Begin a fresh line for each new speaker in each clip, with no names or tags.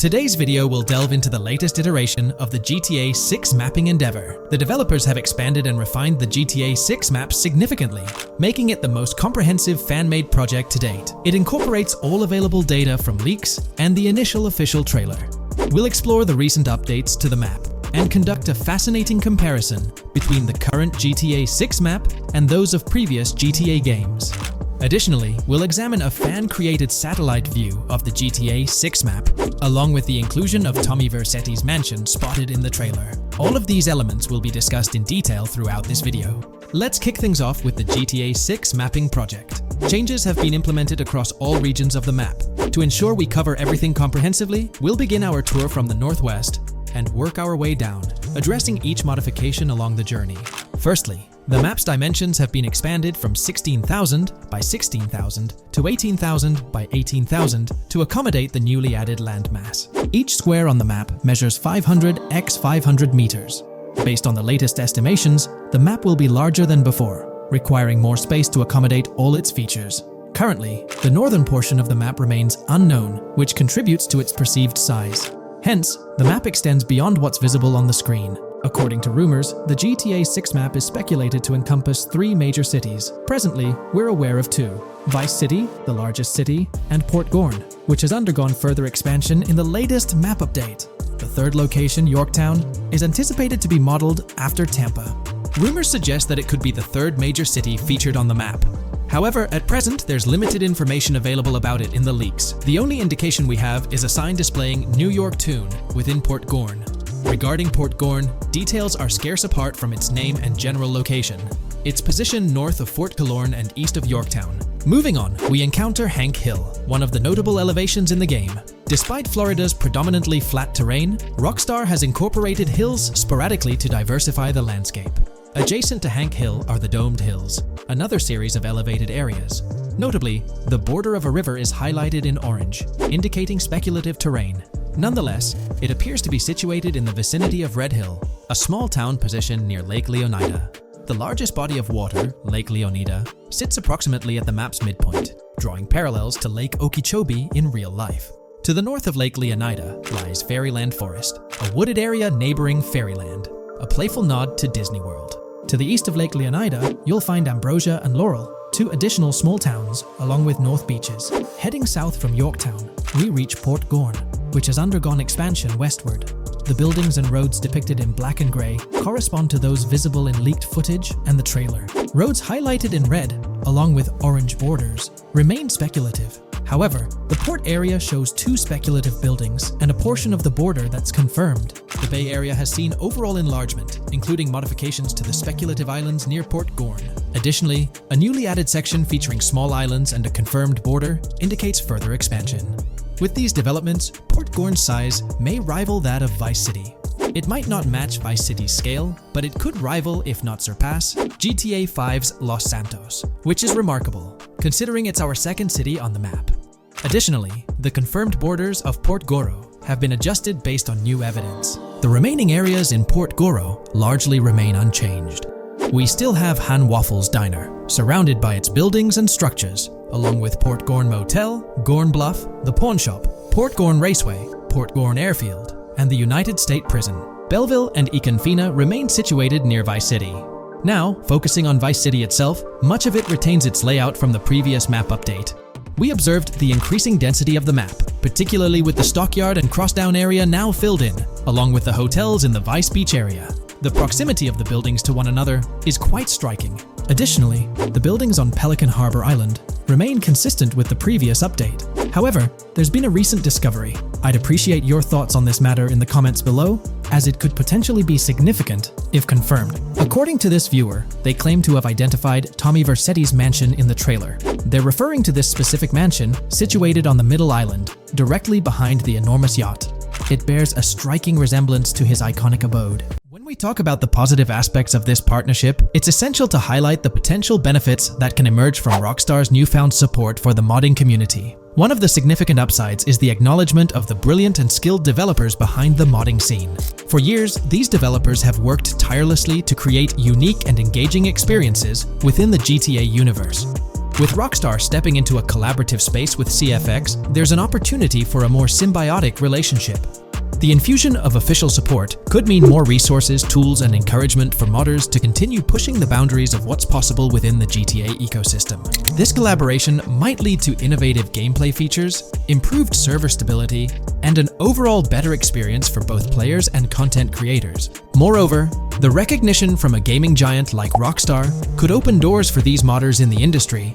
Today's video will delve into the latest iteration of the GTA 6 mapping endeavor. The developers have expanded and refined the GTA 6 map significantly, making it the most comprehensive fan-made project to date. It incorporates all available data from leaks and the initial official trailer. We'll explore the recent updates to the map and conduct a fascinating comparison between the current GTA 6 map and those of previous GTA games. Additionally, we'll examine a fan-created satellite view of the GTA 6 map, along with the inclusion of Tommy Vercetti's mansion spotted in the trailer. All of these elements will be discussed in detail throughout this video. Let's kick things off with the GTA 6 mapping project. Changes have been implemented across all regions of the map. To ensure we cover everything comprehensively, we'll begin our tour from the northwest and work our way down, addressing each modification along the journey. Firstly, the map's dimensions have been expanded from 16,000 by 16,000 to 18,000 by 18,000 to accommodate the newly added landmass. Each square on the map measures 500 x 500 meters. Based on the latest estimations, the map will be larger than before, requiring more space to accommodate all its features. Currently, the northern portion of the map remains unknown, which contributes to its perceived size. Hence, the map extends beyond what's visible on the screen. According to rumors, the GTA 6 map is speculated to encompass 3 major cities. Presently, we're aware of 2. Vice City, the largest city, and Port Gorn, which has undergone further expansion in the latest map update. The third location, Yorktown, is anticipated to be modeled after Tampa. Rumors suggest that it could be the third major city featured on the map. However, at present, there's limited information available about it in the leaks. The only indication we have is a sign displaying New York Tune within Port Gorn. Regarding Port Gorn, details are scarce apart from its name and general location. It's positioned north of Fort Killorn and east of Yorktown. Moving on, we encounter Hank Hill, one of the notable elevations in the game. Despite Florida's predominantly flat terrain, Rockstar has incorporated hills sporadically to diversify the landscape. Adjacent to Hank Hill are the Domed Hills, another series of elevated areas. Notably, the border of a river is highlighted in orange, indicating speculative terrain. Nonetheless, it appears to be situated in the vicinity of Red Hill, a small town positioned near Lake Leonida. The largest body of water, Lake Leonida, sits approximately at the map's midpoint, drawing parallels to Lake Okeechobee in real life. To the north of Lake Leonida lies Fairyland Forest, a wooded area neighboring Fairyland, a playful nod to Disney World. To the east of Lake Leonida, you'll find Ambrosia and Laurel, 2 additional small towns, along with North Beaches. Heading south from Yorktown, we reach Port Gorn, which has undergone expansion westward. The buildings and roads depicted in black and grey correspond to those visible in leaked footage and the trailer. Roads highlighted in red, along with orange borders, remain speculative. However, the port area shows 2 speculative buildings and a portion of the border that's confirmed. The Bay Area has seen overall enlargement, including modifications to the speculative islands near Port Gorn. Additionally, a newly added section featuring small islands and a confirmed border indicates further expansion. With these developments, Port Gorn's size may rival that of Vice City. It might not match Vice City's scale, but it could rival, if not surpass, GTA 5's Los Santos, which is remarkable, considering it's our second city on the map. Additionally, the confirmed borders of Port Goro have been adjusted based on new evidence. The remaining areas in Port Goro largely remain unchanged. We still have Han Waffles Diner, surrounded by its buildings and structures, along with Port Gorn Motel, Gorn Bluff, the Pawn Shop, Port Gorn Raceway, Port Gorn Airfield, and the United State Prison. Belleville and Econfina remain situated near Vice City. Now, focusing on Vice City itself, much of it retains its layout from the previous map update. We observed the increasing density of the map, particularly with the Stockyard and Crossdown area now filled in, along with the hotels in the Vice Beach area. The proximity of the buildings to one another is quite striking. Additionally, the buildings on Pelican Harbor Island remain consistent with the previous update. However, there's been a recent discovery. I'd appreciate your thoughts on this matter in the comments below, as it could potentially be significant if confirmed. According to this viewer, they claim to have identified Tommy Vercetti's mansion in the trailer. They're referring to this specific mansion situated on the middle island, directly behind the enormous yacht. It bears a striking resemblance to his iconic abode. When we talk about the positive aspects of this partnership, it's essential to highlight the potential benefits that can emerge from Rockstar's newfound support for the modding community. One of the significant upsides is the acknowledgement of the brilliant and skilled developers behind the modding scene. For years, these developers have worked tirelessly to create unique and engaging experiences within the GTA universe. With Rockstar stepping into a collaborative space with CFX, there's an opportunity for a more symbiotic relationship. The infusion of official support could mean more resources, tools, and encouragement for modders to continue pushing the boundaries of what's possible within the GTA ecosystem. This collaboration might lead to innovative gameplay features, improved server stability, and an overall better experience for both players and content creators. Moreover, the recognition from a gaming giant like Rockstar could open doors for these modders in the industry.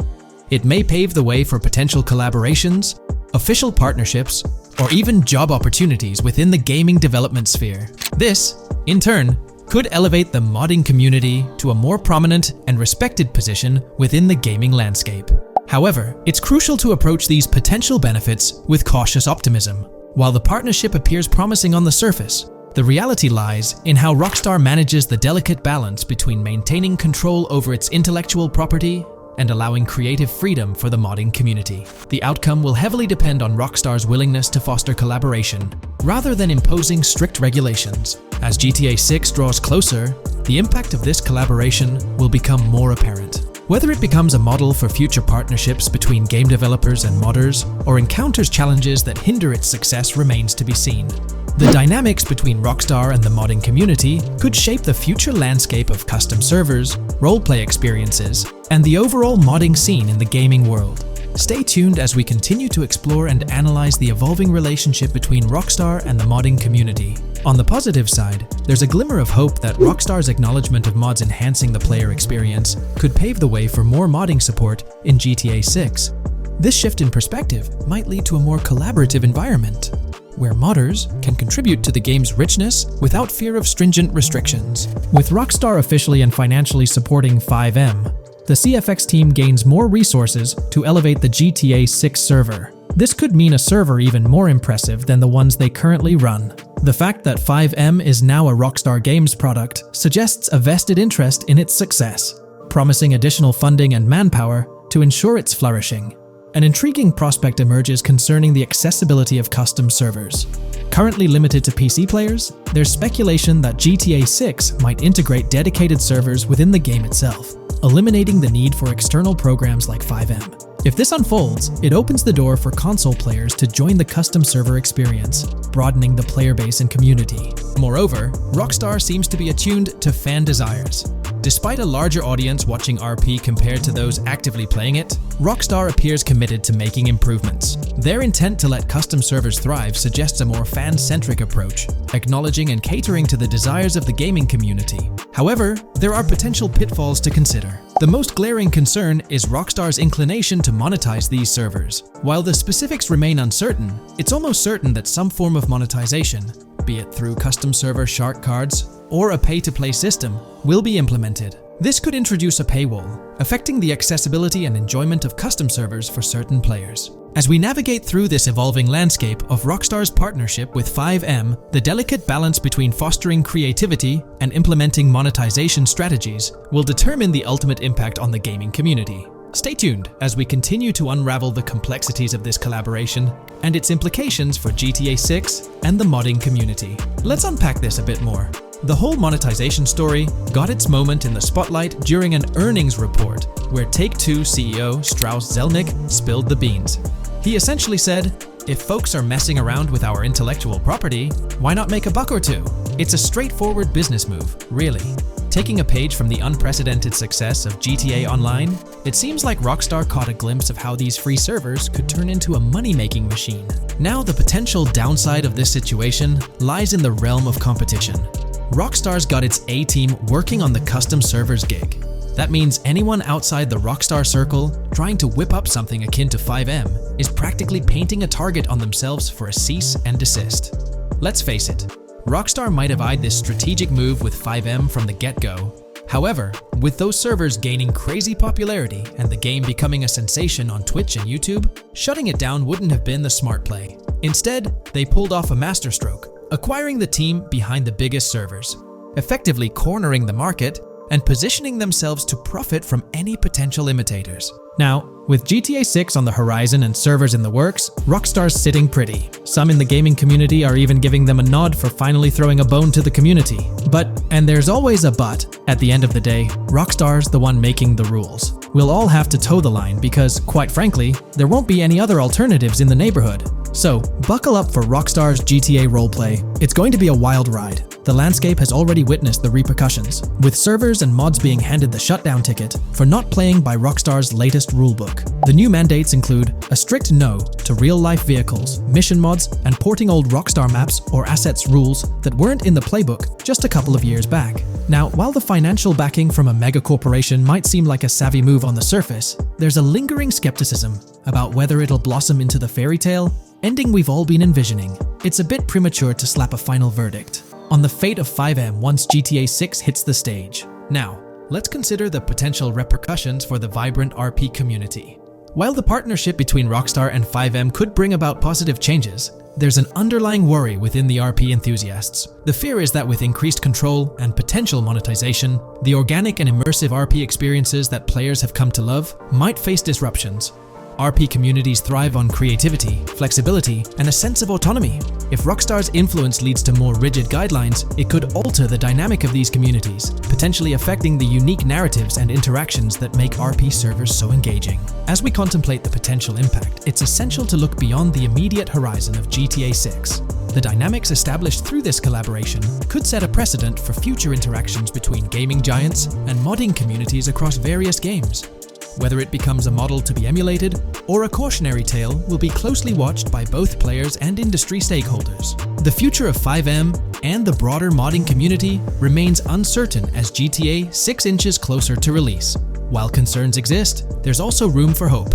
It may pave the way for potential collaborations, official partnerships, or even job opportunities within the gaming development sphere. This, in turn, could elevate the modding community to a more prominent and respected position within the gaming landscape. However, it's crucial to approach these potential benefits with cautious optimism. While the partnership appears promising on the surface, the reality lies in how Rockstar manages the delicate balance between maintaining control over its intellectual property and allowing creative freedom for the modding community. The outcome will heavily depend on Rockstar's willingness to foster collaboration, rather than imposing strict regulations. As GTA 6 draws closer, the impact of this collaboration will become more apparent. Whether it becomes a model for future partnerships between game developers and modders, or encounters challenges that hinder its success remains to be seen. The dynamics between Rockstar and the modding community could shape the future landscape of custom servers, roleplay experiences, and the overall modding scene in the gaming world. Stay tuned as we continue to explore and analyze the evolving relationship between Rockstar and the modding community. On the positive side, there's a glimmer of hope that Rockstar's acknowledgement of mods enhancing the player experience could pave the way for more modding support in GTA 6. This shift in perspective might lead to a more collaborative environment, where modders can contribute to the game's richness without fear of stringent restrictions. With Rockstar officially and financially supporting 5M, the CFX team gains more resources to elevate the GTA 6 server. This could mean a server even more impressive than the ones they currently run. The fact that 5M is now a Rockstar Games product suggests a vested interest in its success, promising additional funding and manpower to ensure its flourishing. An intriguing prospect emerges concerning the accessibility of custom servers. Currently limited to PC players, there's speculation that GTA 6 might integrate dedicated servers within the game itself, eliminating the need for external programs like 5M. If this unfolds, it opens the door for console players to join the custom server experience, broadening the player base and community. Moreover, Rockstar seems to be attuned to fan desires. Despite a larger audience watching RP compared to those actively playing it, Rockstar appears committed to making improvements. Their intent to let custom servers thrive suggests a more fan-centric approach, acknowledging and catering to the desires of the gaming community. However, there are potential pitfalls to consider. The most glaring concern is Rockstar's inclination to monetize these servers. While the specifics remain uncertain, it's almost certain that some form of monetization, be it through custom server shark cards or a pay-to-play system, will be implemented. This could introduce a paywall, affecting the accessibility and enjoyment of custom servers for certain players. As we navigate through this evolving landscape of Rockstar's partnership with 5M, the delicate balance between fostering creativity and implementing monetization strategies will determine the ultimate impact on the gaming community. Stay tuned as we continue to unravel the complexities of this collaboration and its implications for GTA 6 and the modding community. Let's unpack this a bit more. The whole monetization story got its moment in the spotlight during an earnings report where Take-Two CEO Strauss Zelnick spilled the beans. He essentially said, "If folks are messing around with our intellectual property, why not make a buck or two? It's a straightforward business move, really." Taking a page from the unprecedented success of GTA Online, it seems like Rockstar caught a glimpse of how these free servers could turn into a money-making machine. Now, the potential downside of this situation lies in the realm of competition. Rockstar's got its A-team working on the custom servers gig. That means anyone outside the Rockstar circle trying to whip up something akin to 5M is practically painting a target on themselves for a cease and desist. Let's face it, Rockstar might have eyed this strategic move with 5M from the get-go. However, with those servers gaining crazy popularity and the game becoming a sensation on Twitch and YouTube, shutting it down wouldn't have been the smart play. Instead, they pulled off a masterstroke, acquiring the team behind the biggest servers, effectively cornering the market and positioning themselves to profit from any potential imitators. Now, With GTA 6 on the horizon and servers in the works, Rockstar's sitting pretty. Some in the gaming community are even giving them a nod for finally throwing a bone to the community. But, and there's always a but, at the end of the day, Rockstar's the one making the rules. We'll all have to toe the line because, quite frankly, there won't be any other alternatives in the neighborhood. So, buckle up for Rockstar's GTA roleplay. It's going to be a wild ride. The landscape has already witnessed the repercussions, with servers and mods being handed the shutdown ticket for not playing by Rockstar's latest rulebook. The new mandates include a strict no to real-life vehicles, mission mods, and porting old Rockstar maps or assets rules that weren't in the playbook just a couple of years back. Now, while the financial backing from a mega corporation might seem like a savvy move on the surface, there's a lingering skepticism about whether it'll blossom into the fairy tale ending we've all been envisioning. It's a bit premature to slap a final verdict on the fate of 5M once GTA 6 hits the stage. Now, let's consider the potential repercussions for the vibrant RP community. While the partnership between Rockstar and 5M could bring about positive changes, there's an underlying worry within the RP enthusiasts. The fear is that with increased control and potential monetization, the organic and immersive RP experiences that players have come to love might face disruptions. RP communities thrive on creativity, flexibility, and a sense of autonomy. If Rockstar's influence leads to more rigid guidelines, it could alter the dynamic of these communities, potentially affecting the unique narratives and interactions that make RP servers so engaging. As we contemplate the potential impact, it's essential to look beyond the immediate horizon of GTA 6. The dynamics established through this collaboration could set a precedent for future interactions between gaming giants and modding communities across various games. Whether it becomes a model to be emulated or a cautionary tale will be closely watched by both players and industry stakeholders. The future of 5M and the broader modding community remains uncertain as GTA 6 inches closer to release. While concerns exist, there's also room for hope.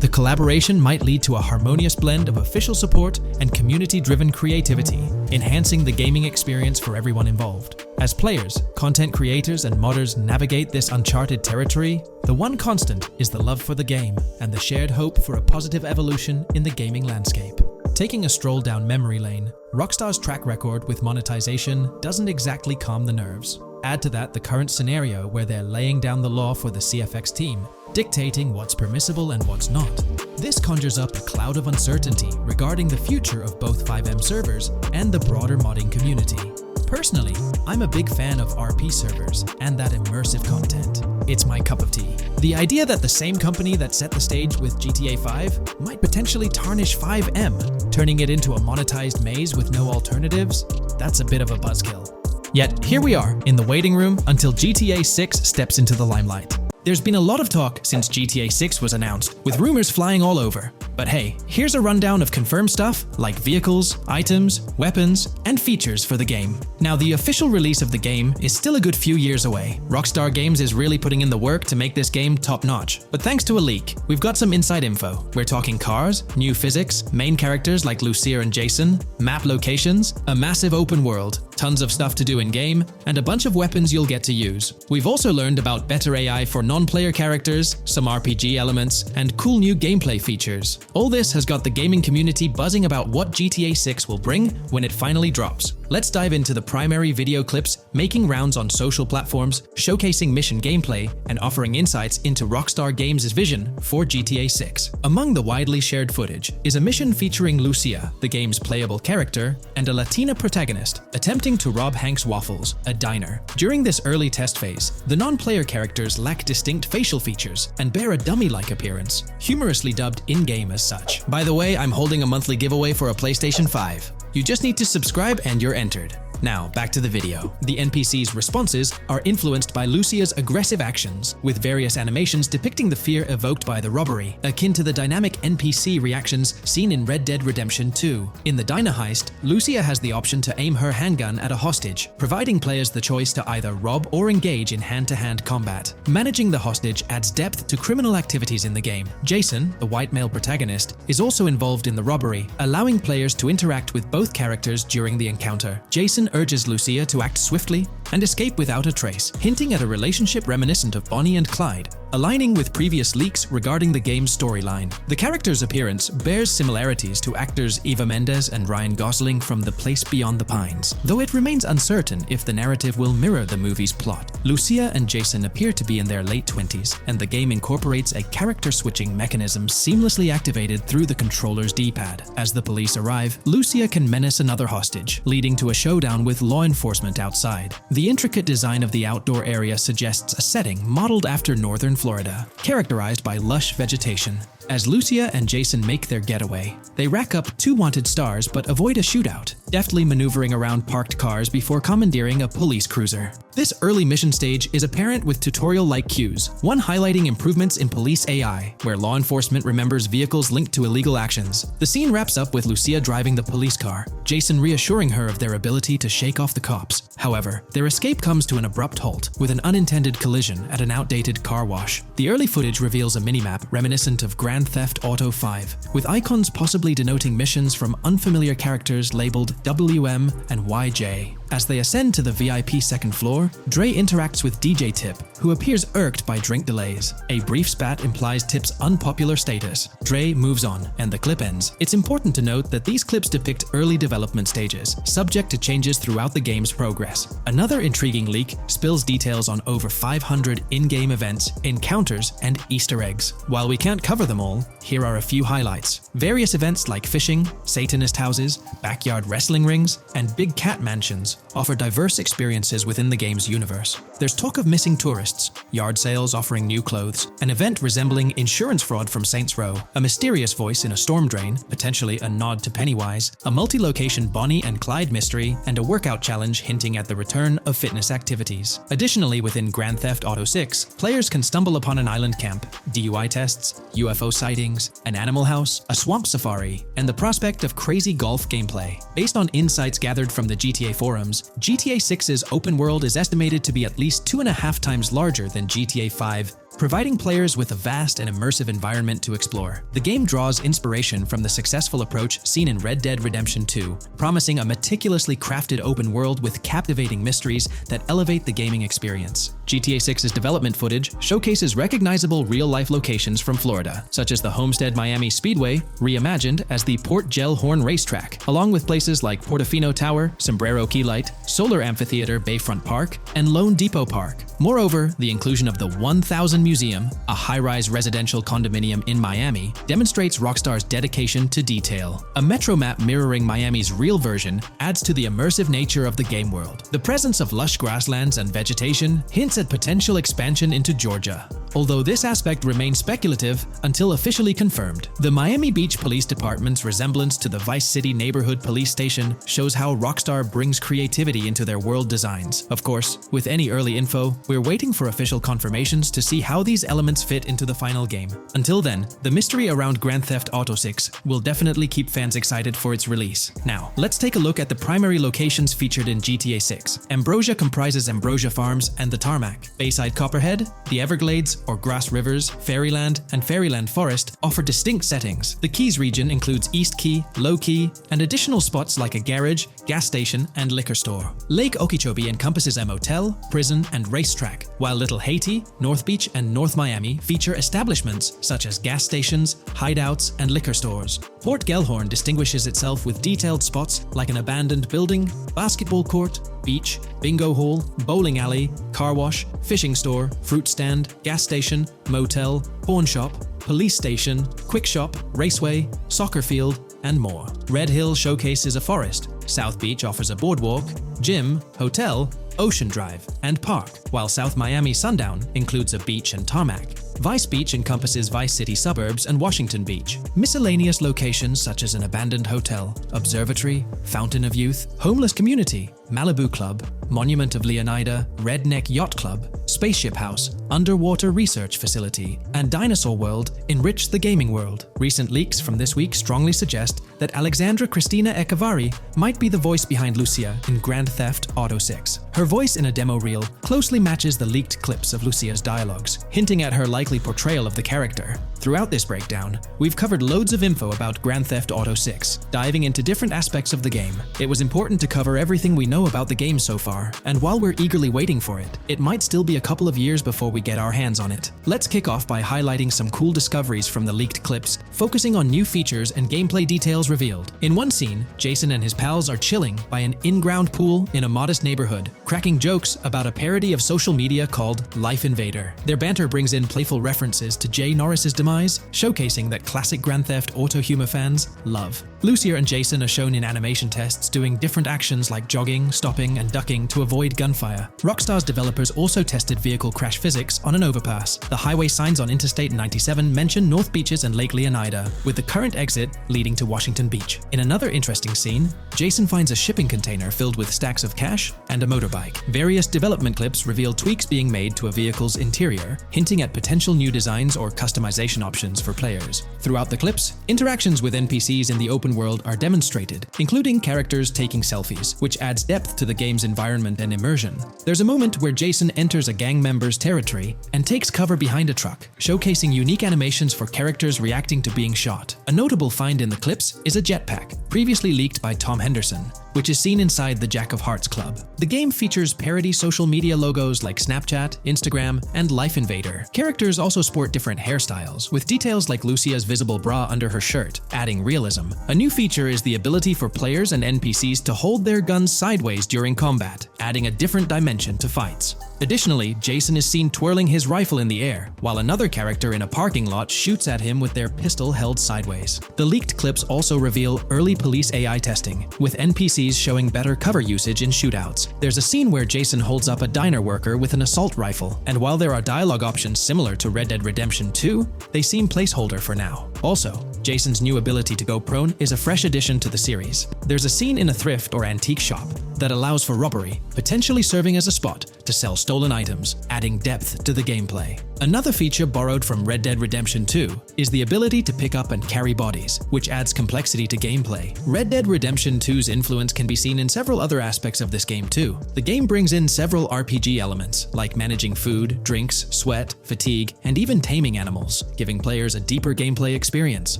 The collaboration might lead to a harmonious blend of official support and community-driven creativity, enhancing the gaming experience for everyone involved. As players, content creators, and modders navigate this uncharted territory, the one constant is the love for the game and the shared hope for a positive evolution in the gaming landscape. Taking a stroll down memory lane, Rockstar's track record with monetization doesn't exactly calm the nerves. Add to that the current scenario where they're laying down the law for the CFX team, dictating what's permissible and what's not. This conjures up a cloud of uncertainty regarding the future of both 5M servers and the broader modding community. Personally, I'm a big fan of RP servers and that immersive content. It's my cup of tea. The idea that the same company that set the stage with GTA 5 might potentially tarnish 5M, turning it into a monetized maze with no alternatives, that's a bit of a buzzkill. Yet, here we are, in the waiting room until GTA 6 steps into the limelight. There's been a lot of talk since GTA 6 was announced, with rumors flying all over. But hey, here's a rundown of confirmed stuff like vehicles, items, weapons, and features for the game. Now, the official release of the game is still a good few years away. Rockstar Games is really putting in the work to make this game top-notch. But thanks to a leak, we've got some inside info. We're talking cars, new physics, main characters like Lucia and Jason, map locations, a massive open world, tons of stuff to do in-game, and a bunch of weapons you'll get to use. We've also learned about better AI for non-player characters, some RPG elements, and cool new gameplay features. All this has got the gaming community buzzing about what GTA 6 will bring when it finally drops. Let's dive into the primary video clips making rounds on social platforms, showcasing mission gameplay, and offering insights into Rockstar Games' vision for GTA 6. Among the widely shared footage is a mission featuring Lucia, the game's playable character, and a Latina protagonist attempting to rob Hank's Waffles, a diner. During this early test phase, the non-player characters lack distinct facial features and bear a dummy-like appearance, humorously dubbed in-game as such. By the way, I'm holding a monthly giveaway for a PlayStation 5. You just need to subscribe and you're entered. Now, back to the video. The NPC's responses are influenced by Lucia's aggressive actions, with various animations depicting the fear evoked by the robbery, akin to the dynamic NPC reactions seen in Red Dead Redemption 2. In the diner heist, Lucia has the option to aim her handgun at a hostage, providing players the choice to either rob or engage in hand-to-hand combat. Managing the hostage adds depth to criminal activities in the game. Jason, the white male protagonist, is also involved in the robbery, allowing players to interact with both characters during the encounter. Jason urges Lucia to act swiftly, and escape without a trace, hinting at a relationship reminiscent of Bonnie and Clyde, aligning with previous leaks regarding the game's storyline. The character's appearance bears similarities to actors Eva Mendes and Ryan Gosling from The Place Beyond the Pines, though it remains uncertain if the narrative will mirror the movie's plot. Lucia and Jason appear to be in their late 20s, and the game incorporates a character switching mechanism seamlessly activated through the controller's D-pad. As the police arrive, Lucia can menace another hostage, leading to a showdown with law enforcement outside. The intricate design of the outdoor area suggests a setting modeled after northern Florida, characterized by lush vegetation. As Lucia and Jason make their getaway, they rack up 2 wanted stars but avoid a shootout, deftly maneuvering around parked cars before commandeering a police cruiser. This early mission stage is apparent with tutorial-like cues, one highlighting improvements in police AI, where law enforcement remembers vehicles linked to illegal actions. The scene wraps up with Lucia driving the police car, Jason reassuring her of their ability to shake off the cops. However, their escape comes to an abrupt halt, with an unintended collision at an outdated car wash. The early footage reveals a minimap reminiscent of Grand Theft Auto 5, with icons possibly denoting missions from unfamiliar characters labeled WM and YJ. As they ascend to the VIP second floor, Dre interacts with DJ Tip, who appears irked by drink delays. A brief spat implies Tip's unpopular status. Dre moves on, and the clip ends. It's important to note that these clips depict early development stages, subject to changes throughout the game's progress. Another intriguing leak spills details on over 500 in-game events, encounters, and Easter eggs. While we can't cover them all, here are a few highlights. Various events like fishing, Satanist houses, backyard wrestling rings, and big cat mansions offer diverse experiences within the game's universe. There's talk of missing tourists, yard sales offering new clothes, an event resembling insurance fraud from Saints Row, a mysterious voice in a storm drain, potentially a nod to Pennywise, a multi-location Bonnie and Clyde mystery, and a workout challenge hinting at the return of fitness activities. Additionally, within Grand Theft Auto 6, players can stumble upon an island camp, DUI tests, UFO sightings, an animal house, a swamp safari, and the prospect of crazy golf gameplay. Based on insights gathered from the GTA forums, GTA 6's open world is estimated to be at least 2.5 times larger than GTA 5, providing players with a vast and immersive environment to explore. The game draws inspiration from the successful approach seen in Red Dead Redemption 2, promising a meticulously crafted open world with captivating mysteries that elevate the gaming experience. GTA 6's development footage showcases recognizable real-life locations from Florida, such as the Homestead Miami Speedway, reimagined as the Port Gel Horn Racetrack, along with places like Portofino Tower, Sombrero Key Light, Solar Amphitheater Bayfront Park, and Lone Depot Park. Moreover, the inclusion of the 1000 Museum, a high-rise residential condominium in Miami, demonstrates Rockstar's dedication to detail. A metro map mirroring Miami's real version adds to the immersive nature of the game world. The presence of lush grasslands and vegetation hints at potential expansion into Georgia, although this aspect remains speculative until officially confirmed. The Miami Beach Police Department's resemblance to the Vice City Neighborhood Police Station shows how Rockstar brings creativity into their world designs. Of course, with any early info, we're waiting for official confirmations to see how these elements fit into the final game. Until then, the mystery around Grand Theft Auto 6 will definitely keep fans excited for its release. Now, let's take a look at the primary locations featured in GTA 6. Ambrosia comprises Ambrosia Farms and the Tarmac. Bayside Copperhead, the Everglades or Grass Rivers, Fairyland, and Fairyland Forest offer distinct settings. The Keys region includes East Key, Low Key, and additional spots like a garage, gas station, and liquor store. Lake Okeechobee encompasses a motel, prison, and racetrack, while Little Haiti, North Beach, and North Miami feature establishments such as gas stations, hideouts, and liquor stores. Port Gellhorn distinguishes itself with detailed spots like an abandoned building, basketball court, beach, bingo hall, bowling alley, car wash, fishing store, fruit stand, gas station, motel, pawn shop, police station, quick shop, raceway, soccer field, and more. Red Hill showcases a forest. South Beach offers a boardwalk, gym, hotel, Ocean Drive, and park, while South Miami Sundown includes a beach and tarmac. Vice Beach encompasses Vice City suburbs and Washington Beach. Miscellaneous locations such as an abandoned hotel, observatory, Fountain of Youth, homeless community, Malibu Club, Monument of Leonida, Redneck Yacht Club, Spaceship House, Underwater Research Facility, and Dinosaur World enrich the gaming world. Recent leaks from this week strongly suggest that Alexandra Christina Echevarri might be the voice behind Lucia in Grand Theft Auto 6. Her voice in a demo reel closely matches the leaked clips of Lucia's dialogues, hinting at her likely portrayal of the character. Throughout this breakdown, we've covered loads of info about Grand Theft Auto 6, diving into different aspects of the game. It was important to cover everything we know about the game so far, and while we're eagerly waiting for it, it might still be a couple of years before we get our hands on it. Let's kick off by highlighting some cool discoveries from the leaked clips, focusing on new features and gameplay details revealed. In one scene, Jason and his pals are chilling by an in-ground pool in a modest neighborhood, cracking jokes about a parody of social media called Life Invader. Their banter brings in playful references to Jay Norris's demise, showcasing that classic Grand Theft Auto humor fans love. Lucia and Jason are shown in animation tests doing different actions like jogging, stopping, and ducking to avoid gunfire. Rockstar's developers also tested vehicle crash physics on an overpass. The highway signs on Interstate 97 mention North Beaches and Lake Leonida, with the current exit leading to Washington Beach. In another interesting scene, Jason finds a shipping container filled with stacks of cash and a motorbike. Various development clips reveal tweaks being made to a vehicle's interior, hinting at potential new designs or customization options for players. Throughout the clips, interactions with NPCs in the open world are demonstrated, including characters taking selfies, which adds depth to the game's environment and immersion. There's a moment where Jason enters a gang member's territory and takes cover behind a truck, showcasing unique animations for characters reacting to being shot. A notable find in the clips is a jetpack, previously leaked by Tom Henderson, which is seen inside the Jack of Hearts Club. The game features parody social media logos like Snapchat, Instagram, and Life Invader. Characters also sport different hairstyles, with details like Lucia's visible bra under her shirt, adding realism. A new feature is the ability for players and NPCs to hold their guns sideways during combat, adding a different dimension to fights. Additionally, Jason is seen twirling his rifle in the air, while another character in a parking lot shoots at him with their pistol held sideways. The leaked clips also reveal early police AI testing, with NPCs showing better cover usage in shootouts. There's a scene where Jason holds up a diner worker with an assault rifle, and while there are dialogue options similar to Red Dead Redemption 2, they seem placeholder for now. Also, Jason's new ability to go prone is a fresh addition to the series. There's a scene in a thrift or antique shop that allows for robbery, potentially serving as a spot to sell stolen items, adding depth to the gameplay. Another feature borrowed from Red Dead Redemption 2 is the ability to pick up and carry bodies, which adds complexity to gameplay. Red Dead Redemption 2's influence can be seen in several other aspects of this game too. The game brings in several RPG elements, like managing food, drinks, sweat, fatigue, and even taming animals, giving players a deeper gameplay experience.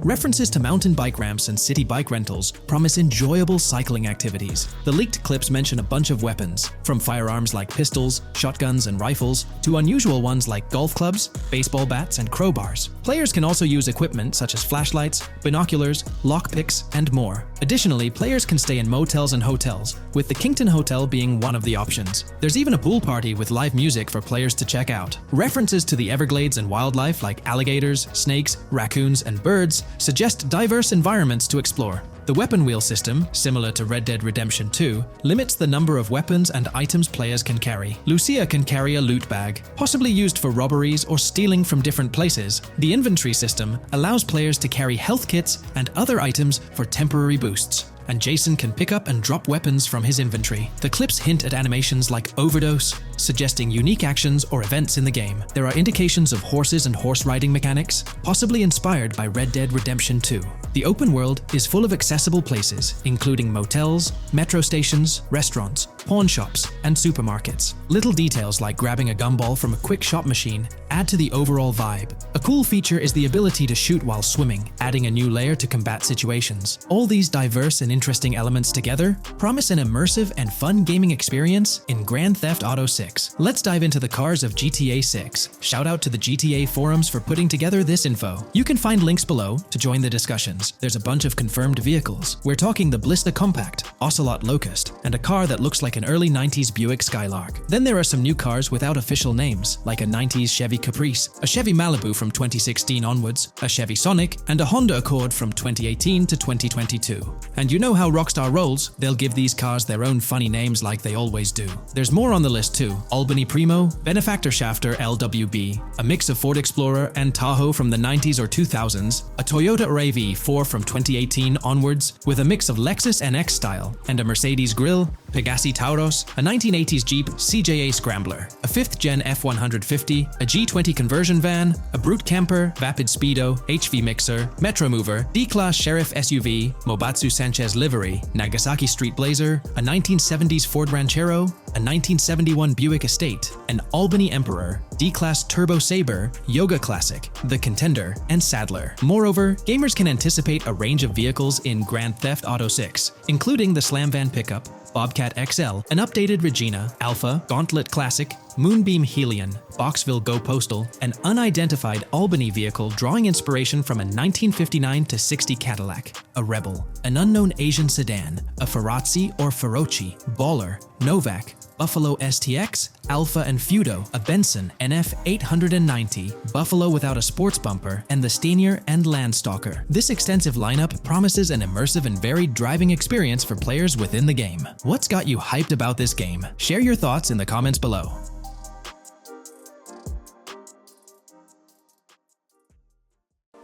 References to mountain bike ramps and city bike rentals promise enjoyable cycling activities. The leaked clips mention a bunch of weapons, from firearms like pistols, shotguns, and rifles, to unusual ones like golf clubs, baseball bats, and crowbars. Players can also use equipment such as flashlights, binoculars, lockpicks, and more. Additionally, players can stay in motels and hotels, with the Kington Hotel being one of the options. There's even a pool party with live music for players to check out. References to the Everglades and wildlife like alligators, snakes, raccoons, and birds suggest diverse environments to explore. The weapon wheel system, similar to Red Dead Redemption 2, limits the number of weapons and items players can carry. Lucia can carry a loot bag, possibly used for robberies or stealing from different places. The inventory system allows players to carry health kits and other items for temporary boosts, and Jason can pick up and drop weapons from his inventory. The clips hint at animations like overdose, suggesting unique actions or events in the game. There are indications of horses and horse riding mechanics, possibly inspired by Red Dead Redemption 2. The open world is full of accessible places, including motels, metro stations, restaurants, pawn shops, and supermarkets. Little details like grabbing a gumball from a quick shop machine add to the overall vibe. A cool feature is the ability to shoot while swimming, adding a new layer to combat situations. All these diverse and interesting elements together promise an immersive and fun gaming experience in Grand Theft Auto 6. Let's dive into the cars of GTA 6. Shout out to the GTA forums for putting together this info. You can find links below to join the discussions. There's a bunch of confirmed vehicles. We're talking the Blista Compact, Ocelot Locust, and a car that looks like an early 90s Buick Skylark. Then there are some new cars without official names, like a 90s Chevy Caprice, a Chevy Malibu from 2016 onwards, a Chevy Sonic, and a Honda Accord from 2018 to 2022. And you know how Rockstar rolls, they'll give these cars their own funny names like they always do. There's more on the list too. Albany Primo, Benefactor Shafter LWB, a mix of Ford Explorer and Tahoe from the 90s or 2000s, a Toyota RAV4 from 2018 onwards with a mix of Lexus NX style, and a Mercedes grille, Pegassi Tauros, a 1980s Jeep CJA Scrambler, a 5th-gen F150, a G20 conversion van, a Brute Camper, Vapid Speedo, HV Mixer, Metro Mover, D-Class Sheriff SUV, Mobatsu Sanchez Livery, Nagasaki Street Blazer, a 1970s Ford Ranchero, a 1971 Buick Estate, an Albany Emperor, D-Class Turbo Sabre, Yoga Classic, the Contender, and Sadler. Moreover, gamers can anticipate a range of vehicles in Grand Theft Auto 6, including the Slam Van pickup, Bobcat XL, an updated Regina, Alpha, Gauntlet Classic, Moonbeam Helion, Boxville Go Postal, an unidentified Albany vehicle drawing inspiration from a 1959 to 60 Cadillac, a Rebel, an unknown Asian sedan, a Ferrazzi or Feroci, Baller, Novak, Buffalo STX, Alpha and Feudo, a Benson NF 890, Buffalo without a sports bumper, and the Steyr and Landstalker. This extensive lineup promises an immersive and varied driving experience for players within the game. What's got you hyped about this game? Share your thoughts in the comments below.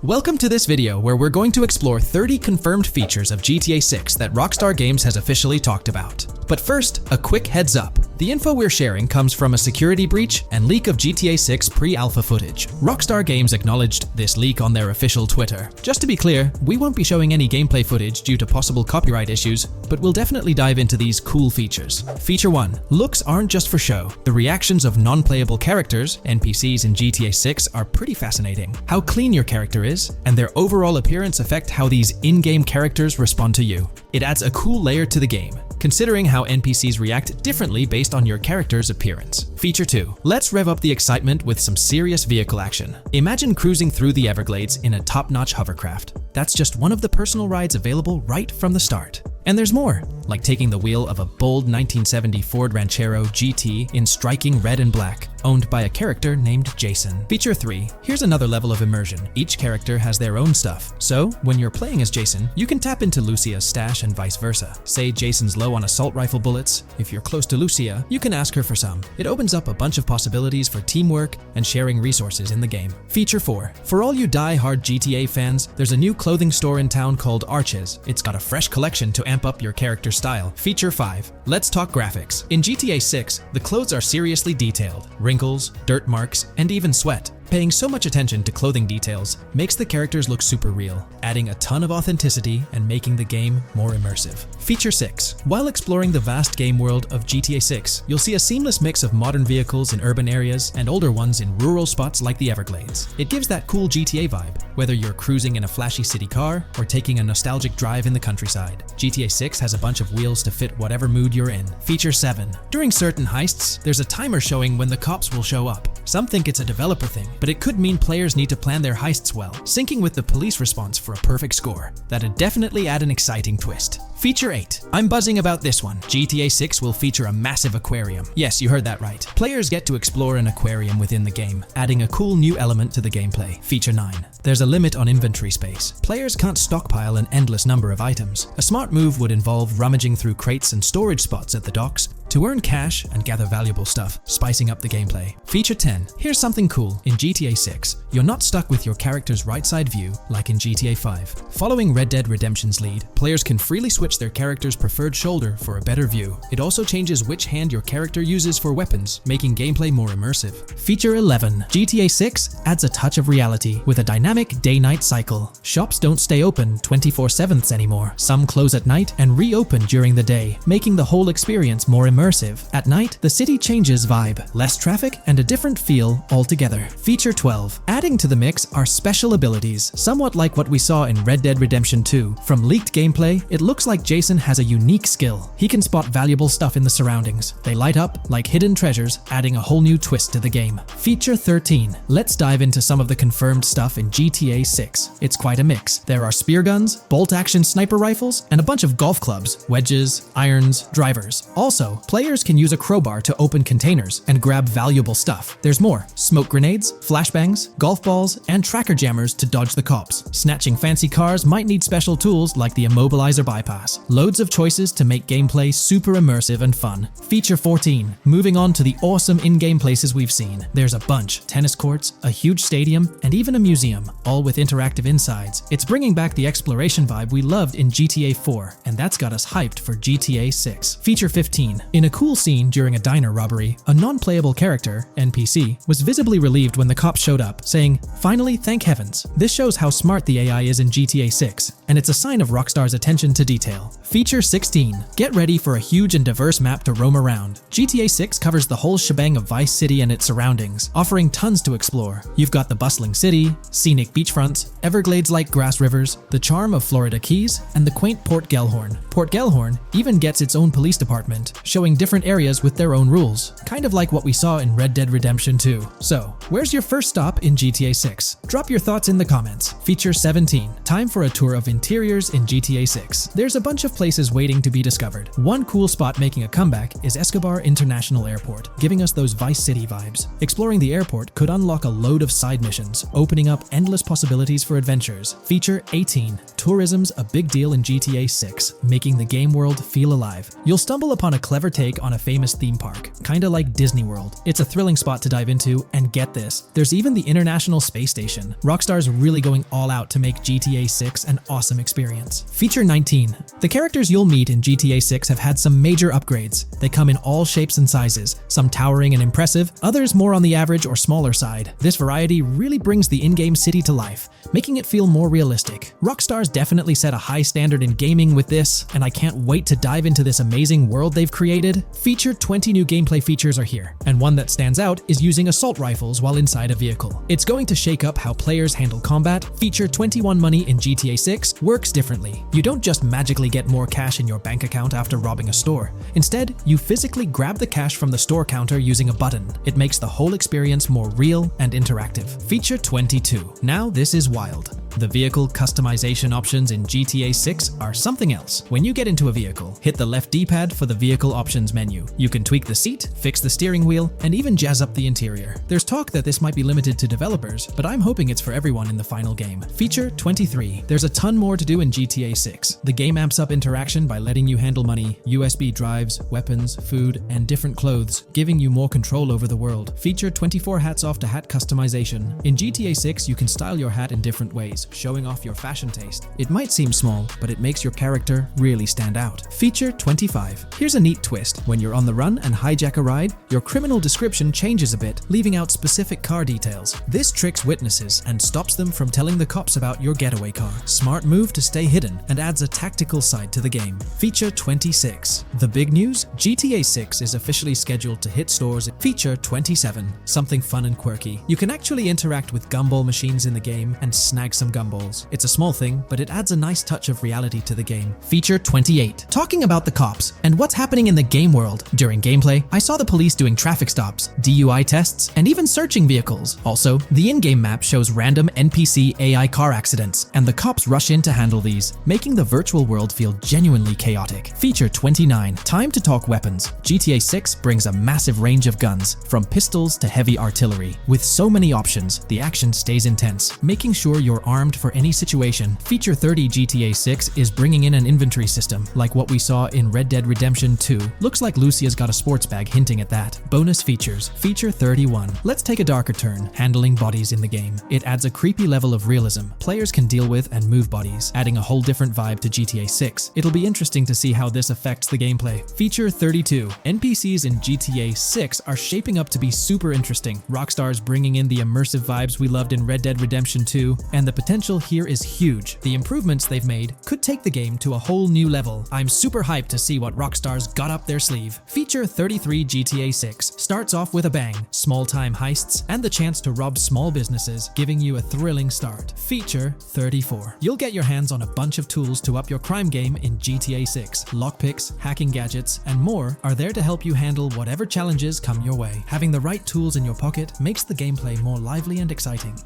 Welcome to this video where we're going to explore 30 confirmed features of GTA 6 that Rockstar Games has officially talked about. But first, a quick heads up. The info we're sharing comes from a security breach and leak of GTA 6 pre-alpha footage. Rockstar Games acknowledged this leak on their official Twitter. Just to be clear, we won't be showing any gameplay footage due to possible copyright issues, but we'll definitely dive into these cool features. Feature 1. Looks aren't just for show. The reactions of non-playable characters, NPCs in GTA 6, are pretty fascinating. How clean your character is, and their overall appearance affect how these in-game characters respond to you. It adds a cool layer to the game, considering how NPCs react differently based on your character's appearance. Feature 2. Let's rev up the excitement with some serious vehicle action. Imagine cruising through the Everglades in a top-notch hovercraft. That's just one of the personal rides available right from the start. And there's more, like taking the wheel of a bold 1970 Ford Ranchero GT in striking red and black, owned by a character named Jason. Feature 3. Here's another level of immersion. Each character has their own stuff, so when you're playing as Jason, you can tap into Lucia's stash and vice versa. Say Jason's low on assault rifle bullets. If you're close to Lucia, you can ask her for some. It opens up a bunch of possibilities for teamwork and sharing resources in the game. Feature 4. For all you die-hard GTA fans, there's a new clothing store in town called Arches. It's got a fresh collection to amp up your character style. Feature 5. Let's talk graphics. In GTA 6, the clothes are seriously detailed. Wrinkles, dirt marks, and even sweat. Paying so much attention to clothing details makes the characters look super real, adding a ton of authenticity and making the game more immersive. Feature 6. While exploring the vast game world of GTA 6, you'll see a seamless mix of modern vehicles in urban areas and older ones in rural spots like the Everglades. It gives that cool GTA vibe, whether you're cruising in a flashy city car or taking a nostalgic drive in the countryside. GTA 6 has a bunch of wheels to fit whatever mood you're in. Feature 7. During certain heists, there's a timer showing when the cops will show up. Some think it's a developer thing, but it could mean players need to plan their heists well, syncing with the police response for a perfect score. That'd definitely add an exciting twist. Feature 8. I'm buzzing about this one. GTA 6 will feature a massive aquarium. Yes, you heard that right. Players get to explore an aquarium within the game, adding a cool new element to the gameplay. Feature 9. There's a limit on inventory space. Players can't stockpile an endless number of items. A smart move would involve rummaging through crates and storage spots at the docks to earn cash and gather valuable stuff, spicing up the gameplay. Feature 10. Here's something cool. In GTA 6, you're not stuck with your character's right side view like in GTA 5. Following Red Dead Redemption's lead, players can freely switch their character's preferred shoulder for a better view. It also changes which hand your character uses for weapons, making gameplay more immersive. Feature 11. GTA 6 adds a touch of reality with a dynamic day-night cycle. Shops don't stay open 24/7 anymore. Some close at night and reopen during the day, making the whole experience more immersive. At night, the city changes vibe, less traffic, and a different feel altogether. Feature 12. Adding to the mix are special abilities, somewhat like what we saw in Red Dead Redemption 2. From leaked gameplay, it looks like Jason has a unique skill. He can spot valuable stuff in the surroundings. They light up like hidden treasures, adding a whole new twist to the game. Feature 13. Let's dive into some of the confirmed stuff in GTA 6. It's quite a mix. There are spear guns, bolt-action sniper rifles, and a bunch of golf clubs, wedges, irons, drivers. Also, players can use a crowbar to open containers and grab valuable stuff. There's more: smoke grenades, flashbangs, golf golf balls, and tracker jammers to dodge the cops. Snatching fancy cars might need special tools like the immobilizer bypass. Loads of choices to make gameplay super immersive and fun. Feature 14. Moving on to the awesome in-game places we've seen. There's a bunch. Tennis courts, a huge stadium, and even a museum, all with interactive insides. It's bringing back the exploration vibe we loved in GTA 4, and that's got us hyped for GTA 6. Feature 15. In a cool scene during a diner robbery, a non-playable character, NPC, was visibly relieved when the cops showed up, saying, "Finally, thank heavens." This shows how smart the AI is in GTA 6, and it's a sign of Rockstar's attention to detail. Feature 16. Get ready for a huge and diverse map to roam around. GTA 6 covers the whole shebang of Vice City and its surroundings, offering tons to explore. You've got the bustling city, scenic beachfronts, Everglades-like grass rivers, the charm of Florida Keys, and the quaint Port Gellhorn. Port Gellhorn even gets its own police department, showing different areas with their own rules, kind of like what we saw in Red Dead Redemption 2. So, where's your first stop in GTA 6? Drop your thoughts in the comments. Feature 17. Time for a tour of interiors in GTA 6. There's a bunch of places waiting to be discovered. One cool spot making a comeback is Escobar International Airport, giving us those Vice City vibes. Exploring the airport could unlock a load of side missions, opening up endless possibilities for adventures. Feature 18. Tourism's a big deal in GTA 6, making the game world feel alive. You'll stumble upon a clever take on a famous theme park, kinda like Disney World. It's a thrilling spot to dive into, and get this, there's even the International Space Station. Rockstar's really going all out to make GTA 6 an awesome experience. Feature 19. The characters you'll meet in GTA 6 have had some major upgrades. They come in all shapes and sizes, some towering and impressive, others more on the average or smaller side. This variety really brings the in-game city to life, making it feel more realistic. Rockstar's definitely set a high standard in gaming with this, and I can't wait to dive into this amazing world they've created. Feature 20 new gameplay features are here, and one that stands out is using assault rifles while inside a vehicle. It's going to shake up how players handle combat. Feature 21 money in GTA 6 works differently. You don't just magically get more cash in your bank account after robbing a store. Instead, you physically grab the cash from the store counter using a button. It makes the whole experience more real and interactive. Feature 22. Now this is wild. The vehicle customization options in GTA 6 are something else. When you get into a vehicle, hit the left D-pad for the vehicle options menu. You can tweak the seat, fix the steering wheel, and even jazz up the interior. There's talk that this might be limited to developers, but I'm hoping it's for everyone in the final game. Feature 23. There's a ton more to do in GTA 6. The game amps up interaction by letting you handle money, USB drives, weapons, food, and different clothes, giving you more control over the world. Feature 24 hats off to hat customization. In GTA 6, you can style your hat in different ways, showing off your fashion taste. It might seem small, but it makes your character really stand out. Feature 25. Here's a neat twist. When you're on the run and hijack a ride, your criminal description changes a bit, leaving out specific car details. This tricks witnesses and stops them from telling the cops about your getaway car. Smart move to stay hidden and adds a tactical side to the game. Feature 26. The big news? GTA 6 is officially scheduled to hit stores. Feature 27. Something fun and quirky. You can actually interact with gumball machines in the game and snag some gumballs. It's a small thing, but it adds a nice touch of reality to the game. Feature 28. Talking about the cops and what's happening in the game world. During gameplay, I saw the police doing traffic stops, DUI tests, and even searching vehicles. Also, the in-game map shows random NPC AI car accidents, and the cops rush in to handle these, making the virtual world feel genuinely chaotic. Feature 29. Time to talk weapons. GTA 6 brings a massive range of guns, from pistols to heavy artillery. With so many options, the action stays intense, making sure you're armed for any situation. Feature 30 GTA 6 is bringing in an inventory system, like what we saw in Red Dead Redemption 2. Looks like Lucia's got a sports bag hinting at that. Bonus features. Feature 31. Let's take a darker turn, handling bodies in the game. It adds a creepy level of realism players can deal with and move bodies, adding a whole different vibe to GTA 6. It'll be interesting to see how this affects the gameplay. Feature 32. NPCs in GTA 6 are shaping up to be super interesting. Rockstar's bringing in the immersive vibes we loved in Red Dead Redemption 2, and the potential here is huge. The improvements they've made could take the game to a whole new level. I'm super hyped to see what Rockstar's got up their sleeve. Feature 33 GTA 6 starts off with a bang, small-time heists, and the chance to rob small businesses, giving you a thrilling start. Feature 34. You'll get your hands on a bunch of tools to up your crime game in GTA 6. Lockpicks, hacking gadgets, and more are there to help you handle whatever challenges come your way. Having the right tools in your pocket makes the gameplay more lively and exciting.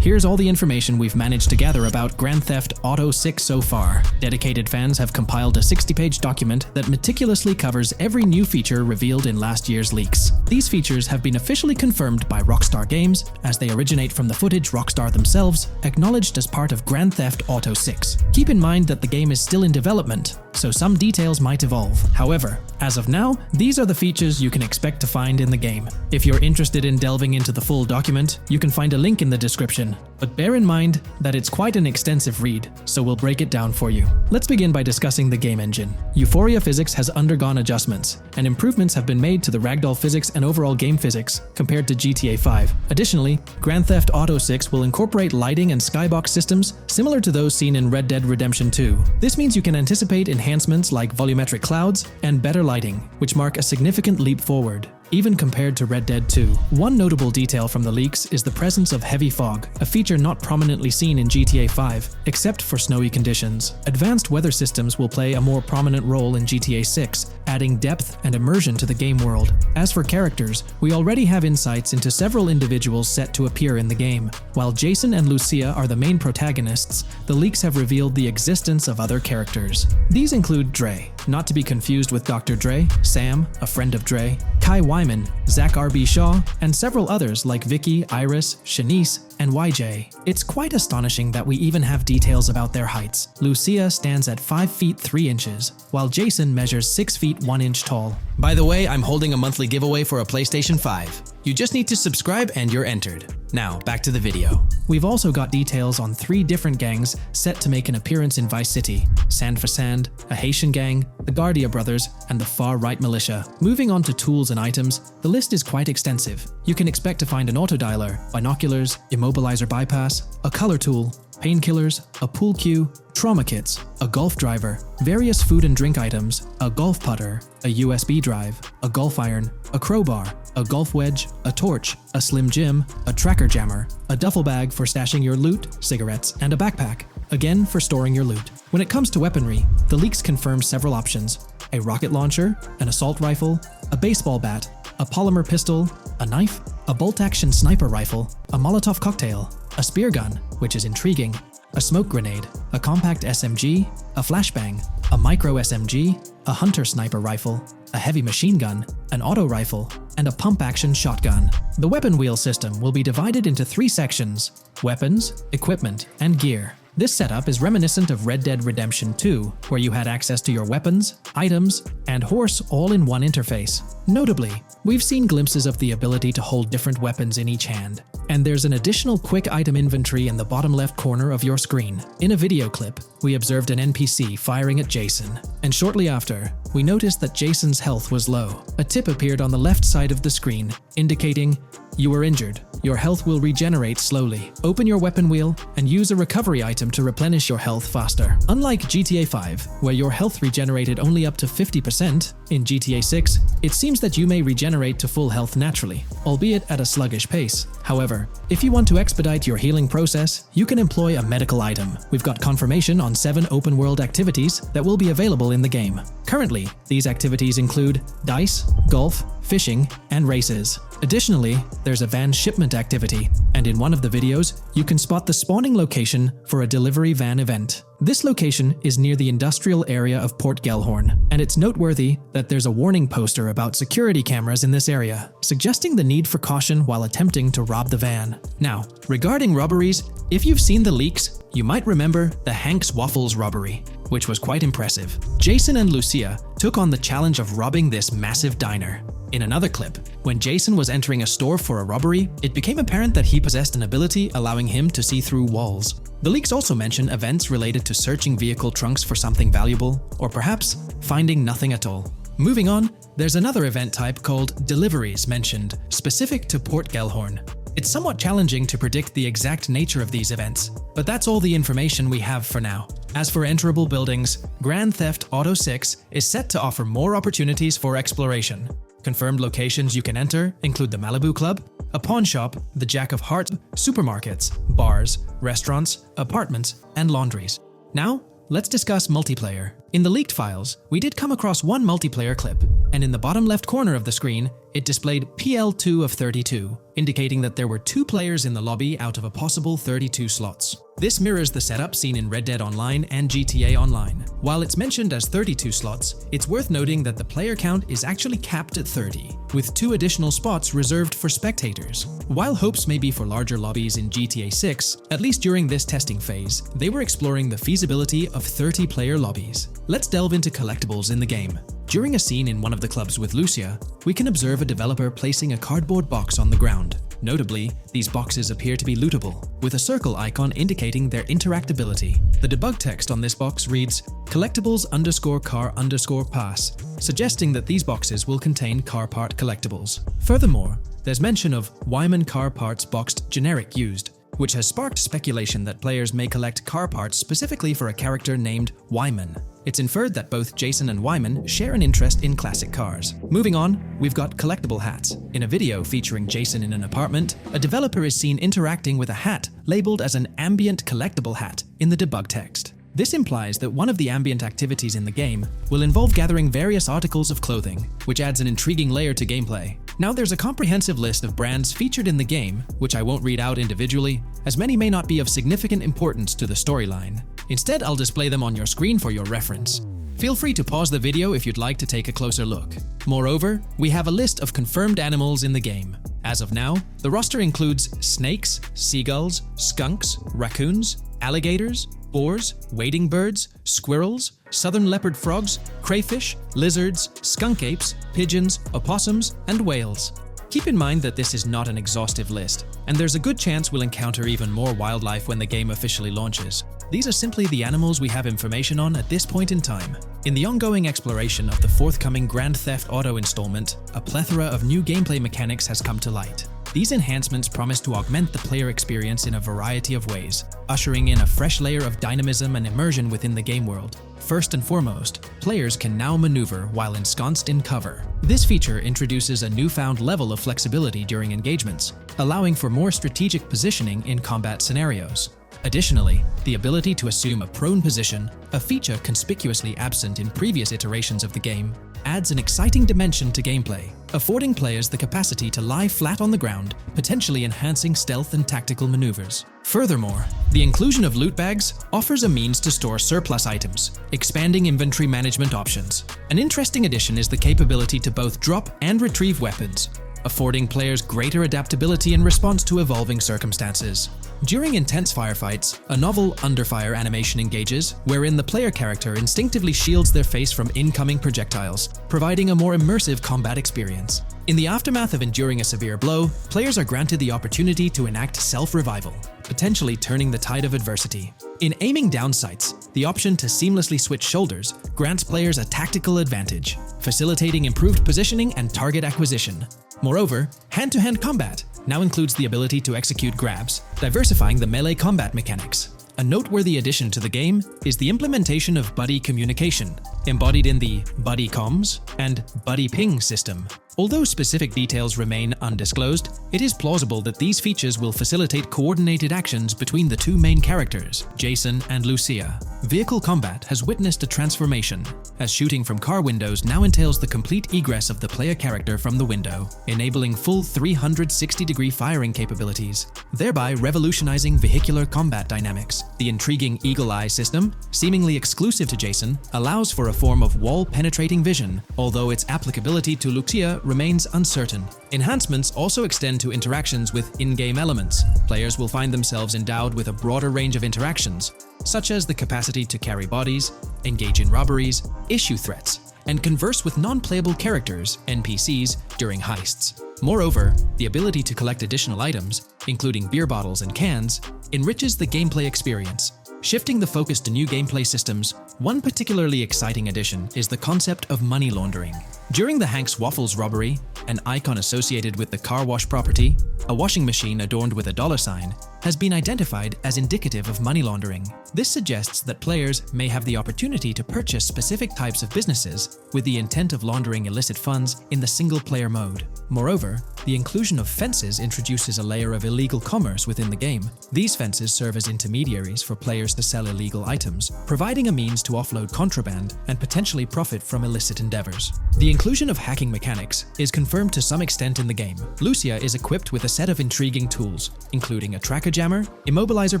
Here's all the information we've managed to gather about Grand Theft Auto 6 so far. Dedicated fans have compiled a 60-page document that meticulously covers every new feature revealed in last year's leaks. These features have been officially confirmed by Rockstar Games, as they originate from the footage Rockstar themselves, acknowledged as part of Grand Theft Auto 6. Keep in mind that the game is still in development, so some details might evolve. However, as of now, these are the features you can expect to find in the game. If you're interested in delving into the full document, you can find a link in the description. But bear in mind that it's quite an extensive read, so we'll break it down for you. Let's begin by discussing the game engine. Euphoria physics has undergone adjustments, and improvements have been made to the ragdoll physics and overall game physics compared to GTA 5. Additionally, Grand Theft Auto 6 will incorporate lighting and skybox systems similar to those seen in Red Dead Redemption 2. This means you can anticipate enhancements like volumetric clouds and better lighting, which mark a significant leap forward, even compared to Red Dead 2. One notable detail from the leaks is the presence of heavy fog, a feature not prominently seen in GTA 5, except for snowy conditions. Advanced weather systems will play a more prominent role in GTA 6, adding depth and immersion to the game world. As for characters, we already have insights into several individuals set to appear in the game. While Jason and Lucia are the main protagonists, the leaks have revealed the existence of other characters. These include Dre, not to be confused with Dr. Dre, Sam, a friend of Dre, Kai Wyman, Zach R.B. Shaw, and several others like Vicky, Iris, Shanice, and YJ. It's quite astonishing that we even have details about their heights. Lucia stands at 5 feet 3 inches, while Jason measures 6 feet 1 inch tall. By the way, I'm holding a monthly giveaway for a PlayStation 5. You just need to subscribe and you're entered. Now, back to the video. We've also got details on 3 different gangs set to make an appearance in Vice City: Sand for Sand, a Haitian gang, the Guardia Brothers, and the Far-Right Militia. Moving on to tools and items, the list is quite extensive. You can expect to find an autodialer, binoculars, immobilizer bypass, a color tool, painkillers, a pool cue, trauma kits, a golf driver, various food and drink items, a golf putter, a USB drive, a golf iron, a crowbar, a golf wedge, a torch, a Slim Jim, a tracker jammer, a duffel bag for stashing your loot, cigarettes, and a backpack, again for storing your loot. When it comes to weaponry, the leaks confirm several options: a rocket launcher, an assault rifle, a baseball bat, a polymer pistol, a knife, a bolt-action sniper rifle, a Molotov cocktail, a spear gun, which is intriguing, a smoke grenade, a compact SMG, a flashbang, a micro SMG, a hunter sniper rifle, a heavy machine gun, an auto rifle, and a pump-action shotgun. The weapon wheel system will be divided into 3 sections: weapons, equipment, and gear. This setup is reminiscent of Red Dead Redemption 2, where you had access to your weapons, items, and horse all in one interface. Notably, we've seen glimpses of the ability to hold different weapons in each hand, and there's an additional quick item inventory in the bottom left corner of your screen. In a video clip, we observed an NPC firing at Jason, and shortly after, we noticed that Jason's health was low. A tip appeared on the left side of the screen, indicating, "You were injured. Your health will regenerate slowly. Open your weapon wheel and use a recovery item to replenish your health faster." Unlike GTA 5, where your health regenerated only up to 50%, in GTA 6, it seems that you may regenerate to full health naturally, albeit at a sluggish pace. However, if you want to expedite your healing process, you can employ a medical item. We've got confirmation on 7 open-world activities that will be available in the game. Currently, these activities include dice, golf, fishing, and races. Additionally, there's a van shipment activity, and in one of the videos, you can spot the spawning location for a delivery van event. This location is near the industrial area of Port Gellhorn, and it's noteworthy that there's a warning poster about security cameras in this area, suggesting the need for caution while attempting to rob the van. Now, regarding robberies, if you've seen the leaks, you might remember the Hank's Waffles robbery, which was quite impressive. Jason and Lucia took on the challenge of robbing this massive diner. In another clip, when Jason was entering a store for a robbery, it became apparent that he possessed an ability allowing him to see through walls. The leaks also mention events related to searching vehicle trunks for something valuable, or perhaps finding nothing at all. Moving on, there's another event type called deliveries mentioned, specific to Port Gellhorn. It's somewhat challenging to predict the exact nature of these events, but that's all the information we have for now. As for enterable buildings, Grand Theft Auto 6 is set to offer more opportunities for exploration. Confirmed locations you can enter include the Malibu Club, a pawn shop, the Jack of Hearts, supermarkets, bars, restaurants, apartments, and laundries. Now, let's discuss multiplayer. In the leaked files, we did come across one multiplayer clip, and in the bottom left corner of the screen, it displayed PL2 of 32, indicating that there were 2 players in the lobby out of a possible 32 slots. This mirrors the setup seen in Red Dead Online and GTA Online. While it's mentioned as 32 slots, it's worth noting that the player count is actually capped at 30, with 2 additional spots reserved for spectators. While hopes may be for larger lobbies in GTA 6, at least during this testing phase, they were exploring the feasibility of 30-player lobbies. Let's delve into collectibles in the game. During a scene in one of the clubs with Lucia, we can observe a developer placing a cardboard box on the ground. Notably, these boxes appear to be lootable, with a circle icon indicating their interactability. The debug text on this box reads, collectibles_car_pass, suggesting that these boxes will contain car part collectibles. Furthermore, there's mention of Wyman car parts boxed generic used, which has sparked speculation that players may collect car parts specifically for a character named Wyman. It's inferred that both Jason and Wyman share an interest in classic cars. Moving on, we've got collectible hats. In a video featuring Jason in an apartment, a developer is seen interacting with a hat labeled as an ambient collectible hat in the debug text. This implies that one of the ambient activities in the game will involve gathering various articles of clothing, which adds an intriguing layer to gameplay. Now there's a comprehensive list of brands featured in the game, which I won't read out individually, as many may not be of significant importance to the storyline. Instead, I'll display them on your screen for your reference. Feel free to pause the video if you'd like to take a closer look. Moreover, we have a list of confirmed animals in the game. As of now, the roster includes snakes, seagulls, skunks, raccoons, alligators, boars, wading birds, squirrels, southern leopard frogs, crayfish, lizards, skunk apes, pigeons, opossums, and whales. Keep in mind that this is not an exhaustive list, and there's a good chance we'll encounter even more wildlife when the game officially launches. These are simply the animals we have information on at this point in time. In the ongoing exploration of the forthcoming Grand Theft Auto installment, a plethora of new gameplay mechanics has come to light. These enhancements promise to augment the player experience in a variety of ways, ushering in a fresh layer of dynamism and immersion within the game world. First and foremost, players can now maneuver while ensconced in cover. This feature introduces a newfound level of flexibility during engagements, allowing for more strategic positioning in combat scenarios. Additionally, the ability to assume a prone position, a feature conspicuously absent in previous iterations of the game, adds an exciting dimension to gameplay, affording players the capacity to lie flat on the ground, potentially enhancing stealth and tactical maneuvers. Furthermore, the inclusion of loot bags offers a means to store surplus items, expanding inventory management options. An interesting addition is the capability to both drop and retrieve weapons, affording players greater adaptability in response to evolving circumstances. During intense firefights, a novel under-fire animation engages, wherein the player character instinctively shields their face from incoming projectiles, providing a more immersive combat experience. In the aftermath of enduring a severe blow, players are granted the opportunity to enact self-revival, potentially turning the tide of adversity. In aiming down sights, the option to seamlessly switch shoulders grants players a tactical advantage, facilitating improved positioning and target acquisition. Moreover, hand-to-hand combat now includes the ability to execute grabs, diversifying the melee combat mechanics. A noteworthy addition to the game is the implementation of buddy communication, embodied in the Buddy Comms and Buddy Ping system. Although specific details remain undisclosed, it is plausible that these features will facilitate coordinated actions between the two main characters, Jason and Lucia. Vehicle combat has witnessed a transformation, as shooting from car windows now entails the complete egress of the player character from the window, enabling full 360-degree firing capabilities, thereby revolutionizing vehicular combat dynamics. The intriguing Eagle Eye system, seemingly exclusive to Jason, allows for a form of wall-penetrating vision, although its applicability to Lucia remains uncertain. Enhancements also extend to interactions with in-game elements. Players will find themselves endowed with a broader range of interactions, such as the capacity to carry bodies, engage in robberies, issue threats, and converse with non-playable characters, NPCs, during heists. Moreover, the ability to collect additional items, including beer bottles and cans, enriches the gameplay experience. Shifting the focus to new gameplay systems, one particularly exciting addition is the concept of money laundering. During the Hank's Waffles robbery, an icon associated with the car wash property, a washing machine adorned with a $sign, has been identified as indicative of money laundering. This suggests that players may have the opportunity to purchase specific types of businesses with the intent of laundering illicit funds in the single-player mode. Moreover, the inclusion of fences introduces a layer of illegal commerce within the game. These fences serve as intermediaries for players to sell illegal items, providing a means to offload contraband and potentially profit from illicit endeavors. The inclusion of hacking mechanics is confirmed to some extent in the game. Lucia is equipped with a set of intriguing tools, including a tracker jammer, immobilizer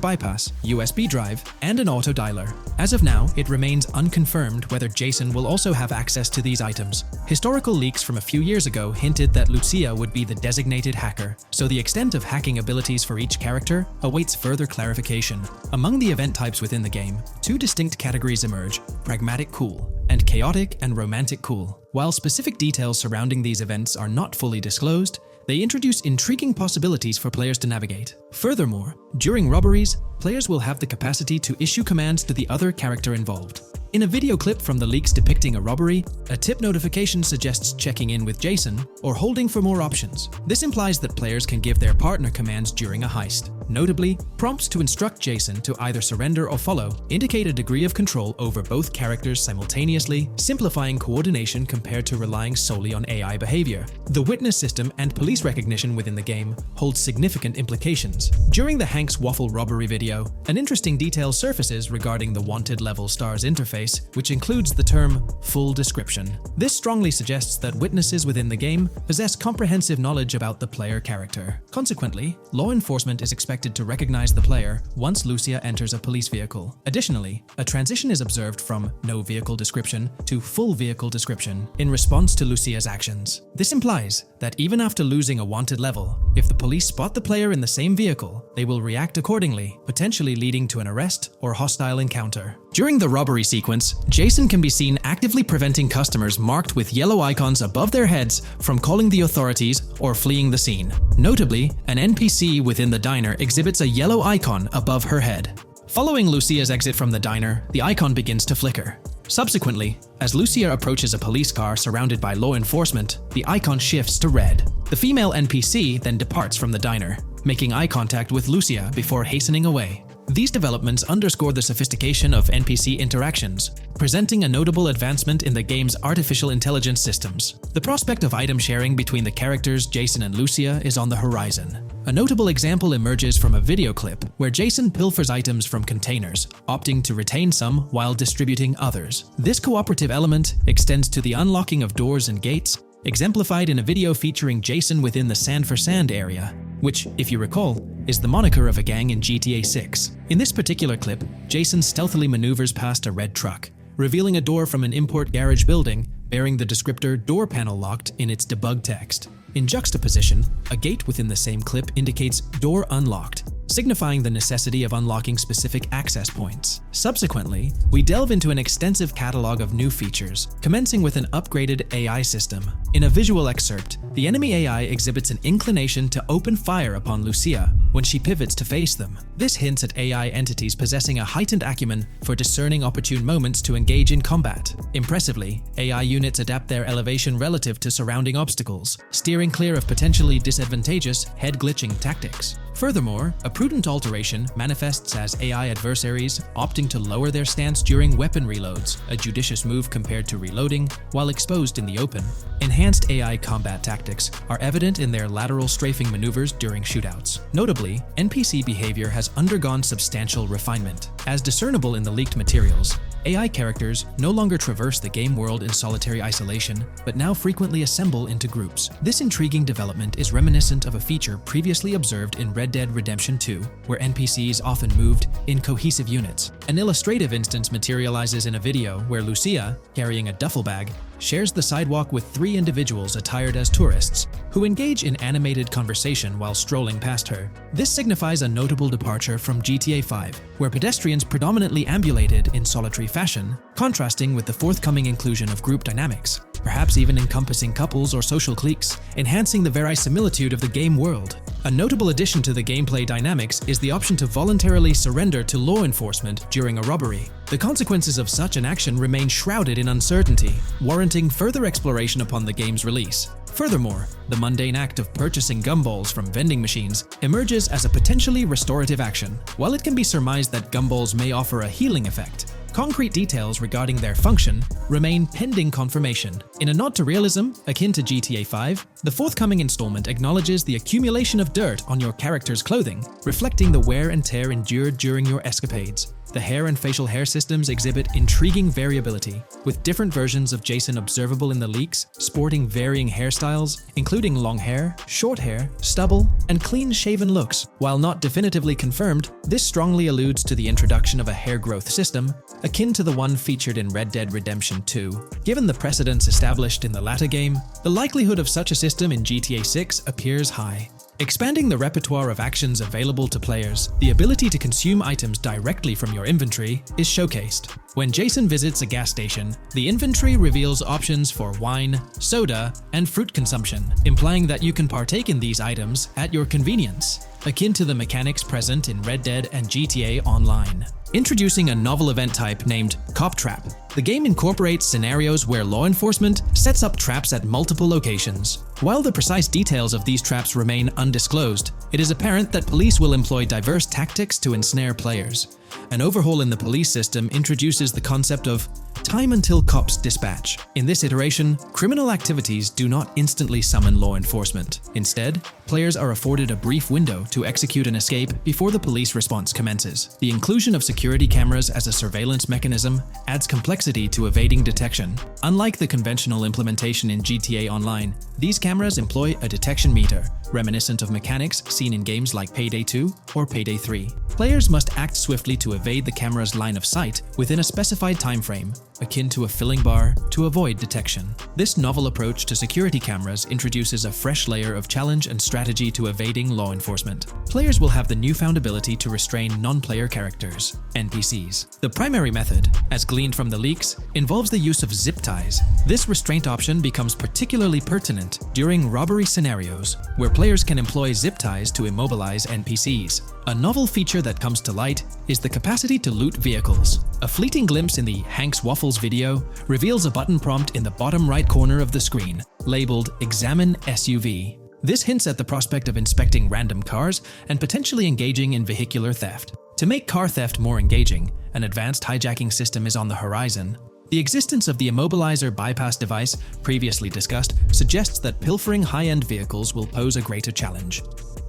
bypass, USB drive, and an auto dialer. As of now, it remains unconfirmed whether Jason will also have access to these items. Historical leaks from a few years ago hinted that Lucia would be the designated hacker, so the extent of hacking abilities for each character awaits further clarification. Among the event types within the game, two distinct categories emerge: pragmatic cool and chaotic and romantic cool. While specific details surrounding these events are not fully disclosed, they introduce intriguing possibilities for players to navigate. Furthermore, during robberies, players will have the capacity to issue commands to the other character involved. In a video clip from the leaks depicting a robbery, a tip notification suggests checking in with Jason or holding for more options. This implies that players can give their partner commands during a heist. Notably, prompts to instruct Jason to either surrender or follow indicate a degree of control over both characters simultaneously, simplifying coordination compared to relying solely on AI behavior. The witness system and police recognition within the game hold significant implications. During the Hank's Waffle robbery video, an interesting detail surfaces regarding the wanted level stars interface, which includes the term full description. This strongly suggests that witnesses within the game possess comprehensive knowledge about the player character. Consequently, law enforcement is expected to recognize the player once Lucia enters a police vehicle. Additionally, a transition is observed from no vehicle description to full vehicle description in response to Lucia's actions. This implies that even after losing a wanted level, if the police spot the player in the same vehicle, they will react accordingly, potentially leading to an arrest or hostile encounter. During the robbery sequence, Jason can be seen actively preventing customers marked with yellow icons above their heads from calling the authorities or fleeing the scene. Notably, an NPC within the diner exhibits a yellow icon above her head. Following Lucia's exit from the diner, the icon begins to flicker. Subsequently, as Lucia approaches a police car surrounded by law enforcement, the icon shifts to red. The female NPC then departs from the diner, making eye contact with Lucia before hastening away. These developments underscore the sophistication of NPC interactions, presenting a notable advancement in the game's artificial intelligence systems. The prospect of item sharing between the characters Jason and Lucia is on the horizon. A notable example emerges from a video clip where Jason pilfers items from containers, opting to retain some while distributing others. This cooperative element extends to the unlocking of doors and gates, exemplified in a video featuring Jason within the Sand for Sand area, which, if you recall, is the moniker of a gang in GTA 6. In this particular clip, Jason stealthily maneuvers past a red truck, revealing a door from an import garage building bearing the descriptor "door panel locked" in its debug text. In juxtaposition, a gate within the same clip indicates "door unlocked," signifying the necessity of unlocking specific access points. Subsequently, we delve into an extensive catalog of new features, commencing with an upgraded AI system. In a visual excerpt, the enemy AI exhibits an inclination to open fire upon Lucia when she pivots to face them. This hints at AI entities possessing a heightened acumen for discerning opportune moments to engage in combat. Impressively, AI units adapt their elevation relative to surrounding obstacles, steering clear of potentially disadvantageous head-glitching tactics. Furthermore, a prudent alteration manifests as AI adversaries opting to lower their stance during weapon reloads, a judicious move compared to reloading while exposed in the open. Enhanced AI combat tactics are evident in their lateral strafing maneuvers during shootouts. Notably, NPC behavior has undergone substantial refinement. As discernible in the leaked materials, AI characters no longer traverse the game world in solitary isolation, but now frequently assemble into groups. This intriguing development is reminiscent of a feature previously observed in Red Dead Redemption 2, where NPCs often moved in cohesive units. An illustrative instance materializes in a video where Lucia, carrying a duffel bag, shares the sidewalk with three individuals attired as tourists, who engage in animated conversation while strolling past her. This signifies a notable departure from GTA 5, where pedestrians predominantly ambulated in solitary fashion, contrasting with the forthcoming inclusion of group dynamics, perhaps even encompassing couples or social cliques, enhancing the verisimilitude of the game world. A notable addition to the gameplay dynamics is the option to voluntarily surrender to law enforcement during a robbery. The consequences of such an action remain shrouded in uncertainty, warranting further exploration upon the game's release. Furthermore, the mundane act of purchasing gumballs from vending machines emerges as a potentially restorative action. While it can be surmised that gumballs may offer a healing effect, Concrete details regarding their function remain pending confirmation. In a nod to realism, akin to GTA 5, the forthcoming installment acknowledges the accumulation of dirt on your character's clothing, reflecting the wear and tear endured during your escapades. The hair and facial hair systems exhibit intriguing variability, with different versions of Jason observable in the leaks, sporting varying hairstyles, including long hair, short hair, stubble, and clean-shaven looks. While not definitively confirmed, this strongly alludes to the introduction of a hair growth system, akin to the one featured in Red Dead Redemption 2. Given the precedents established in the latter game, the likelihood of such a system in GTA 6 appears high. Expanding the repertoire of actions available to players, the ability to consume items directly from your inventory is showcased. When Jason visits a gas station, the inventory reveals options for wine, soda, and fruit consumption, implying that you can partake in these items at your convenience, akin to the mechanics present in Red Dead and GTA Online. Introducing a novel event type named Cop Trap, the game incorporates scenarios where law enforcement sets up traps at multiple locations. While the precise details of these traps remain undisclosed, it is apparent that police will employ diverse tactics to ensnare players. An overhaul in the police system introduces the concept of time until cops dispatch. In this iteration, criminal activities do not instantly summon law enforcement. Instead, players are afforded a brief window to execute an escape before the police response commences. The inclusion of security cameras as a surveillance mechanism adds complexity to evading detection. Unlike the conventional implementation in GTA Online, these cameras employ a detection meter, reminiscent of mechanics seen in games like Payday 2 or Payday 3. Players must act swiftly to evade the camera's line of sight within a specified time frame, akin to a filling bar, to avoid detection. This novel approach to security cameras introduces a fresh layer of challenge and strategy to evading law enforcement. Players will have the newfound ability to restrain non-player characters, NPCs. The primary method, as gleaned from the leaks, involves the use of zip ties. This restraint option becomes particularly pertinent during robbery scenarios, where players can employ zip ties to immobilize NPCs. A novel feature that comes to light is the capacity to loot vehicles. A fleeting glimpse in the Hank's Waffles video reveals a button prompt in the bottom right corner of the screen, labeled Examine SUV. This hints at the prospect of inspecting random cars and potentially engaging in vehicular theft. To make car theft more engaging, an advanced hijacking system is on the horizon. The existence of the immobilizer bypass device previously discussed suggests that pilfering high-end vehicles will pose a greater challenge.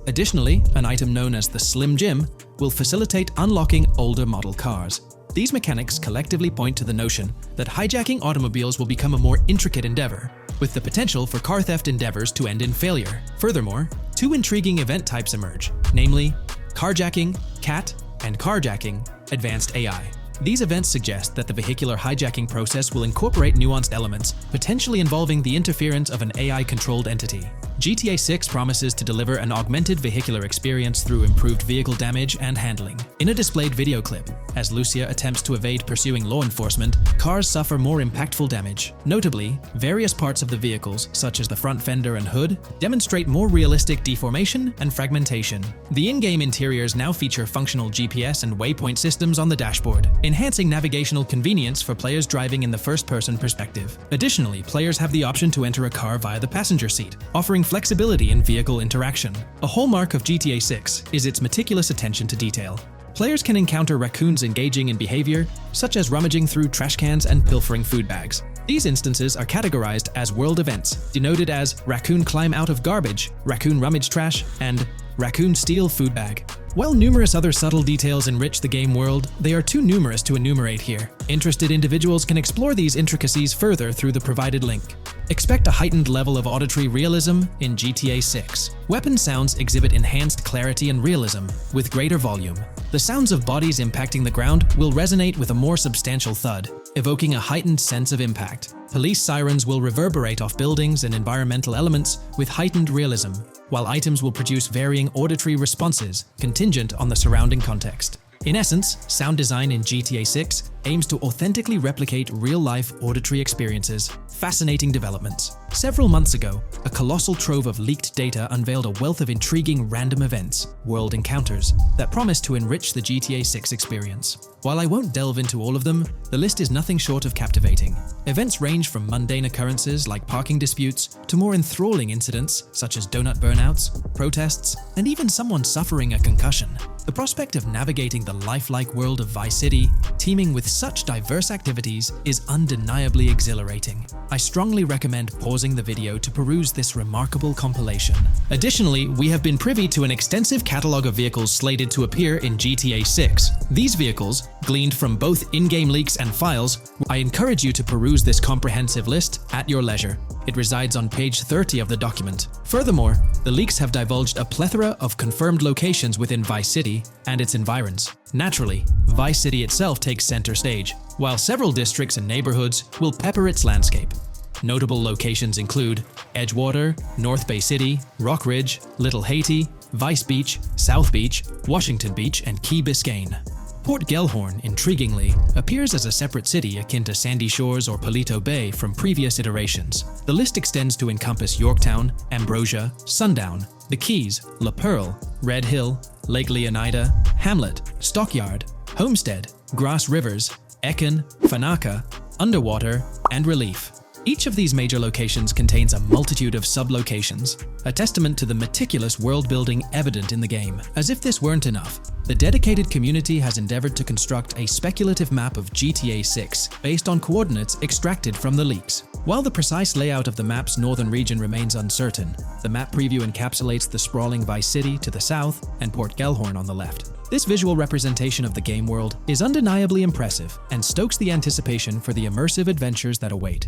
Additionally, an item known as the Slim Jim will facilitate unlocking older model cars. These mechanics collectively point to the notion that hijacking automobiles will become a more intricate endeavor, with the potential for car theft endeavors to end in failure. Furthermore, two intriguing event types emerge, namely carjacking, CAT, and carjacking, advanced AI. These events suggest that the vehicular hijacking process will incorporate nuanced elements, potentially involving the interference of an AI-controlled entity. GTA 6 promises to deliver an augmented vehicular experience through improved vehicle damage and handling. In a displayed video clip, as Lucia attempts to evade pursuing law enforcement, cars suffer more impactful damage. Notably, various parts of the vehicles, such as the front fender and hood, demonstrate more realistic deformation and fragmentation. The in-game interiors now feature functional GPS and waypoint systems on the dashboard, enhancing navigational convenience for players driving in the first-person perspective. Additionally, players have the option to enter a car via the passenger seat, offering flexibility in vehicle interaction. A hallmark of GTA 6 is its meticulous attention to detail. Players can encounter raccoons engaging in behavior, such as rummaging through trash cans and pilfering food bags. These instances are categorized as world events, denoted as raccoon climb out of garbage, raccoon rummage trash, and raccoon steal food bag. While numerous other subtle details enrich the game world, they are too numerous to enumerate here. Interested individuals can explore these intricacies further through the provided link. Expect a heightened level of auditory realism in GTA 6. Weapon sounds exhibit enhanced clarity and realism, with greater volume. The sounds of bodies impacting the ground will resonate with a more substantial thud, evoking a heightened sense of impact. Police sirens will reverberate off buildings and environmental elements with heightened realism, while items will produce varying auditory responses contingent on the surrounding context. In essence, sound design in GTA 6 aims to authentically replicate real-life auditory experiences. Fascinating developments. Several months ago, a colossal trove of leaked data unveiled a wealth of intriguing random events, world encounters, that promise to enrich the GTA 6 experience. While I won't delve into all of them, the list is nothing short of captivating. Events range from mundane occurrences like parking disputes to more enthralling incidents such as donut burnouts, protests, and even someone suffering a concussion. The prospect of navigating the lifelike world of Vice City, teeming with such diverse activities, is undeniably exhilarating. I strongly recommend pausing the video to peruse this remarkable compilation. Additionally, we have been privy to an extensive catalogue of vehicles slated to appear in GTA 6. These vehicles, gleaned from both in-game leaks and files, I encourage you to peruse this comprehensive list at your leisure. It resides on page 30 of the document. Furthermore, the leaks have divulged a plethora of confirmed locations within Vice City and its environs. Naturally, Vice City itself takes center stage, while several districts and neighborhoods will pepper its landscape. Notable locations include Edgewater, North Bay City, Rock Ridge, Little Haiti, Vice Beach, South Beach, Washington Beach, and Key Biscayne. Port Gellhorn, intriguingly, appears as a separate city akin to Sandy Shores or Palito Bay from previous iterations. The list extends to encompass Yorktown, Ambrosia, Sundown, the Keys, La Pearl, Red Hill, Lake Leonida, Hamlet, Stockyard, Homestead, Grass Rivers, Ekin, Fanaka, Underwater, and Relief. Each of these major locations contains a multitude of sub-locations, a testament to the meticulous world-building evident in the game. As if this weren't enough, the dedicated community has endeavored to construct a speculative map of GTA 6 based on coordinates extracted from the leaks. While the precise layout of the map's northern region remains uncertain, the map preview encapsulates the sprawling Vice City to the south and Port Gellhorn on the left. This visual representation of the game world is undeniably impressive and stokes the anticipation for the immersive adventures that await.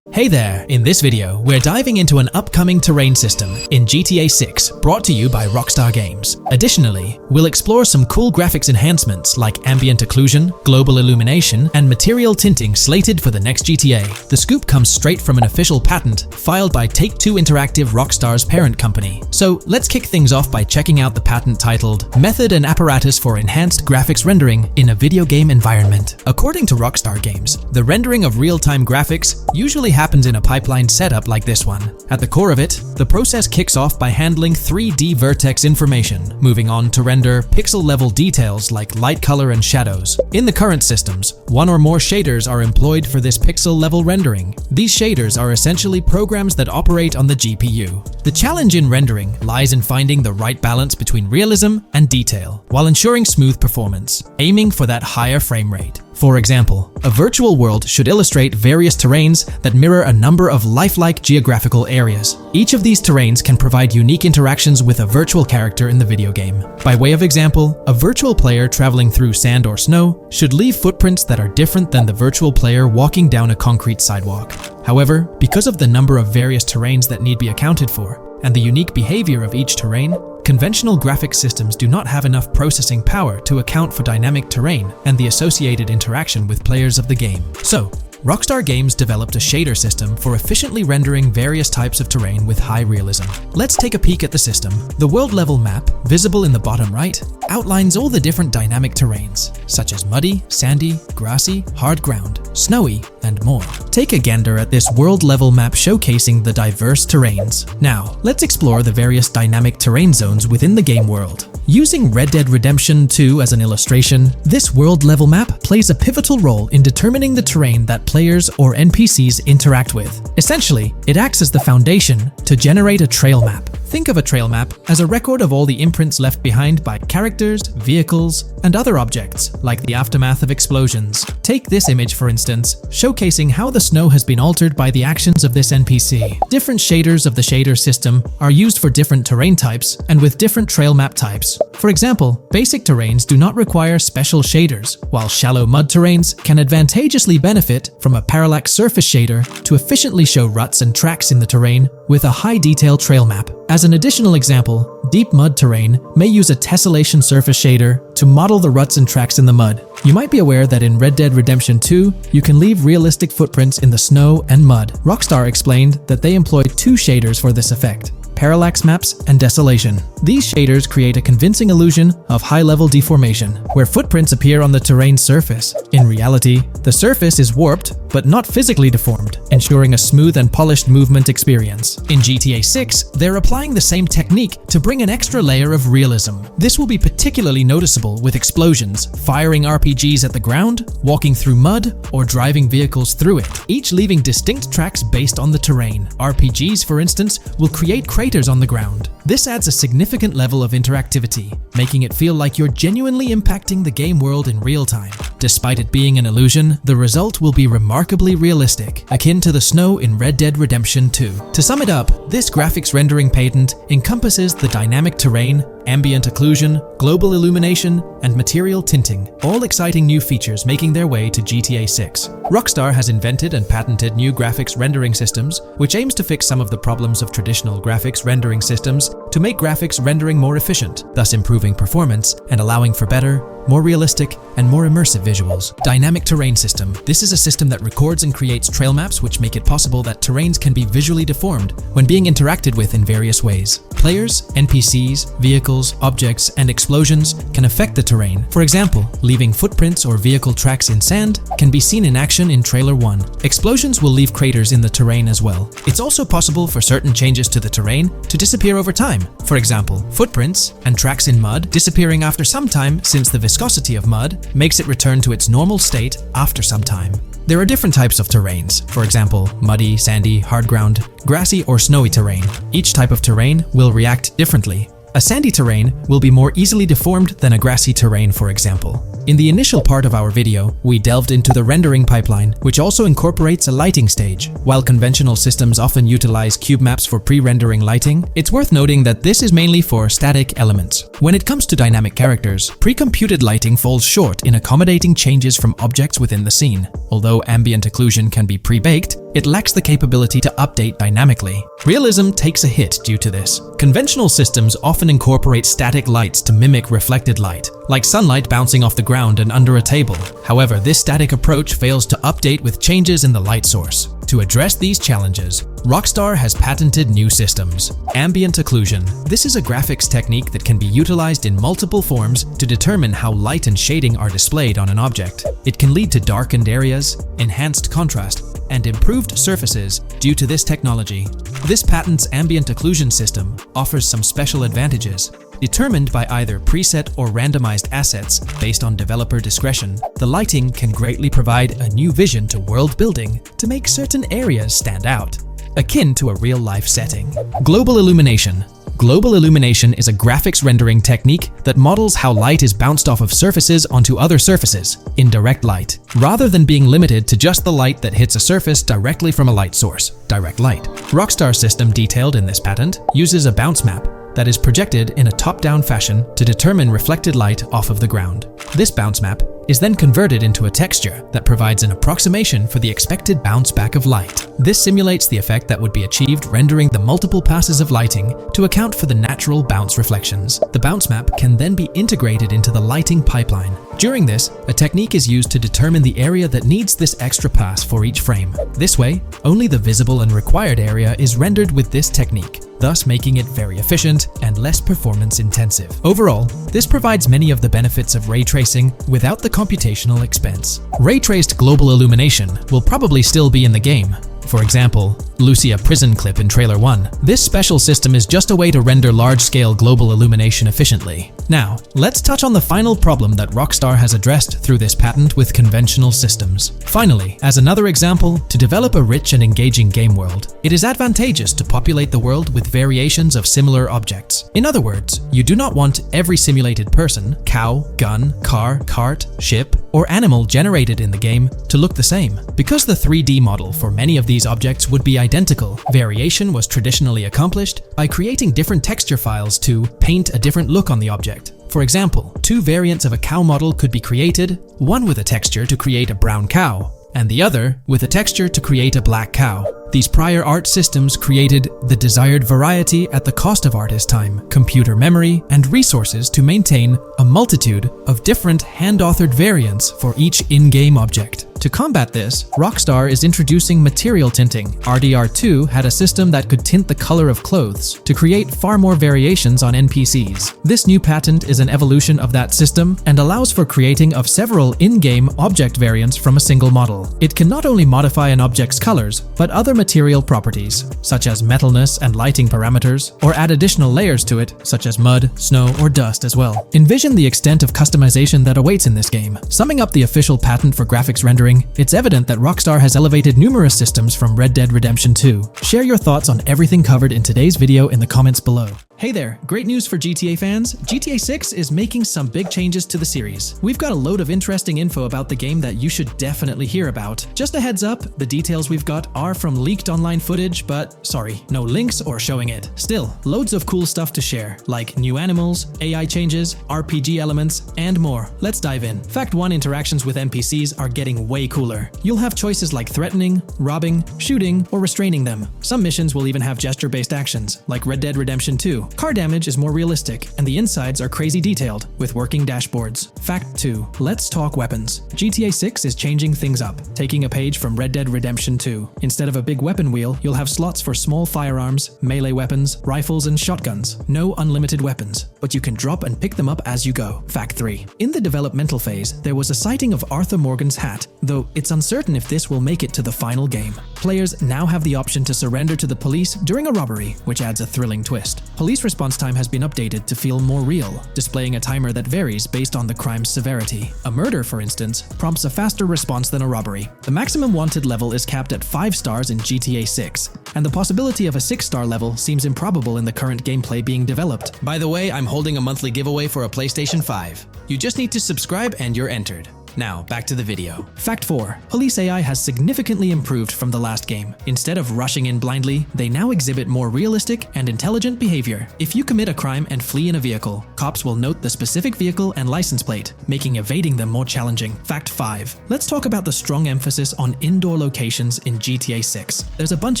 Hey there! In this video, we're diving into an upcoming terrain system in GTA 6 brought to you by Rockstar Games. Additionally, we'll explore some cool graphics enhancements like ambient occlusion, global illumination, and material tinting slated for the next GTA. The scoop comes straight from an official patent filed by Take-Two Interactive, Rockstar's parent company. So let's kick things off by checking out the patent titled Method and Apparatus for Enhanced Graphics Rendering in a Video Game Environment. According to Rockstar Games, the rendering of real-time graphics usually happens in a pipeline setup like this one. At the core of it, the process kicks off by handling 3D vertex information, moving on to render pixel-level details like light, color, and shadows. In the current systems, one or more shaders are employed for this pixel-level rendering. These shaders are essentially programs that operate on the GPU. The challenge in rendering lies in finding the right balance between realism and detail, while ensuring smooth performance, aiming for that higher frame rate. For example, a virtual world should illustrate various terrains that mirror a number of lifelike geographical areas. Each of these terrains can provide unique interactions with a virtual character in the video game. By way of example, a virtual player traveling through sand or snow should leave footprints that are different than the virtual player walking down a concrete sidewalk. However, because of the number of various terrains that need to be accounted for, and the unique behavior of each terrain, conventional graphics systems do not have enough processing power to account for dynamic terrain and the associated interaction with players of the game. So, Rockstar Games developed a shader system for efficiently rendering various types of terrain with high realism. Let's take a peek at the system. The world level map, visible in the bottom right, outlines all the different dynamic terrains, such as muddy, sandy, grassy, hard ground, snowy, and more. Take a gander at this world level map showcasing the diverse terrains. Now, let's explore the various dynamic terrain zones within the game world. Using Red Dead Redemption 2 as an illustration, this world level map plays a pivotal role in determining the terrain that players or NPCs interact with. Essentially, it acts as the foundation to generate a trail map. Think of a trail map as a record of all the imprints left behind by characters, vehicles, and other objects, like the aftermath of explosions. Take this image for instance, showcasing how the snow has been altered by the actions of this NPC. Different shaders of the shader system are used for different terrain types and with different trail map types. For example, basic terrains do not require special shaders, while shallow mud terrains can advantageously benefit from a parallax surface shader to efficiently show ruts and tracks in the terrain with a high detail trail map. As an additional example, deep mud terrain may use a tessellation surface shader to model the ruts and tracks in the mud. You might be aware that in Red Dead Redemption 2, you can leave realistic footprints in the snow and mud. Rockstar explained that they employed two shaders for this effect: parallax maps and desolation. These shaders create a convincing illusion of high-level deformation, where footprints appear on the terrain's surface. In reality, the surface is warped but not physically deformed, ensuring a smooth and polished movement experience. In GTA 6, they're applying the same technique to bring an extra layer of realism. This will be particularly noticeable with explosions, firing RPGs at the ground, walking through mud, or driving vehicles through it, each leaving distinct tracks based on the terrain. RPGs, for instance, will create crazy craters on the ground. This adds a significant level of interactivity, making it feel like you're genuinely impacting the game world in real time. Despite it being an illusion, the result will be remarkably realistic, akin to the snow in Red Dead Redemption 2. To sum it up, this graphics rendering patent encompasses the dynamic terrain, ambient occlusion, global illumination, and material tinting, all exciting new features making their way to GTA 6. Rockstar has invented and patented new graphics rendering systems, which aims to fix some of the problems of traditional graphics rendering systems to make graphics rendering more efficient, thus improving performance and allowing for better, more realistic, and more immersive visuals. Dynamic Terrain System. This is a system that records and creates trail maps which make it possible that terrains can be visually deformed when being interacted with in various ways. Players, NPCs, vehicles, objects, and explosions can affect the terrain. For example, leaving footprints or vehicle tracks in sand can be seen in action in Trailer 1. Explosions will leave craters in the terrain as well. It's also possible for certain changes to the terrain to disappear over time. For example, footprints and tracks in mud disappearing after some time, since the viscosity of mud makes it return to its normal state after some time. There are different types of terrains, for example, muddy, sandy, hard ground, grassy, or snowy terrain. Each type of terrain will react differently. A sandy terrain will be more easily deformed than a grassy terrain, for example. In the initial part of our video, we delved into the rendering pipeline, which also incorporates a lighting stage. While conventional systems often utilize cube maps for pre-rendering lighting, it's worth noting that this is mainly for static elements. When it comes to dynamic characters, pre-computed lighting falls short in accommodating changes from objects within the scene. Although ambient occlusion can be pre-baked, it lacks the capability to update dynamically. Realism takes a hit due to this. Conventional systems often incorporate static lights to mimic reflected light, like sunlight bouncing off the ground and under a table. However, this static approach fails to update with changes in the light source. To address these challenges, Rockstar has patented new systems. Ambient occlusion. This is a graphics technique that can be utilized in multiple forms to determine how light and shading are displayed on an object. It can lead to darkened areas, enhanced contrast, and improved surfaces due to this technology. This patent's ambient occlusion system offers some special advantages. Determined by either preset or randomized assets based on developer discretion, the lighting can greatly provide a new vision to world building to make certain areas stand out, akin to a real-life setting. Global illumination. Global illumination is a graphics rendering technique that models how light is bounced off of surfaces onto other surfaces in direct light, rather than being limited to just the light that hits a surface directly from a light source, direct light. Rockstar's system detailed in this patent uses a bounce map that is projected in a top-down fashion to determine reflected light off of the ground. This bounce map is then converted into a texture that provides an approximation for the expected bounce back of light. This simulates the effect that would be achieved rendering the multiple passes of lighting to account for the natural bounce reflections. The bounce map can then be integrated into the lighting pipeline. During this, a technique is used to determine the area that needs this extra pass for each frame. This way, only the visible and required area is rendered with this technique, thus making it very efficient and less performance intensive. Overall, this provides many of the benefits of ray tracing without the computational expense. Ray-traced global illumination will probably still be in the game. For example, Lucia prison clip in Trailer 1. This special system is just a way to render large-scale global illumination efficiently. Now, let's touch on the final problem that Rockstar has addressed through this patent with conventional systems. Finally, as another example, to develop a rich and engaging game world, it is advantageous to populate the world with variations of similar objects. In other words, you do not want every simulated person, cow, gun, car, cart, ship, or animal generated in the game to look the same. Because the 3D model for many of these objects would be identical, variation was traditionally accomplished by creating different texture files to paint a different look on the object. For example, two variants of a cow model could be created, one with a texture to create a brown cow, and the other with a texture to create a black cow. These prior art systems created the desired variety at the cost of artist time, computer memory, and resources to maintain a multitude of different hand-authored variants for each in-game object. To combat this, Rockstar is introducing material tinting. RDR2 had a system that could tint the color of clothes to create far more variations on NPCs. This new patent is an evolution of that system and allows for creating of several in-game object variants from a single model. It can not only modify an object's colors, but other material properties, such as metalness and lighting parameters, or add additional layers to it, such as mud, snow, or dust as well. Envision the extent of customization that awaits in this game. Summing up the official patent for graphics rendering, gang, it's evident that Rockstar has elevated numerous systems from Red Dead Redemption 2. Share your thoughts on everything covered in today's video in the comments below. Hey there, great news for GTA fans. GTA 6 is making some big changes to the series. We've got a load of interesting info about the game that you should definitely hear about. Just a heads up, the details we've got are from leaked online footage, but sorry, no links or showing it. Still, loads of cool stuff to share, like new animals, AI changes, RPG elements, and more. Let's dive in. Fact 1: interactions with NPCs are getting way cooler. You'll have choices like threatening, robbing, shooting, or restraining them. Some missions will even have gesture-based actions, like Red Dead Redemption 2. Car damage is more realistic, and the insides are crazy detailed, with working dashboards. Fact 2: let's talk weapons. GTA 6 is changing things up, taking a page from Red Dead Redemption 2. Instead of a big weapon wheel, you'll have slots for small firearms, melee weapons, rifles, and shotguns. No unlimited weapons, but you can drop and pick them up as you go. Fact 3: in the developmental phase, there was a sighting of Arthur Morgan's hat, though it's uncertain if this will make it to the final game. Players now have the option to surrender to the police during a robbery, which adds a thrilling twist. Police response time has been updated to feel more real, displaying a timer that varies based on the crime's severity. A murder, for instance, prompts a faster response than a robbery. The maximum wanted level is capped at 5 stars in GTA 6, and the possibility of a 6-star level seems improbable in the current gameplay being developed. By the way, I'm holding a monthly giveaway for a PlayStation 5. You just need to subscribe and you're entered. Now, back to the video. Fact 4: police AI has significantly improved from the last game. Instead of rushing in blindly, they now exhibit more realistic and intelligent behavior. If you commit a crime and flee in a vehicle, cops will note the specific vehicle and license plate, making evading them more challenging. Fact 5: let's talk about the strong emphasis on indoor locations in GTA 6. There's a bunch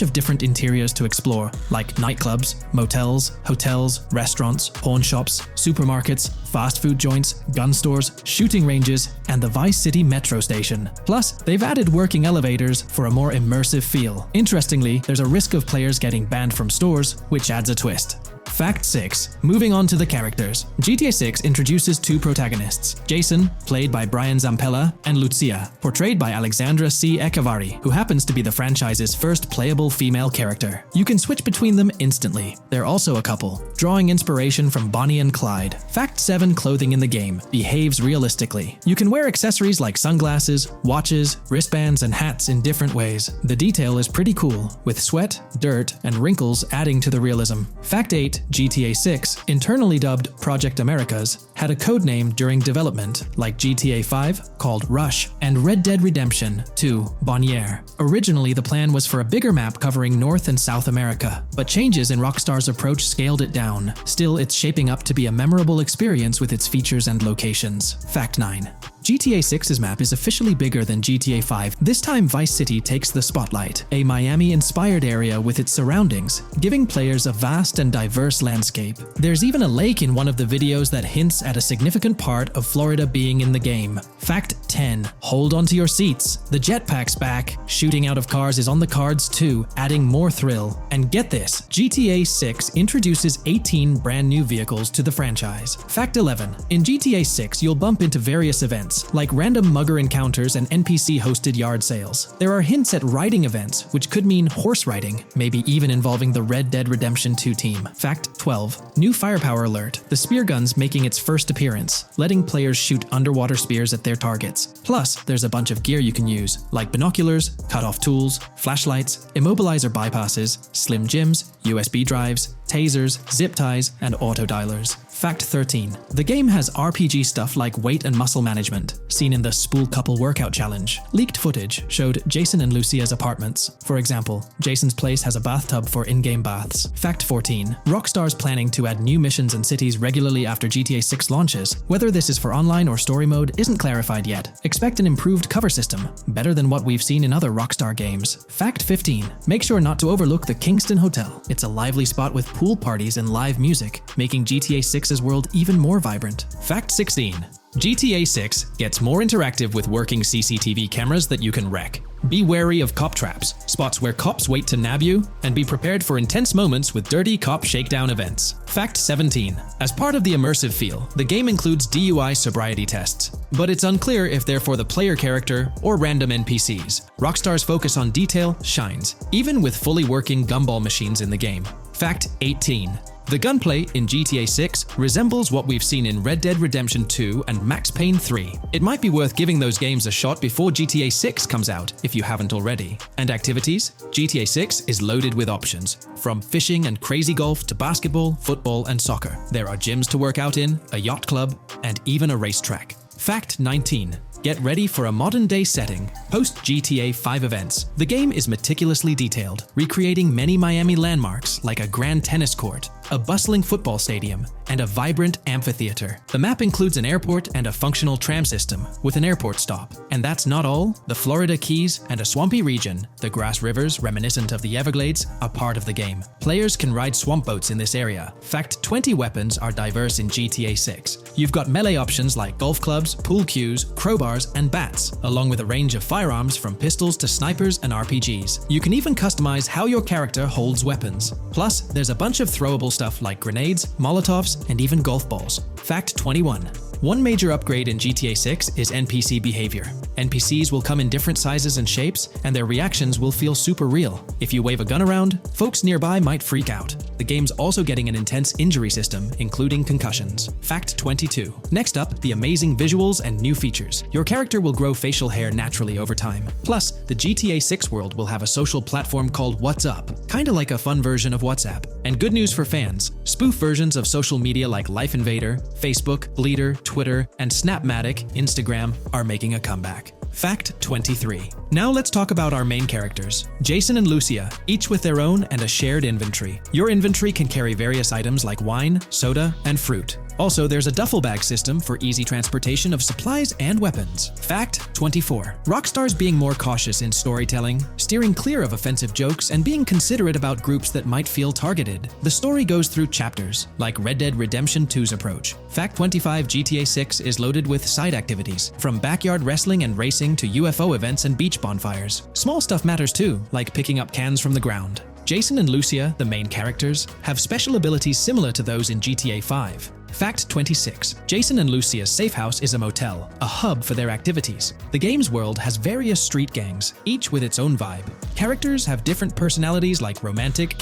of different interiors to explore, like nightclubs, motels, hotels, restaurants, pawn shops, supermarkets, fast food joints, gun stores, shooting ranges, and the Vice City metro station. Plus, they've added working elevators for a more immersive feel. Interestingly, there's a risk of players getting banned from stores, which adds a twist. Fact 6: moving on to the characters. GTA 6 introduces 2 protagonists, Jason, played by Brian Zampella, and Lucia, portrayed by Alexandra C. Echevarri, who happens to be the franchise's first playable female character. You can switch between them instantly. They're also a couple, drawing inspiration from Bonnie and Clyde. Fact 7: clothing in the game behaves realistically. You can wear accessories like sunglasses, watches, wristbands, and hats in different ways. The detail is pretty cool, with sweat, dirt, and wrinkles adding to the realism. Fact 8: GTA 6, internally dubbed Project Americas, had a codename during development, like GTA 5, called Rush, and Red Dead Redemption 2, Bonnier. Originally, the plan was for a bigger map covering North and South America, but changes in Rockstar's approach scaled it down. Still, it's shaping up to be a memorable experience with its features and locations. Fact 9: GTA 6's map is officially bigger than GTA 5. This time, Vice City takes the spotlight, a Miami-inspired area with its surroundings, giving players a vast and diverse landscape. There's even a lake in one of the videos that hints at a significant part of Florida being in the game. Fact 10: hold onto your seats. The jetpack's back. Shooting out of cars is on the cards too, adding more thrill. And get this, GTA 6 introduces 18 brand new vehicles to the franchise. Fact 11: in GTA 6, you'll bump into various events, like random mugger encounters and NPC-hosted yard sales. There are hints at riding events, which could mean horse riding, maybe even involving the Red Dead Redemption 2 team. Fact 12: new firepower alert. The spear gun's making its first appearance, letting players shoot underwater spears at their targets. Plus, there's a bunch of gear you can use, like binoculars, cut-off tools, flashlights, immobilizer bypasses, slim jims, USB drives, tasers, zip ties, and auto-dialers. Fact 13: the game has RPG stuff like weight and muscle management, seen in the Spool Couple Workout Challenge. Leaked footage showed Jason and Lucia's apartments. For example, Jason's place has a bathtub for in-game baths. Fact 14: Rockstar's planning to add new missions and cities regularly after GTA 6 launches. Whether this is for online or story mode isn't clarified yet. Expect an improved cover system, better than what we've seen in other Rockstar games. Fact 15: make sure not to overlook the Kingston Hotel. It's a lively spot with pool parties and live music, making GTA 6's world even more vibrant. Fact 16: GTA 6 gets more interactive with working CCTV cameras that you can wreck. Be wary of cop traps, spots where cops wait to nab you, and be prepared for intense moments with dirty cop shakedown events. Fact 17: as part of the immersive feel, the game includes DUI sobriety tests, but it's unclear if they're for the player character or random NPCs. Rockstar's focus on detail shines, even with fully working gumball machines in the game. Fact 18: The gunplay in GTA 6 resembles what we've seen in Red Dead Redemption 2 and Max Payne 3. It might be worth giving those games a shot before GTA 6 comes out, if you haven't already. And activities? GTA 6 is loaded with options, from fishing and crazy golf to basketball, football, and soccer. There are gyms to work out in, a yacht club, and even a racetrack. Fact 19. Get ready for a modern-day setting. Post-GTA 5 events, the game is meticulously detailed, recreating many Miami landmarks like a grand tennis court, a bustling football stadium, and a vibrant amphitheater. The map includes an airport and a functional tram system with an airport stop. And that's not all. The Florida Keys and a swampy region, the grass rivers reminiscent of the Everglades, are part of the game. Players can ride swamp boats in this area. Fact 20 weapons are diverse in GTA 6. You've got melee options like golf clubs, pool cues, crowbars, and bats, along with a range of firearms from pistols to snipers and RPGs. You can even customize how your character holds weapons. Plus, there's a bunch of throwable stuff like grenades, molotovs, and even golf balls. Fact 21. One major upgrade in GTA 6 is NPC behavior. NPCs will come in different sizes and shapes, and their reactions will feel super real. If you wave a gun around, folks nearby might freak out. The game's also getting an intense injury system, including concussions. Fact 22. Next up, the amazing visuals and new features. Your character will grow facial hair naturally over time. Plus, the GTA 6 world will have a social platform called What's Up, kinda like a fun version of WhatsApp. And good news for fans, spoof versions of social media like Life Invader, Facebook, Bleeder, Twitter, and Snapmatic, Instagram, are making a comeback. Fact 23. Now let's talk about our main characters, Jason and Lucia, each with their own and a shared inventory. Your inventory can carry various items like wine, soda, and fruit. Also, there's a duffel bag system for easy transportation of supplies and weapons. Fact 24. Rockstar's being more cautious in storytelling, steering clear of offensive jokes, and being considerate about groups that might feel targeted. The story goes through chapters, like Red Dead Redemption 2's approach. Fact 25. GTA 6 is loaded with side activities, from backyard wrestling and racing to UFO events and beach bonfires. Small stuff matters too, like picking up cans from the ground. Jason and Lucia, the main characters, have special abilities similar to those in GTA 5. Fact 26. Jason and Lucia's safe house is a motel, a hub for their activities. The game's world has various street gangs, each with its own vibe. Characters have different personalities like romantic,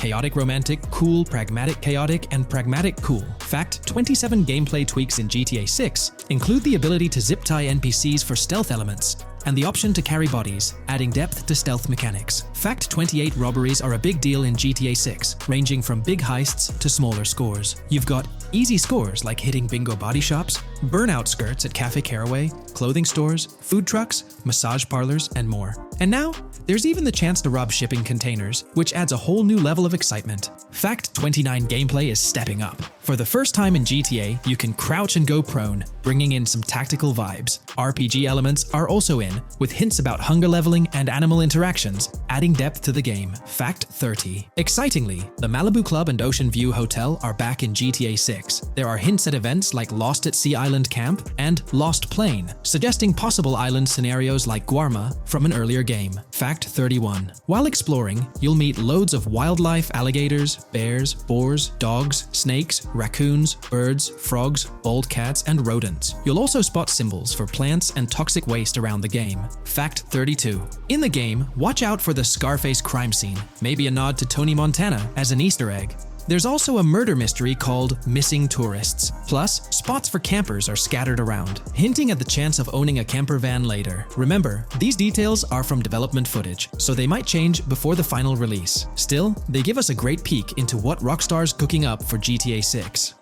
cool, pragmatic, chaotic, and pragmatic cool. Fact 27. Gameplay tweaks in GTA 6 include the ability to zip tie NPCs for stealth elements, and the option to carry bodies, adding depth to stealth mechanics. Fact 28. Robberies are a big deal in GTA 6, ranging from big heists to smaller scores. You've got easy scores like hitting bingo body shops, burnout skirts at Cafe Caraway, clothing stores, food trucks, massage parlors, and more. And now, there's even the chance to rob shipping containers, which adds a whole new level of excitement. Fact 29. Gameplay is stepping up. For the first time in GTA, you can crouch and go prone, bringing in some tactical vibes. RPG elements are also in, with hints about hunger leveling and animal interactions, adding depth to the game. Fact 30. Excitingly, the Malibu Club and Ocean View Hotel are back in GTA 6. There are hints at events like Lost at Sea Island Camp and Lost Plane, suggesting possible island scenarios like Guarma from an earlier game. Fact 31. While exploring, you'll meet loads of wildlife, alligators, bears, boars, dogs, snakes, raccoons, birds, frogs, bald cats, and rodents. You'll also spot symbols for plants and toxic waste around the game. Fact 32. In the game, watch out for the Scarface crime scene, maybe a nod to Tony Montana as an Easter egg. There's also a murder mystery called Missing Tourists. Plus, spots for campers are scattered around, hinting at the chance of owning a camper van later. Remember, these details are from development footage, so they might change before the final release. Still, they give us a great peek into what Rockstar's cooking up for GTA 6.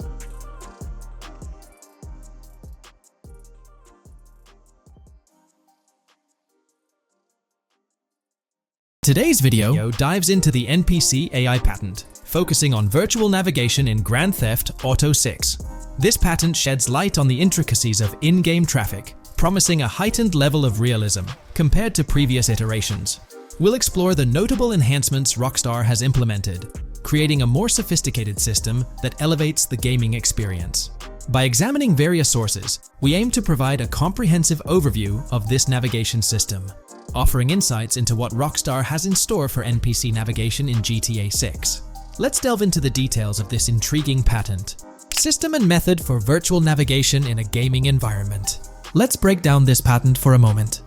Today's video dives into the NPC AI patent, focusing on virtual navigation in Grand Theft Auto 6. This patent sheds light on the intricacies of in-game traffic, promising a heightened level of realism compared to previous iterations. We'll explore the notable enhancements Rockstar has implemented, creating a more sophisticated system that elevates the gaming experience. By examining various sources, we aim to provide a comprehensive overview of this navigation system, offering insights into what Rockstar has in store for NPC navigation in GTA 6. Let's delve into the details of this intriguing patent. System and method for virtual navigation in a gaming environment. Let's break down this patent for a moment.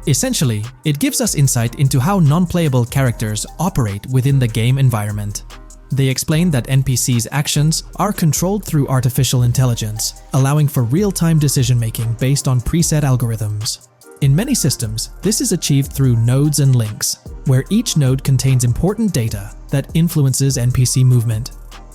Essentially, it gives us insight into how non-playable characters operate within the game environment. They explain that NPCs' actions are controlled through artificial intelligence, allowing for real-time decision-making based on preset algorithms. In many systems, this is achieved through nodes and links, where each node contains important data that influences NPC movement.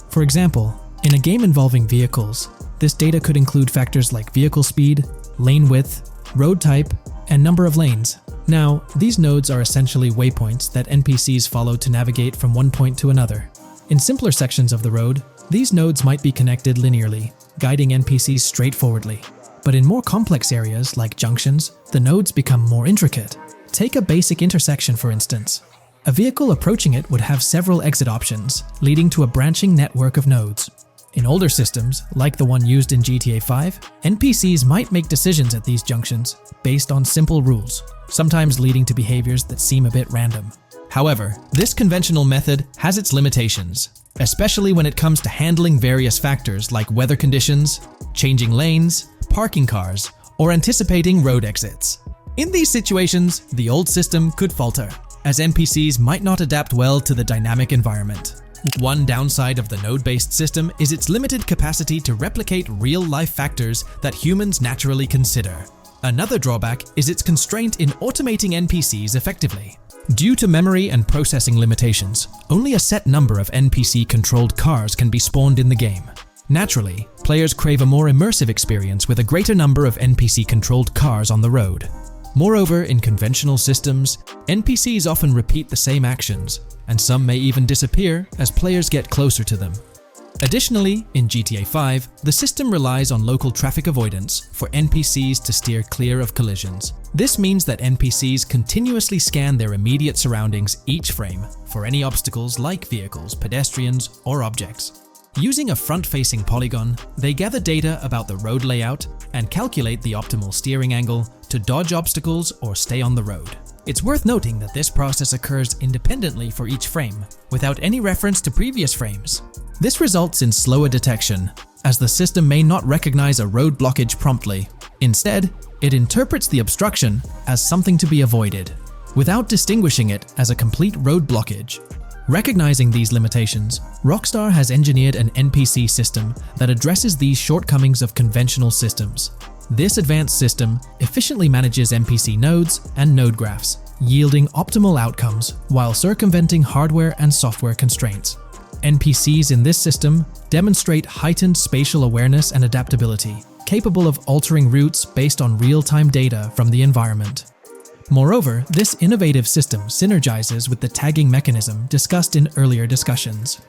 For example, in a game involving vehicles, this data could include factors like vehicle speed, lane width, road type, and number of lanes. Now, these nodes are essentially waypoints that NPCs follow to navigate from one point to another. In simpler sections of the road, these nodes might be connected linearly, guiding NPCs straightforwardly. But in more complex areas, like junctions, the nodes become more intricate. Take a basic intersection, for instance. A vehicle approaching it would have several exit options, leading to a branching network of nodes. In older systems, like the one used in GTA 5, NPCs might make decisions at these junctions based on simple rules, sometimes leading to behaviors that seem a bit random. However, this conventional method has its limitations, especially when it comes to handling various factors like weather conditions, changing lanes, parking cars, or anticipating road exits. In these situations, the old system could falter, as NPCs might not adapt well to the dynamic environment. One downside of the node-based system is its limited capacity to replicate real-life factors that humans naturally consider. Another drawback is its constraint in automating NPCs effectively. Due to memory and processing limitations, only a set number of NPC-controlled cars can be spawned in the game. Naturally, players crave a more immersive experience with a greater number of NPC-controlled cars on the road. Moreover, in conventional systems, NPCs often repeat the same actions, and some may even disappear as players get closer to them. Additionally, in GTA 5, the system relies on local traffic avoidance for NPCs to steer clear of collisions. This means that NPCs continuously scan their immediate surroundings each frame for any obstacles like vehicles, pedestrians, or objects. Using a front-facing polygon, they gather data about the road layout and calculate the optimal steering angle to dodge obstacles or stay on the road. It's worth noting that this process occurs independently for each frame, without any reference to previous frames. This results in slower detection, as the system may not recognize a road blockage promptly. Instead, it interprets the obstruction as something to be avoided, without distinguishing it as a complete road blockage. Recognizing these limitations, Rockstar has engineered an NPC system that addresses these shortcomings of conventional systems. This advanced system efficiently manages NPC nodes and node graphs, yielding optimal outcomes while circumventing hardware and software constraints. NPCs in this system demonstrate heightened spatial awareness and adaptability, capable of altering routes based on real-time data from the environment. Moreover, this innovative system synergizes with the tagging mechanism discussed in earlier discussions.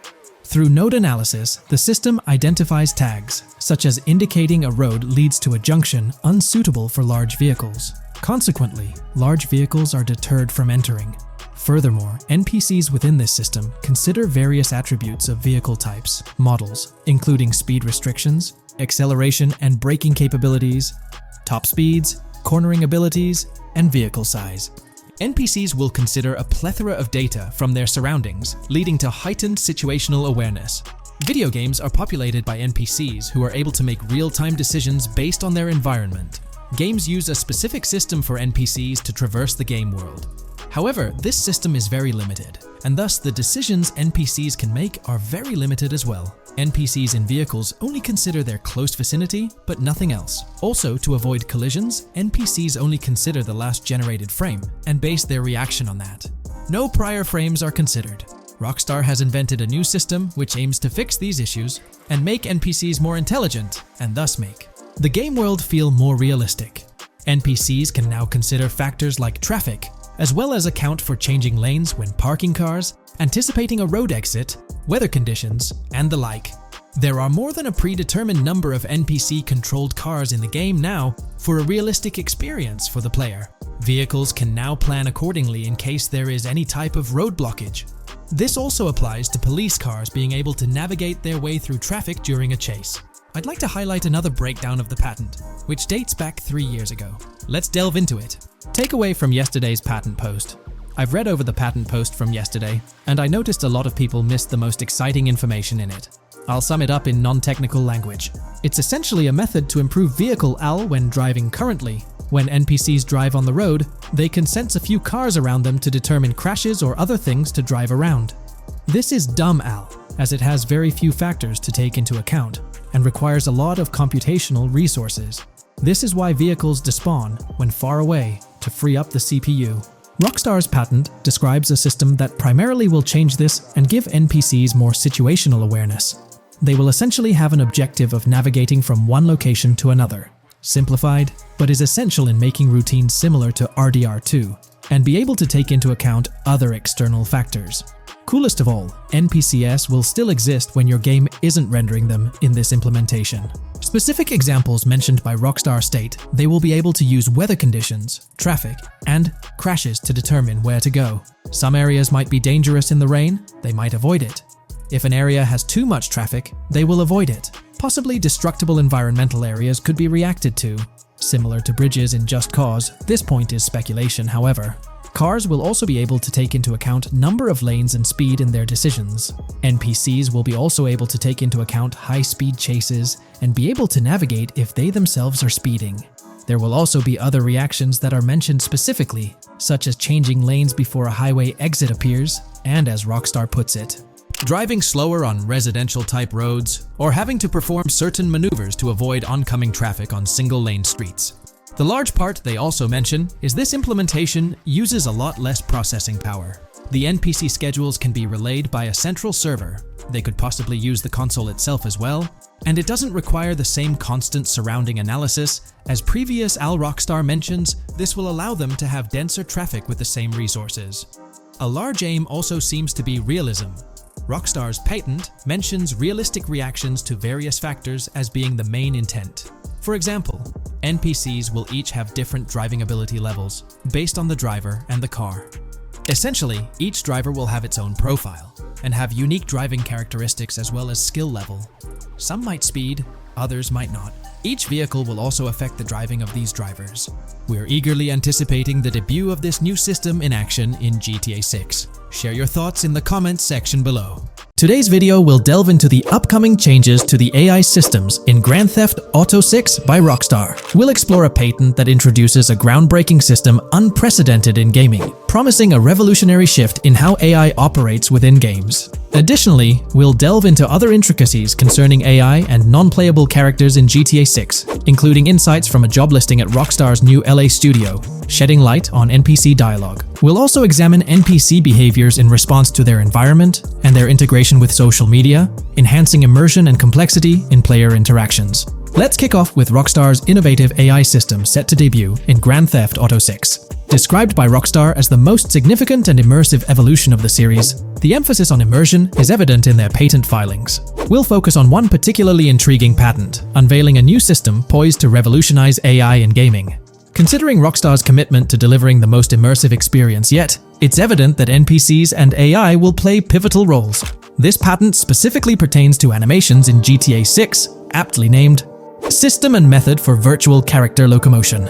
Through node analysis, the system identifies tags, such as indicating a road leads to a junction unsuitable for large vehicles. Consequently, large vehicles are deterred from entering. Furthermore, NPCs within this system consider various attributes of vehicle types, models, including speed restrictions, acceleration and braking capabilities, top speeds, cornering abilities, and vehicle size. NPCs will consider a plethora of data from their surroundings, leading to heightened situational awareness. Video games are populated by NPCs who are able to make real-time decisions based on their environment. Games use a specific system for NPCs to traverse the game world. However, this system is very limited, and thus the decisions NPCs can make are very limited as well. NPCs in vehicles only consider their close vicinity, but nothing else. Also, to avoid collisions, NPCs only consider the last generated frame and base their reaction on that. No prior frames are considered. Rockstar has invented a new system which aims to fix these issues and make NPCs more intelligent, and thus make the game world feel more realistic. NPCs can now consider factors like traffic, as well as account for changing lanes when parking cars, anticipating a road exit, weather conditions, and the like. There are more than a predetermined number of NPC-controlled cars in the game now for a realistic experience for the player. Vehicles can now plan accordingly in case there is any type of road blockage. This also applies to police cars being able to navigate their way through traffic during a chase. I'd like to highlight another breakdown of the patent, which dates back 3 years ago. Let's delve into it. Takeaway from yesterday's patent post. I've read over the patent post from yesterday, and I noticed a lot of people missed the most exciting information in it. I'll sum it up in non-technical language. It's essentially a method to improve vehicle AL when driving currently. When NPCs drive on the road, they can sense a few cars around them to determine crashes or other things to drive around. This is dumb AL. as it has very few factors to take into account and requires a lot of computational resources. This is why vehicles despawn when far away to free up the CPU. Rockstar's patent describes a system that primarily will change this and give NPCs more situational awareness. They will essentially have an objective of navigating from one location to another. Simplified, but is essential in making routines similar to RDR2, and be able to take into account other external factors. Coolest of all, NPCs will still exist when your game isn't rendering them in this implementation. Specific examples mentioned by Rockstar state they will be able to use weather conditions, traffic, and crashes to determine where to go. Some areas might be dangerous in the rain, they might avoid it. If an area has too much traffic, they will avoid it. Possibly destructible environmental areas could be reacted to. Similar to bridges in Just Cause, this point is speculation, however. Cars will also be able to take into account number of lanes and speed in their decisions. NPCs will be also able to take into account high-speed chases and be able to navigate if they themselves are speeding. There will also be other reactions that are mentioned specifically, such as changing lanes before a highway exit appears, and as Rockstar puts it, driving slower on residential-type roads, or having to perform certain maneuvers to avoid oncoming traffic on single-lane streets. The large part they also mention is this implementation uses a lot less processing power. The NPC schedules can be relayed by a central server. They could possibly use the console itself as well, and it doesn't require the same constant surrounding analysis. As previous Rockstar mentions, this will allow them to have denser traffic with the same resources. A large aim also seems to be realism. Rockstar's patent mentions realistic reactions to various factors as being the main intent. For example, NPCs will each have different driving ability levels based on the driver and the car. Essentially, each driver will have its own profile and have unique driving characteristics as well as skill level. Some might speed, others might not. Each vehicle will also affect the driving of these drivers. We're eagerly anticipating the debut of this new system in action in GTA 6. Share your thoughts in the comments section below. Today's video will delve into the upcoming changes to the AI systems in Grand Theft Auto 6 by Rockstar. We'll explore a patent that introduces a groundbreaking system unprecedented in gaming, promising a revolutionary shift in how AI operates within games. Additionally, we'll delve into other intricacies concerning AI and non-playable characters in GTA 6, including insights from a job listing at Rockstar's new LA studio, shedding light on NPC dialogue. We'll also examine NPC behaviors in response to their environment and their integration with social media, enhancing immersion and complexity in player interactions. Let's kick off with Rockstar's innovative AI system set to debut in Grand Theft Auto 6. Described by Rockstar as the most significant and immersive evolution of the series, the emphasis on immersion is evident in their patent filings. We'll focus on one particularly intriguing patent, unveiling a new system poised to revolutionize AI in gaming. Considering Rockstar's commitment to delivering the most immersive experience yet, it's evident that NPCs and AI will play pivotal roles. This patent specifically pertains to animations in GTA 6, aptly named System and Method for Virtual Character Locomotion.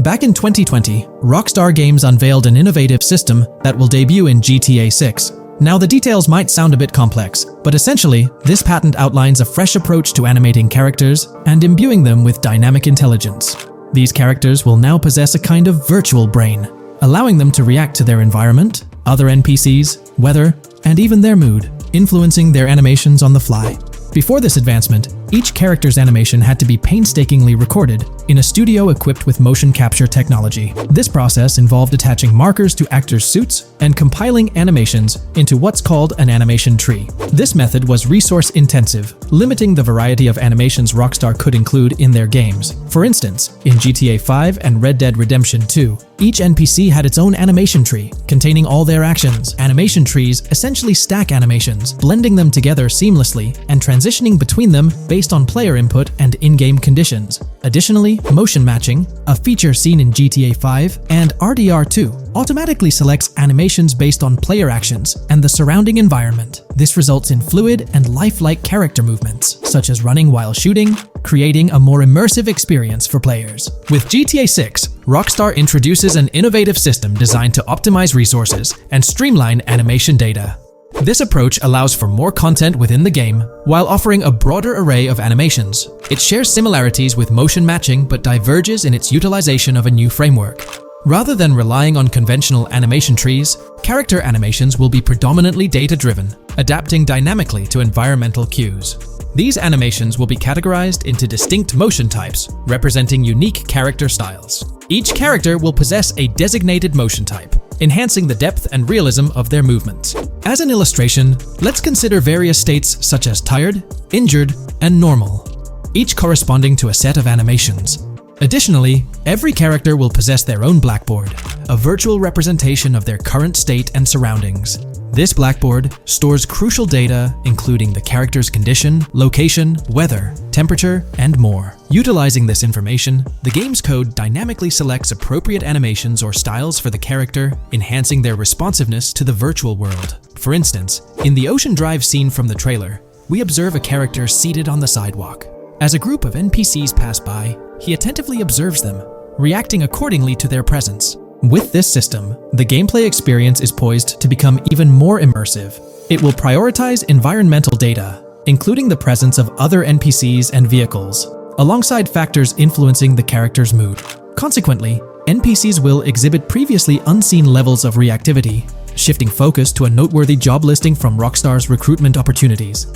Back in 2020, Rockstar Games unveiled an innovative system that will debut in GTA 6. Now, the details might sound a bit complex, but essentially, this patent outlines a fresh approach to animating characters and imbuing them with dynamic intelligence. These characters will now possess a kind of virtual brain, allowing them to react to their environment, other NPCs, weather, and even their mood, influencing their animations on the fly. Before this advancement, each character's animation had to be painstakingly recorded in a studio equipped with motion capture technology. This process involved attaching markers to actors' suits and compiling animations into what's called an animation tree. This method was resource-intensive, limiting the variety of animations Rockstar could include in their games. For instance, in GTA 5 and Red Dead Redemption 2, each NPC had its own animation tree, containing all their actions. Animation trees essentially stack animations, blending them together seamlessly and transitioning between them based on player input and in-game conditions. Additionally, motion matching, a feature seen in GTA 5 and RDR2, automatically selects animations based on player actions and the surrounding environment. This results in fluid and lifelike character movements, such as running while shooting, creating a more immersive experience for players. With GTA 6, Rockstar introduces an innovative system designed to optimize resources and streamline animation data. This approach allows for more content within the game while offering a broader array of animations. It shares similarities with motion matching but diverges in its utilization of a new framework. Rather than relying on conventional animation trees, character animations will be predominantly data-driven, adapting dynamically to environmental cues. These animations will be categorized into distinct motion types, representing unique character styles. Each character will possess a designated motion type, enhancing the depth and realism of their movements. As an illustration, let's consider various states such as tired, injured, and normal, each corresponding to a set of animations. Additionally, every character will possess their own blackboard, a virtual representation of their current state and surroundings. This blackboard stores crucial data including the character's condition, location, weather, temperature, and more. Utilizing this information, the game's code dynamically selects appropriate animations or styles for the character, enhancing their responsiveness to the virtual world. For instance, in the Ocean Drive scene from the trailer, we observe a character seated on the sidewalk. As a group of NPCs pass by, he attentively observes them, reacting accordingly to their presence. With this system, the gameplay experience is poised to become even more immersive. It will prioritize environmental data, including the presence of other NPCs and vehicles, alongside factors influencing the character's mood. Consequently, NPCs will exhibit previously unseen levels of reactivity, shifting focus to a noteworthy job listing from Rockstar's recruitment opportunities.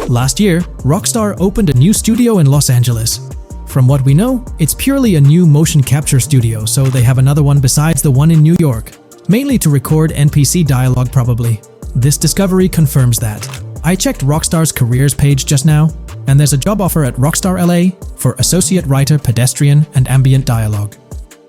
Last year, Rockstar opened a new studio in Los Angeles. From what we know, it's purely a new motion capture studio, so they have another one besides the one in New York, mainly to record NPC dialogue probably. This discovery confirms that. I checked Rockstar's careers page just now, and there's a job offer at Rockstar LA for Associate Writer Pedestrian and Ambient Dialogue.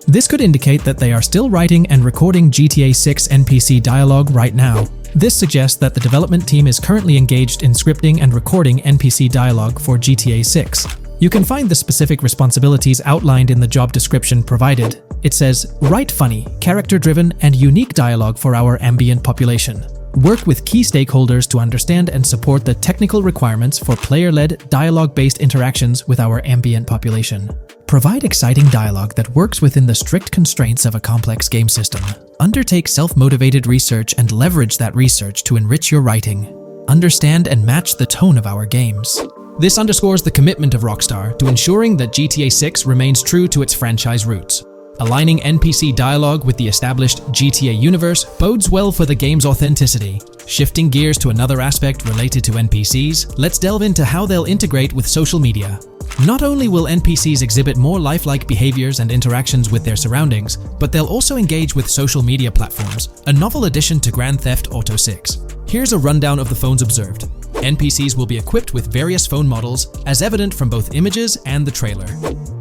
This could indicate that they are still writing and recording GTA 6 NPC dialogue right now. This suggests that the development team is currently engaged in scripting and recording NPC dialogue for GTA 6. You can find the specific responsibilities outlined in the job description provided. It says, write funny, character-driven, and unique dialogue for our ambient population. Work with key stakeholders to understand and support the technical requirements for player-led, dialogue-based interactions with our ambient population. Provide exciting dialogue that works within the strict constraints of a complex game system. Undertake self-motivated research and leverage that research to enrich your writing. Understand and match the tone of our games. This underscores the commitment of Rockstar to ensuring that GTA 6 remains true to its franchise roots. Aligning NPC dialogue with the established GTA universe bodes well for the game's authenticity. Shifting gears to another aspect related to NPCs, let's delve into how they'll integrate with social media. Not only will NPCs exhibit more lifelike behaviors and interactions with their surroundings, but they'll also engage with social media platforms, a novel addition to Grand Theft Auto 6. Here's a rundown of the phones observed. NPCs will be equipped with various phone models, as evident from both images and the trailer.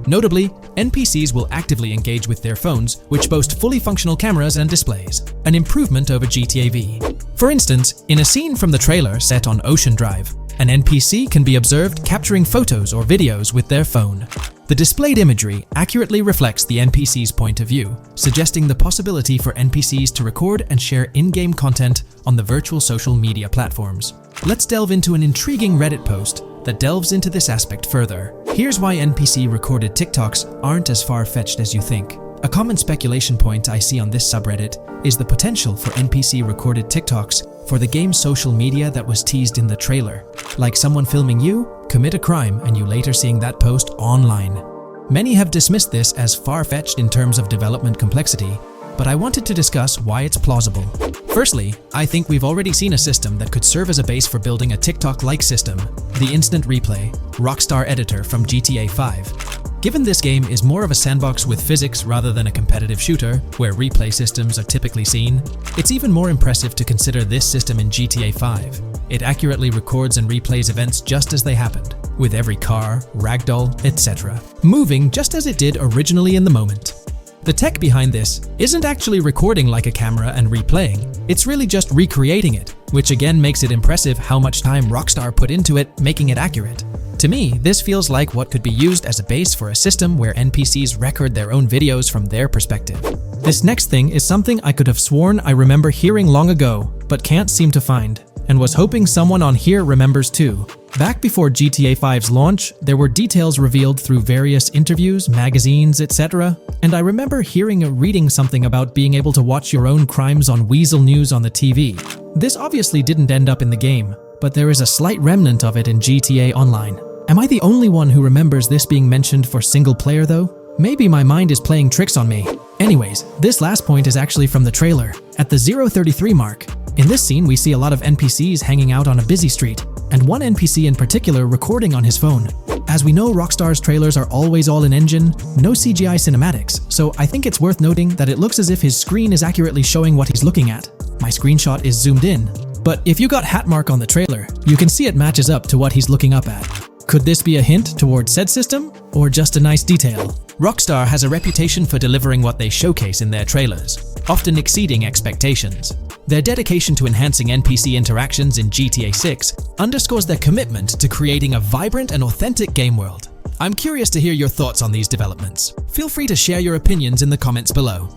Notably, NPCs will actively engage with their phones, which boast fully functional cameras and displays, an improvement over GTA V. For instance, in a scene from the trailer set on Ocean Drive, an NPC can be observed capturing photos or videos with their phone. The displayed imagery accurately reflects the NPC's point of view, suggesting the possibility for NPCs to record and share in-game content on the virtual social media platforms. Let's delve into an intriguing Reddit post that delves into this aspect further. Here's why NPC-recorded TikToks aren't as far-fetched as you think. A common speculation point I see on this subreddit is the potential for NPC-recorded TikToks for the game's social media that was teased in the trailer, like someone filming you commit a crime and you later seeing that post online. Many have dismissed this as far-fetched in terms of development complexity, but I wanted to discuss why it's plausible. Firstly, I think we've already seen a system that could serve as a base for building a TikTok-like system, the Instant Replay, Rockstar editor from GTA 5. Given this game is more of a sandbox with physics rather than a competitive shooter, where replay systems are typically seen, it's even more impressive to consider this system in GTA 5. It accurately records and replays events just as they happened, with every car, ragdoll, etc., moving just as it did originally in the moment. The tech behind this isn't actually recording like a camera and replaying, it's really just recreating it, which again makes it impressive how much time Rockstar put into it, making it accurate. To me, this feels like what could be used as a base for a system where NPCs record their own videos from their perspective. This next thing is something I could have sworn I remember hearing long ago, but can't seem to find, and was hoping someone on here remembers too. Back before GTA 5's launch, there were details revealed through various interviews, magazines, etc., and I remember hearing or reading something about being able to watch your own crimes on Weasel News on the TV. This obviously didn't end up in the game, but there is a slight remnant of it in GTA Online. Am I the only one who remembers this being mentioned for single player though? Maybe my mind is playing tricks on me. Anyways, this last point is actually from the trailer, at the 0:33 mark. In this scene, we see a lot of NPCs hanging out on a busy street, and one NPC in particular recording on his phone. As we know, Rockstar's trailers are always all in engine, no CGI cinematics, so I think it's worth noting that it looks as if his screen is accurately showing what he's looking at. My screenshot is zoomed in, but if you got Hatmark on the trailer, you can see it matches up to what he's looking up at. Could this be a hint towards said system, or just a nice detail? Rockstar has a reputation for delivering what they showcase in their trailers, often exceeding expectations. Their dedication to enhancing NPC interactions in GTA 6 underscores their commitment to creating a vibrant and authentic game world. I'm curious to hear your thoughts on these developments. Feel free to share your opinions in the comments below.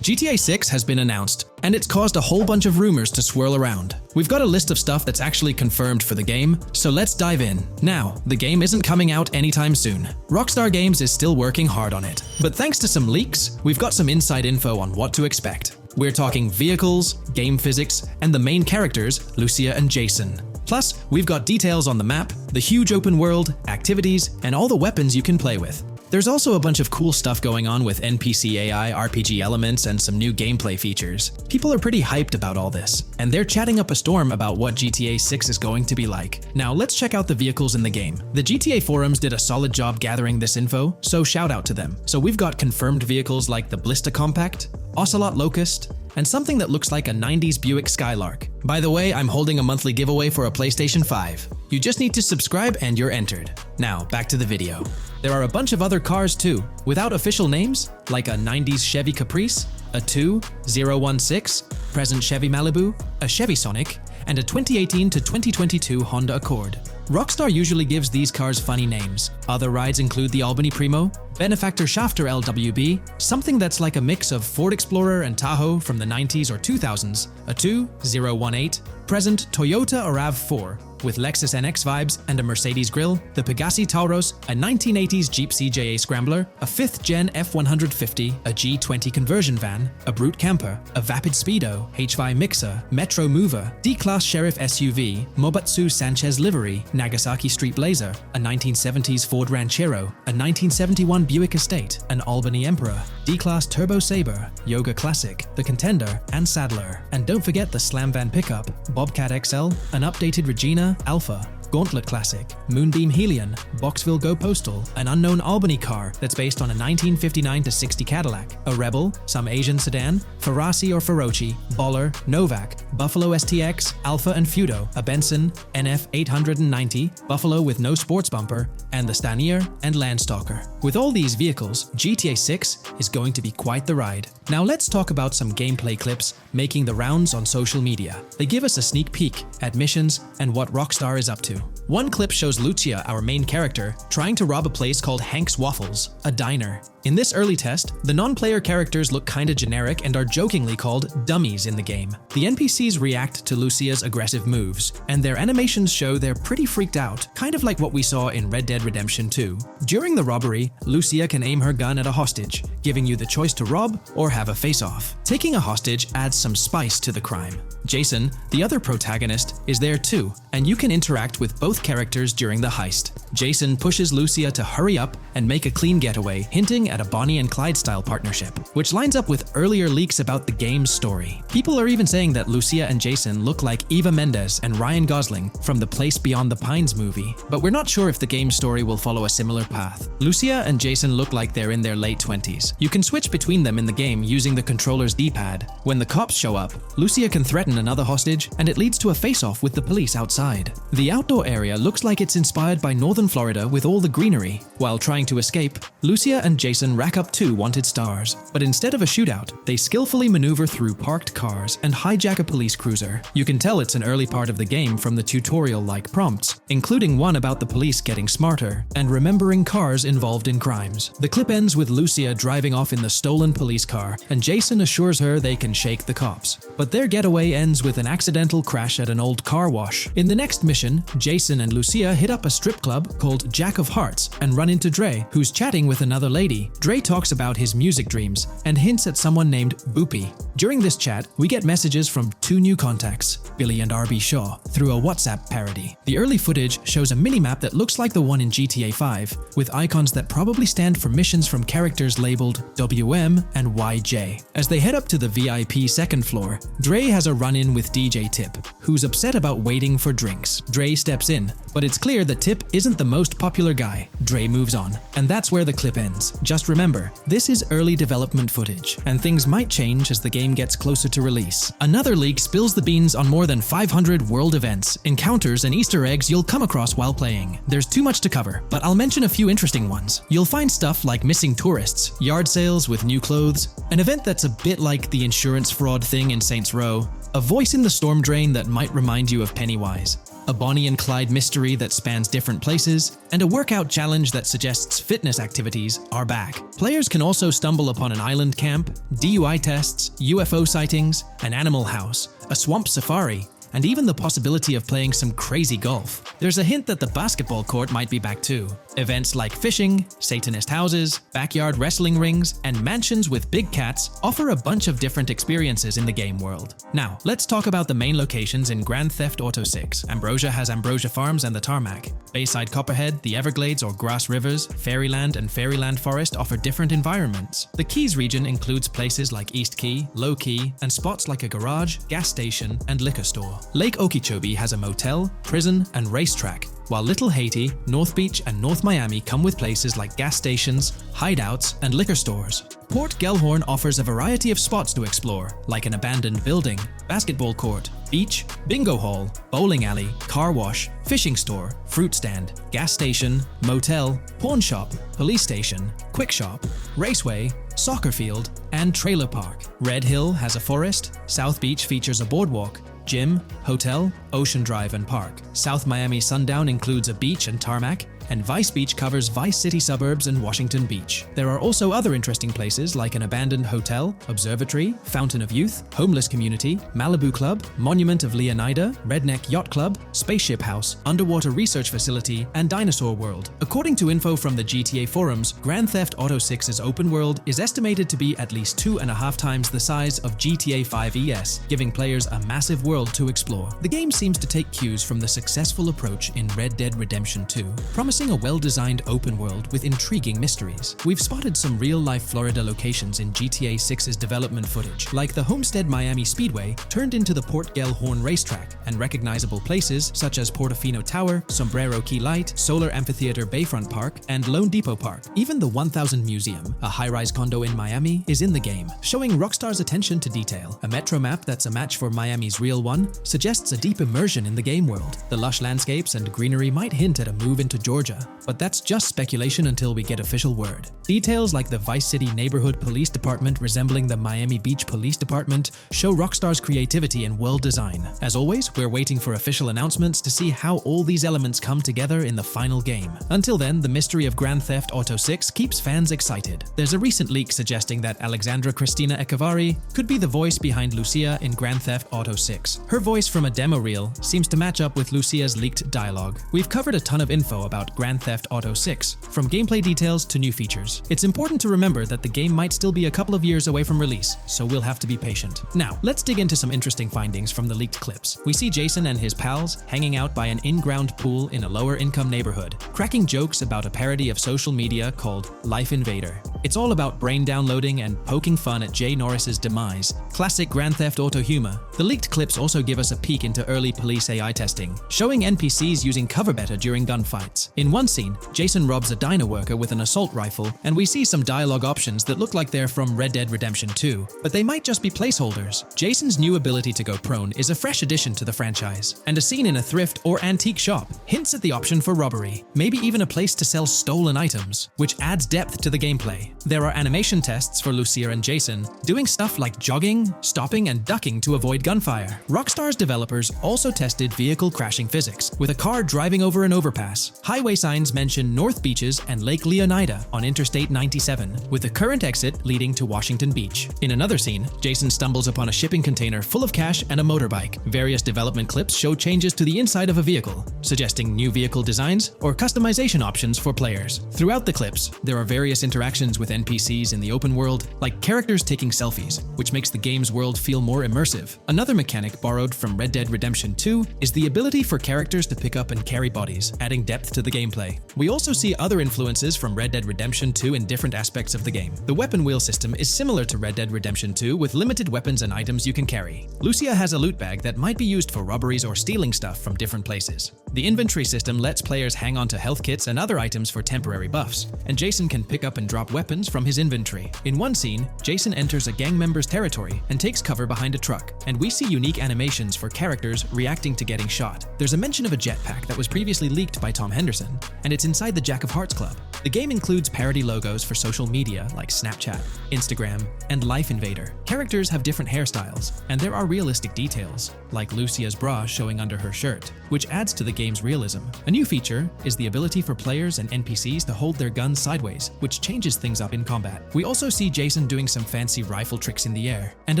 GTA 6 has been announced, and it's caused a whole bunch of rumors to swirl around. We've got a list of stuff that's actually confirmed for the game, so let's dive in. Now, the game isn't coming out anytime soon. Rockstar Games is still working hard on it, but thanks to some leaks, we've got some inside info on what to expect. We're talking vehicles, game physics, and the main characters, Lucia and Jason. Plus, we've got details on the map, the huge open world, activities, and all the weapons you can play with. There's also a bunch of cool stuff going on with NPC AI, RPG elements, and some new gameplay features. People are pretty hyped about all this, and they're chatting up a storm about what GTA 6 is going to be like. Now let's check out the vehicles in the game. The GTA forums did a solid job gathering this info, so shout out to them. So we've got confirmed vehicles like the Blista Compact, Ocelot Locust, and something that looks like a 90s Buick Skylark. By the way, I'm holding a monthly giveaway for a PlayStation 5. You just need to subscribe and you're entered. Now, back to the video. There are a bunch of other cars too, without official names, like a 90s Chevy Caprice, a 2016 present Chevy Malibu, a Chevy Sonic, and a 2018 to 2022 Honda Accord. Rockstar usually gives these cars funny names. Other rides include the Albany Primo, Benefactor Shafter LWB, something that's like a mix of Ford Explorer and Tahoe from the 90s or 2000s, a 2018 present Toyota RAV4, with Lexus NX vibes and a Mercedes grille, the Pegassi Tauros, a 1980s Jeep CJA Scrambler, a 5th Gen F150, a G20 conversion van, a Brute Camper, a Vapid Speedo, HY Mixer, Metro Mover, D-Class Sheriff SUV, Mobatsu Sanchez Livery, Nagasaki Street Blazer, a 1970s Ford Ranchero, a 1971 Buick Estate, an Albany Emperor, D-Class Turbo Sabre, Yoga Classic, the Contender, and Sadler. And don't forget the Slam Van Pickup, Bobcat XL, an updated Regina Alpha, Gauntlet Classic, Moonbeam Helion, Boxville Go Postal, an unknown Albany car that's based on a 1959-60 Cadillac, a Rebel, some Asian sedan, Ferrari or Feroci, Baller, Novak, Buffalo STX, Alpha and Feudo, a Benson, NF 890, Buffalo with no sports bumper, and the Stanier and Landstalker. With all these vehicles, GTA 6 is going to be quite the ride. Now let's talk about some gameplay clips making the rounds on social media. They give us a sneak peek at missions and what Rockstar is up to. One clip shows Lucia, our main character, trying to rob a place called Hank's Waffles, a diner. In this early test, the non-player characters look kinda generic and are jokingly called dummies in the game. The NPCs react to Lucia's aggressive moves, and their animations show they're pretty freaked out, kind of like what we saw in Red Dead Redemption 2. During the robbery, Lucia can aim her gun at a hostage, giving you the choice to rob or have a face-off. Taking a hostage adds some spice to the crime. Jason, the other protagonist, is there too, and you can interact with both characters during the heist. Jason pushes Lucia to hurry up and make a clean getaway, hinting at a Bonnie and Clyde style partnership, which lines up with earlier leaks about the game's story. People are even saying that Lucia and Jason look like Eva Mendes and Ryan Gosling from the Place Beyond the Pines movie, but we're not sure if the game's story will follow a similar path. Lucia and Jason look like they're in their late 20s. You can switch between them in the game using the controller's D-pad. When the cops show up, Lucia can threaten another hostage, and it leads to a face-off with the police outside. The outdoor area looks like it's inspired by northern Florida with all the greenery. While trying to escape, Lucia and Jason rack up 2 wanted stars, but instead of a shootout, they skillfully maneuver through parked cars and hijack a police cruiser. You can tell it's an early part of the game from the tutorial-like prompts, including one about the police getting smarter and remembering cars involved in crimes. The clip ends with Lucia driving off in the stolen police car, and Jason assures her they can shake the cops. But their getaway ends with an accidental crash at an old car wash. In the next mission, Jason and Lucia hit up a strip club called Jack of Hearts and run into Dre, who's chatting with another lady. Miami. Dre talks about his music dreams and hints at someone named Boopy. During this chat, we get messages from two new contacts, Billy and RB Shaw, through a WhatsApp parody. The early footage shows a minimap that looks like the one in GTA 5, with icons that probably stand for missions from characters labeled WM and YJ. As they head up to the VIP second floor, Dre has a run-in with DJ Tip, who's upset about waiting for drinks. Dre steps in, but it's clear that Tip isn't the most popular guy. Dre moves on, and that's where the clip ends. Just remember, this is early development footage, and things might change as the game gets closer to release. Another leak spills the beans on more than 500 world events, encounters, and Easter eggs you'll come across while playing. There's too much to cover, but I'll mention a few interesting ones. You'll find stuff like missing tourists, yard sales with new clothes, an event that's a bit like the insurance fraud thing in Saints Row, a voice in the storm drain that might remind you of Pennywise, a Bonnie and Clyde mystery that spans different places, and a workout challenge that suggests fitness activities are back. Players can also stumble upon an island camp, DUI tests, UFO sightings, an animal house, a swamp safari, and even the possibility of playing some crazy golf. There's a hint that the basketball court might be back too. Events like fishing, Satanist houses, backyard wrestling rings, and mansions with big cats offer a bunch of different experiences in the game world. Now, let's talk about the main locations in Grand Theft Auto 6. Ambrosia has Ambrosia Farms and the Tarmac. Bayside Copperhead, the Everglades or Grass Rivers, Fairyland and Fairyland Forest offer different environments. The Keys region includes places like East Key, Low Key, and spots like a garage, gas station, and liquor store. Lake Okeechobee has a motel, prison, and racetrack, while Little Haiti, North Beach, and North Miami come with places like gas stations, hideouts, and liquor stores. Port Gellhorn offers a variety of spots to explore, like an abandoned building, basketball court, beach, bingo hall, bowling alley, car wash, fishing store, fruit stand, gas station, motel, pawn shop, police station, quick shop, raceway, soccer field, and trailer park. Red Hill has a forest, South Beach features a boardwalk, gym, hotel, Ocean Drive, and park. South Miami Sundown includes a beach and tarmac, and Vice Beach covers Vice City suburbs and Washington Beach. There are also other interesting places like an abandoned hotel, observatory, Fountain of Youth, homeless community, Malibu Club, Monument of Leonida, Redneck Yacht Club, Spaceship House, underwater research facility, and Dinosaur World. According to info from the GTA forums, Grand Theft Auto 6's open world is estimated to be at least 2.5 times the size of GTA 5 ES, giving players a massive world to explore. The game seems to take cues from the successful approach in Red Dead Redemption 2, promising a well-designed open world with intriguing mysteries. We've spotted some real-life Florida locations in GTA 6's development footage, like the Homestead Miami Speedway turned into the Port Gellhorn racetrack, and recognizable places such as Portofino Tower, Sombrero Key Light, Solar Amphitheater Bayfront Park, and Lone Depot Park. Even the 1000 Museum, a high-rise condo in Miami, is in the game, showing Rockstar's attention to detail. A metro map that's a match for Miami's real one suggests a deep immersion in the game world. The lush landscapes and greenery might hint at a move into Georgia, but that's just speculation until we get official word. Details like the Vice City Neighborhood Police Department resembling the Miami Beach Police Department show Rockstar's creativity in world design. As always, we're waiting for official announcements to see how all these elements come together in the final game. Until then, the mystery of Grand Theft Auto 6 keeps fans excited. There's a recent leak suggesting that Alexandra Christina Echevarri could be the voice behind Lucia in Grand Theft Auto 6. Her voice from a demo reel seems to match up with Lucia's leaked dialogue. We've covered a ton of info about Grand Theft Auto 6, from gameplay details to new features. It's important to remember that the game might still be a couple of years away from release, so we'll have to be patient. Now, let's dig into some interesting findings from the leaked clips. We see Jason and his pals hanging out by an in-ground pool in a lower-income neighborhood, cracking jokes about a parody of social media called Life Invader. It's all about brain downloading and poking fun at Jay Norris's demise. Classic Grand Theft Auto humor. The leaked clips also give us a peek into early police AI testing, showing NPCs using cover beta during gunfights. In one scene, Jason robs a diner worker with an assault rifle, and we see some dialogue options that look like they're from Red Dead Redemption 2, but they might just be placeholders. Jason's new ability to go prone is a fresh addition to the franchise, and a scene in a thrift or antique shop hints at the option for robbery, maybe even a place to sell stolen items, which adds depth to the gameplay. There are animation tests for Lucia and Jason, doing stuff like jogging, stopping, and ducking to avoid gunfire. Rockstar's developers also tested vehicle crashing physics, with a car driving over an overpass. Highway signs mention North Beaches and Lake Leonida on Interstate 97, with the current exit leading to Washington Beach. In another scene, Jason stumbles upon a shipping container full of cash and a motorbike. Various development clips show changes to the inside of a vehicle, suggesting new vehicle designs or custom customization options for players. Throughout the clips, there are various interactions with NPCs in the open world, like characters taking selfies, which makes the game's world feel more immersive. Another mechanic borrowed from Red Dead Redemption 2 is the ability for characters to pick up and carry bodies, adding depth to the gameplay. We also see other influences from Red Dead Redemption 2 in different aspects of the game. The weapon wheel system is similar to Red Dead Redemption 2 with limited weapons and items you can carry. Lucia has a loot bag that might be used for robberies or stealing stuff from different places. The inventory system lets players hang on to health kits and other items for temporary buffs, and Jason can pick up and drop weapons from his inventory. In one scene, Jason enters a gang member's territory and takes cover behind a truck, and we see unique animations for characters reacting to getting shot. There's a mention of a jetpack that was previously leaked by Tom Henderson, and it's inside the Jack of Hearts Club. The game includes parody logos for social media like Snapchat, Instagram, and Life Invader. Characters have different hairstyles, and there are realistic details, like Lucia's bra showing under her shirt, which adds to the game's realism. A new feature is the ability for players and NPCs to hold their guns sideways, which changes things up in combat. We also see Jason doing some fancy rifle tricks in the air, and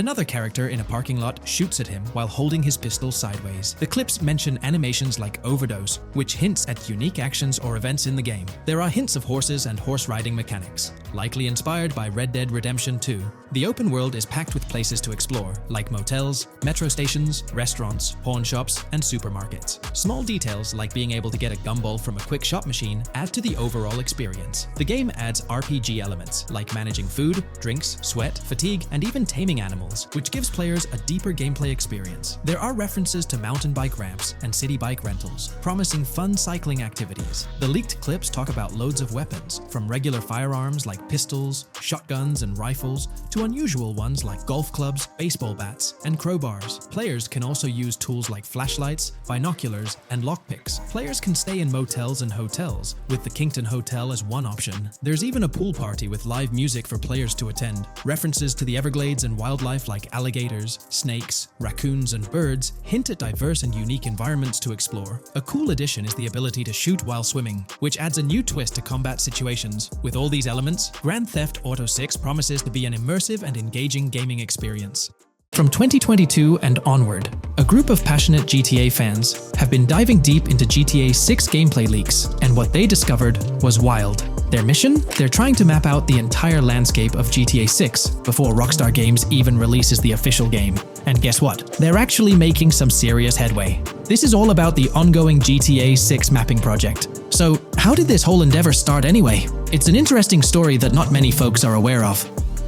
another character in a parking lot shoots at him while holding his pistol sideways. The clips mention animations like overdose, which hints at unique actions or events in the game. There are hints of horses and horse riding mechanics, likely inspired by Red Dead Redemption 2. The open world is packed with places to explore, like motels, metro stations, restaurants, pawn shops, and supermarkets. Small details like being able to get a gumball from a quick shop machine add to the overall experience. The game adds RPG elements, like managing food, drinks, sweat, fatigue, and even taming animals, which gives players a deeper gameplay experience. There are references to mountain bike ramps and city bike rentals, promising fun cycling activities. The leaked clips talk about loads of weapons, from regular firearms like pistols, shotguns, and rifles, to unusual ones like golf clubs, baseball bats, and crowbars. Players can also use tools like flashlights, binoculars, and lockpicks. Players can stay in motels and hotels, with the Kington Hotel as one option. There's even a pool party with live music for players to attend. References to the Everglades and wildlife like alligators, snakes, raccoons, and birds hint at diverse and unique environments to explore. A cool addition is the ability to shoot while swimming, which adds a new twist to combat situations. With all these elements, Grand Theft Auto 6 promises to be an immersive and engaging gaming experience. From 2022 and onward, a group of passionate GTA fans have been diving deep into GTA 6 gameplay leaks, and what they discovered was wild. Their mission? They're trying to map out the entire landscape of GTA 6 before Rockstar Games even releases the official game. And guess what? They're actually making some serious headway. This is all about the ongoing GTA 6 mapping project. So, how did this whole endeavor start anyway? It's an interesting story that not many folks are aware of.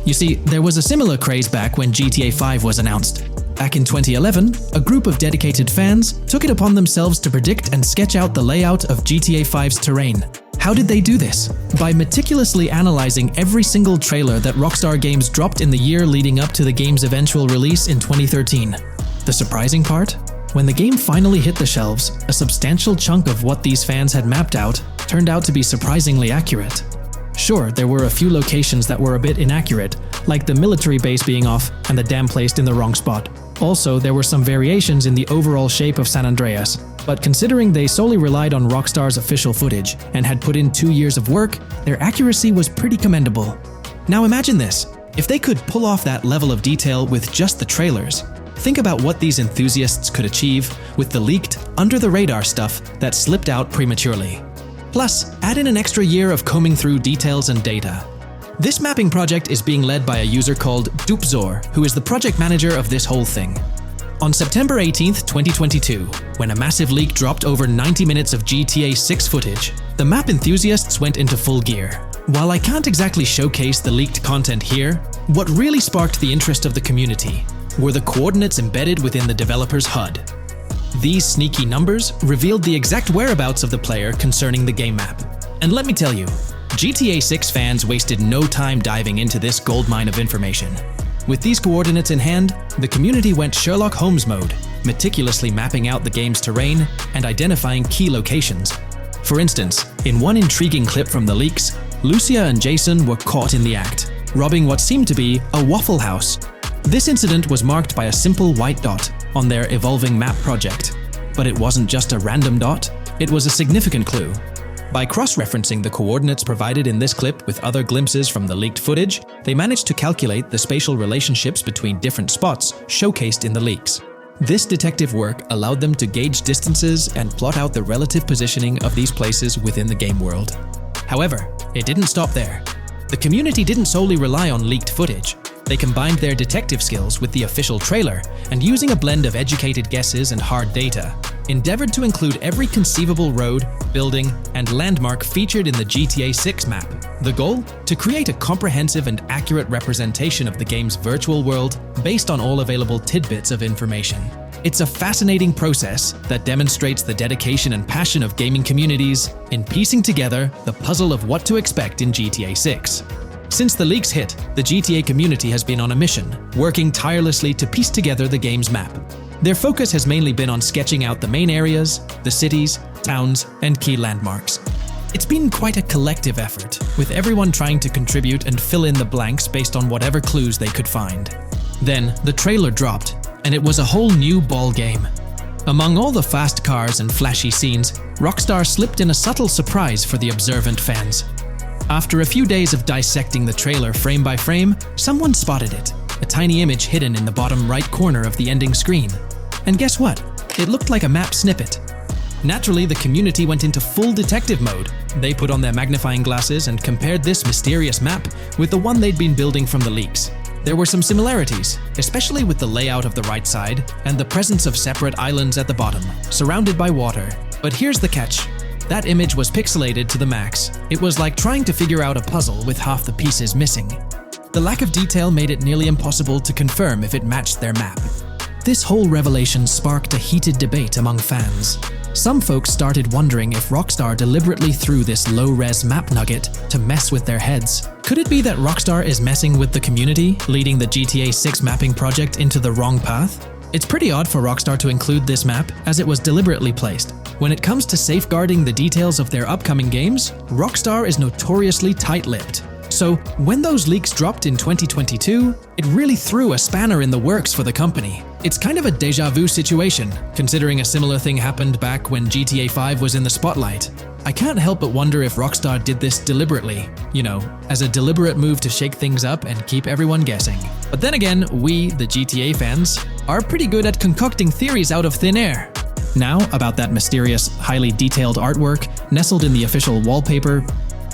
You see, there was a similar craze back when GTA 5 was announced. Back in 2011, a group of dedicated fans took it upon themselves to predict and sketch out the layout of GTA 5's terrain. How did they do this? By meticulously analyzing every single trailer that Rockstar Games dropped in the year leading up to the game's eventual release in 2013. The surprising part? When the game finally hit the shelves, a substantial chunk of what these fans had mapped out turned out to be surprisingly accurate. Sure, there were a few locations that were a bit inaccurate, like the military base being off and the dam placed in the wrong spot. Also, there were some variations in the overall shape of San Andreas, but considering they solely relied on Rockstar's official footage and had put in 2 years of work, their accuracy was pretty commendable. Now imagine this, if they could pull off that level of detail with just the trailers. Think about what these enthusiasts could achieve with the leaked, under-the-radar stuff that slipped out prematurely. Plus, add in an extra year of combing through details and data. This mapping project is being led by a user called Dupzor, who is the project manager of this whole thing. On September 18th, 2022, when a massive leak dropped over 90 minutes of GTA 6 footage, the map enthusiasts went into full gear. While I can't exactly showcase the leaked content here, what really sparked the interest of the community were the coordinates embedded within the developer's HUD. These sneaky numbers revealed the exact whereabouts of the player concerning the game map. And let me tell you, GTA 6 fans wasted no time diving into this goldmine of information. With these coordinates in hand, the community went Sherlock Holmes mode, meticulously mapping out the game's terrain and identifying key locations. For instance, in one intriguing clip from the leaks, Lucia and Jason were caught in the act, robbing what seemed to be a Waffle House. This incident was marked by a simple white dot on their evolving map project. But it wasn't just a random dot, it was a significant clue. By cross-referencing the coordinates provided in this clip with other glimpses from the leaked footage, they managed to calculate the spatial relationships between different spots showcased in the leaks. This detective work allowed them to gauge distances and plot out the relative positioning of these places within the game world. However, it didn't stop there. The community didn't solely rely on leaked footage. They combined their detective skills with the official trailer and, using a blend of educated guesses and hard data, endeavored to include every conceivable road, building, and landmark featured in the GTA 6 map. The goal? To create a comprehensive and accurate representation of the game's virtual world based on all available tidbits of information. It's a fascinating process that demonstrates the dedication and passion of gaming communities in piecing together the puzzle of what to expect in GTA 6. Since the leaks hit, the GTA community has been on a mission, working tirelessly to piece together the game's map. Their focus has mainly been on sketching out the main areas, the cities, towns, and key landmarks. It's been quite a collective effort, with everyone trying to contribute and fill in the blanks based on whatever clues they could find. Then, the trailer dropped, and it was a whole new ball game. Among all the fast cars and flashy scenes, Rockstar slipped in a subtle surprise for the observant fans. After a few days of dissecting the trailer frame by frame, someone spotted it, a tiny image hidden in the bottom right corner of the ending screen. And guess what? It looked like a map snippet. Naturally, the community went into full detective mode. They put on their magnifying glasses and compared this mysterious map with the one they'd been building from the leaks. There were some similarities, especially with the layout of the right side and the presence of separate islands at the bottom, surrounded by water. But here's the catch. That image was pixelated to the max. It was like trying to figure out a puzzle with half the pieces missing. The lack of detail made it nearly impossible to confirm if it matched their map. This whole revelation sparked a heated debate among fans. Some folks started wondering if Rockstar deliberately threw this low-res map nugget to mess with their heads. Could it be that Rockstar is messing with the community, leading the GTA 6 mapping project into the wrong path? It's pretty odd for Rockstar to include this map, as it was deliberately placed. When it comes to safeguarding the details of their upcoming games, Rockstar is notoriously tight-lipped. So, when those leaks dropped in 2022, it really threw a spanner in the works for the company. It's kind of a déjà vu situation, considering a similar thing happened back when GTA 5 was in the spotlight. I can't help but wonder if Rockstar did this deliberately, as a deliberate move to shake things up and keep everyone guessing. But then again, we, the GTA fans, are pretty good at concocting theories out of thin air. Now, about that mysterious, highly detailed artwork nestled in the official wallpaper,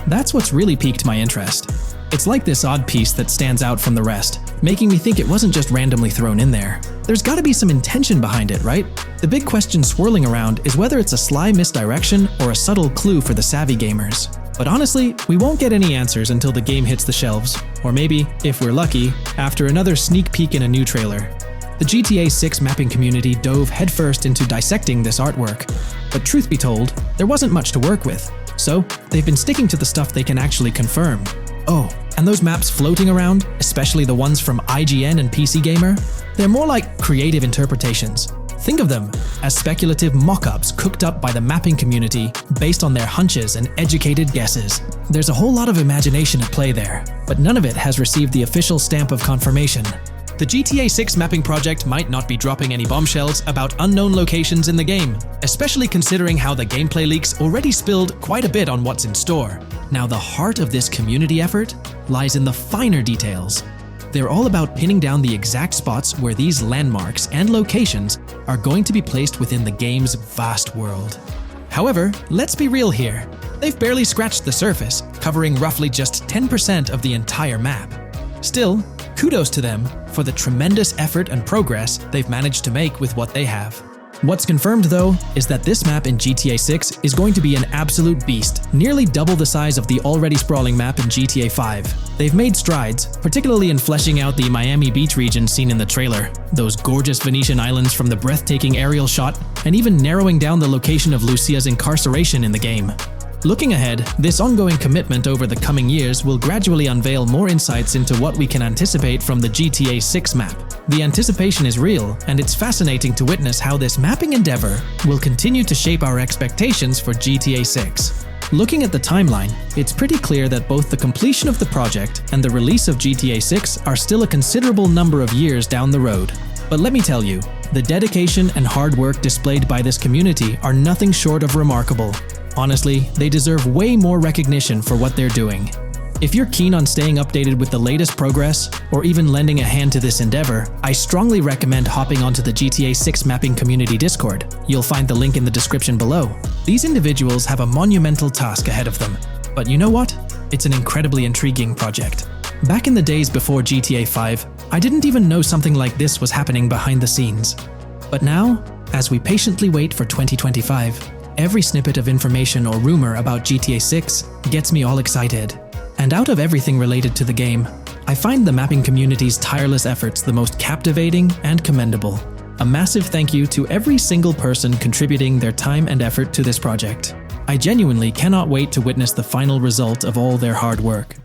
that's what's really piqued my interest. It's like this odd piece that stands out from the rest, making me think it wasn't just randomly thrown in there. There's gotta be some intention behind it, right? The big question swirling around is whether it's a sly misdirection or a subtle clue for the savvy gamers. But honestly, we won't get any answers until the game hits the shelves, or maybe, if we're lucky, after another sneak peek in a new trailer. The GTA 6 mapping community dove headfirst into dissecting this artwork, but truth be told, there wasn't much to work with. So, they've been sticking to the stuff they can actually confirm. Oh, and those maps floating around, especially the ones from IGN and PC Gamer, they're more like creative interpretations. Think of them as speculative mock-ups cooked up by the mapping community based on their hunches and educated guesses. There's a whole lot of imagination at play there, but none of it has received the official stamp of confirmation. The GTA 6 mapping project might not be dropping any bombshells about unknown locations in the game, especially considering how the gameplay leaks already spilled quite a bit on what's in store. Now, the heart of this community effort lies in the finer details. They're all about pinning down the exact spots where these landmarks and locations are going to be placed within the game's vast world. However, let's be real here. They've barely scratched the surface, covering roughly just 10% of the entire map. Still, kudos to them for the tremendous effort and progress they've managed to make with what they have. What's confirmed, though, is that this map in GTA 6 is going to be an absolute beast, nearly double the size of the already sprawling map in GTA 5. They've made strides, particularly in fleshing out the Miami Beach region seen in the trailer, those gorgeous Venetian islands from the breathtaking aerial shot, and even narrowing down the location of Lucia's incarceration in the game. Looking ahead, this ongoing commitment over the coming years will gradually unveil more insights into what we can anticipate from the GTA 6 map. The anticipation is real, and it's fascinating to witness how this mapping endeavor will continue to shape our expectations for GTA 6. Looking at the timeline, it's pretty clear that both the completion of the project and the release of GTA 6 are still a considerable number of years down the road. But let me tell you, the dedication and hard work displayed by this community are nothing short of remarkable. Honestly, they deserve way more recognition for what they're doing. If you're keen on staying updated with the latest progress, or even lending a hand to this endeavor, I strongly recommend hopping onto the GTA 6 Mapping Community Discord. You'll find the link in the description below. These individuals have a monumental task ahead of them. But you know what? It's an incredibly intriguing project. Back in the days before GTA 5, I didn't even know something like this was happening behind the scenes. But now, as we patiently wait for 2025, every snippet of information or rumor about GTA 6 gets me all excited. And out of everything related to the game, I find the mapping community's tireless efforts the most captivating and commendable. A massive thank you to every single person contributing their time and effort to this project. I genuinely cannot wait to witness the final result of all their hard work.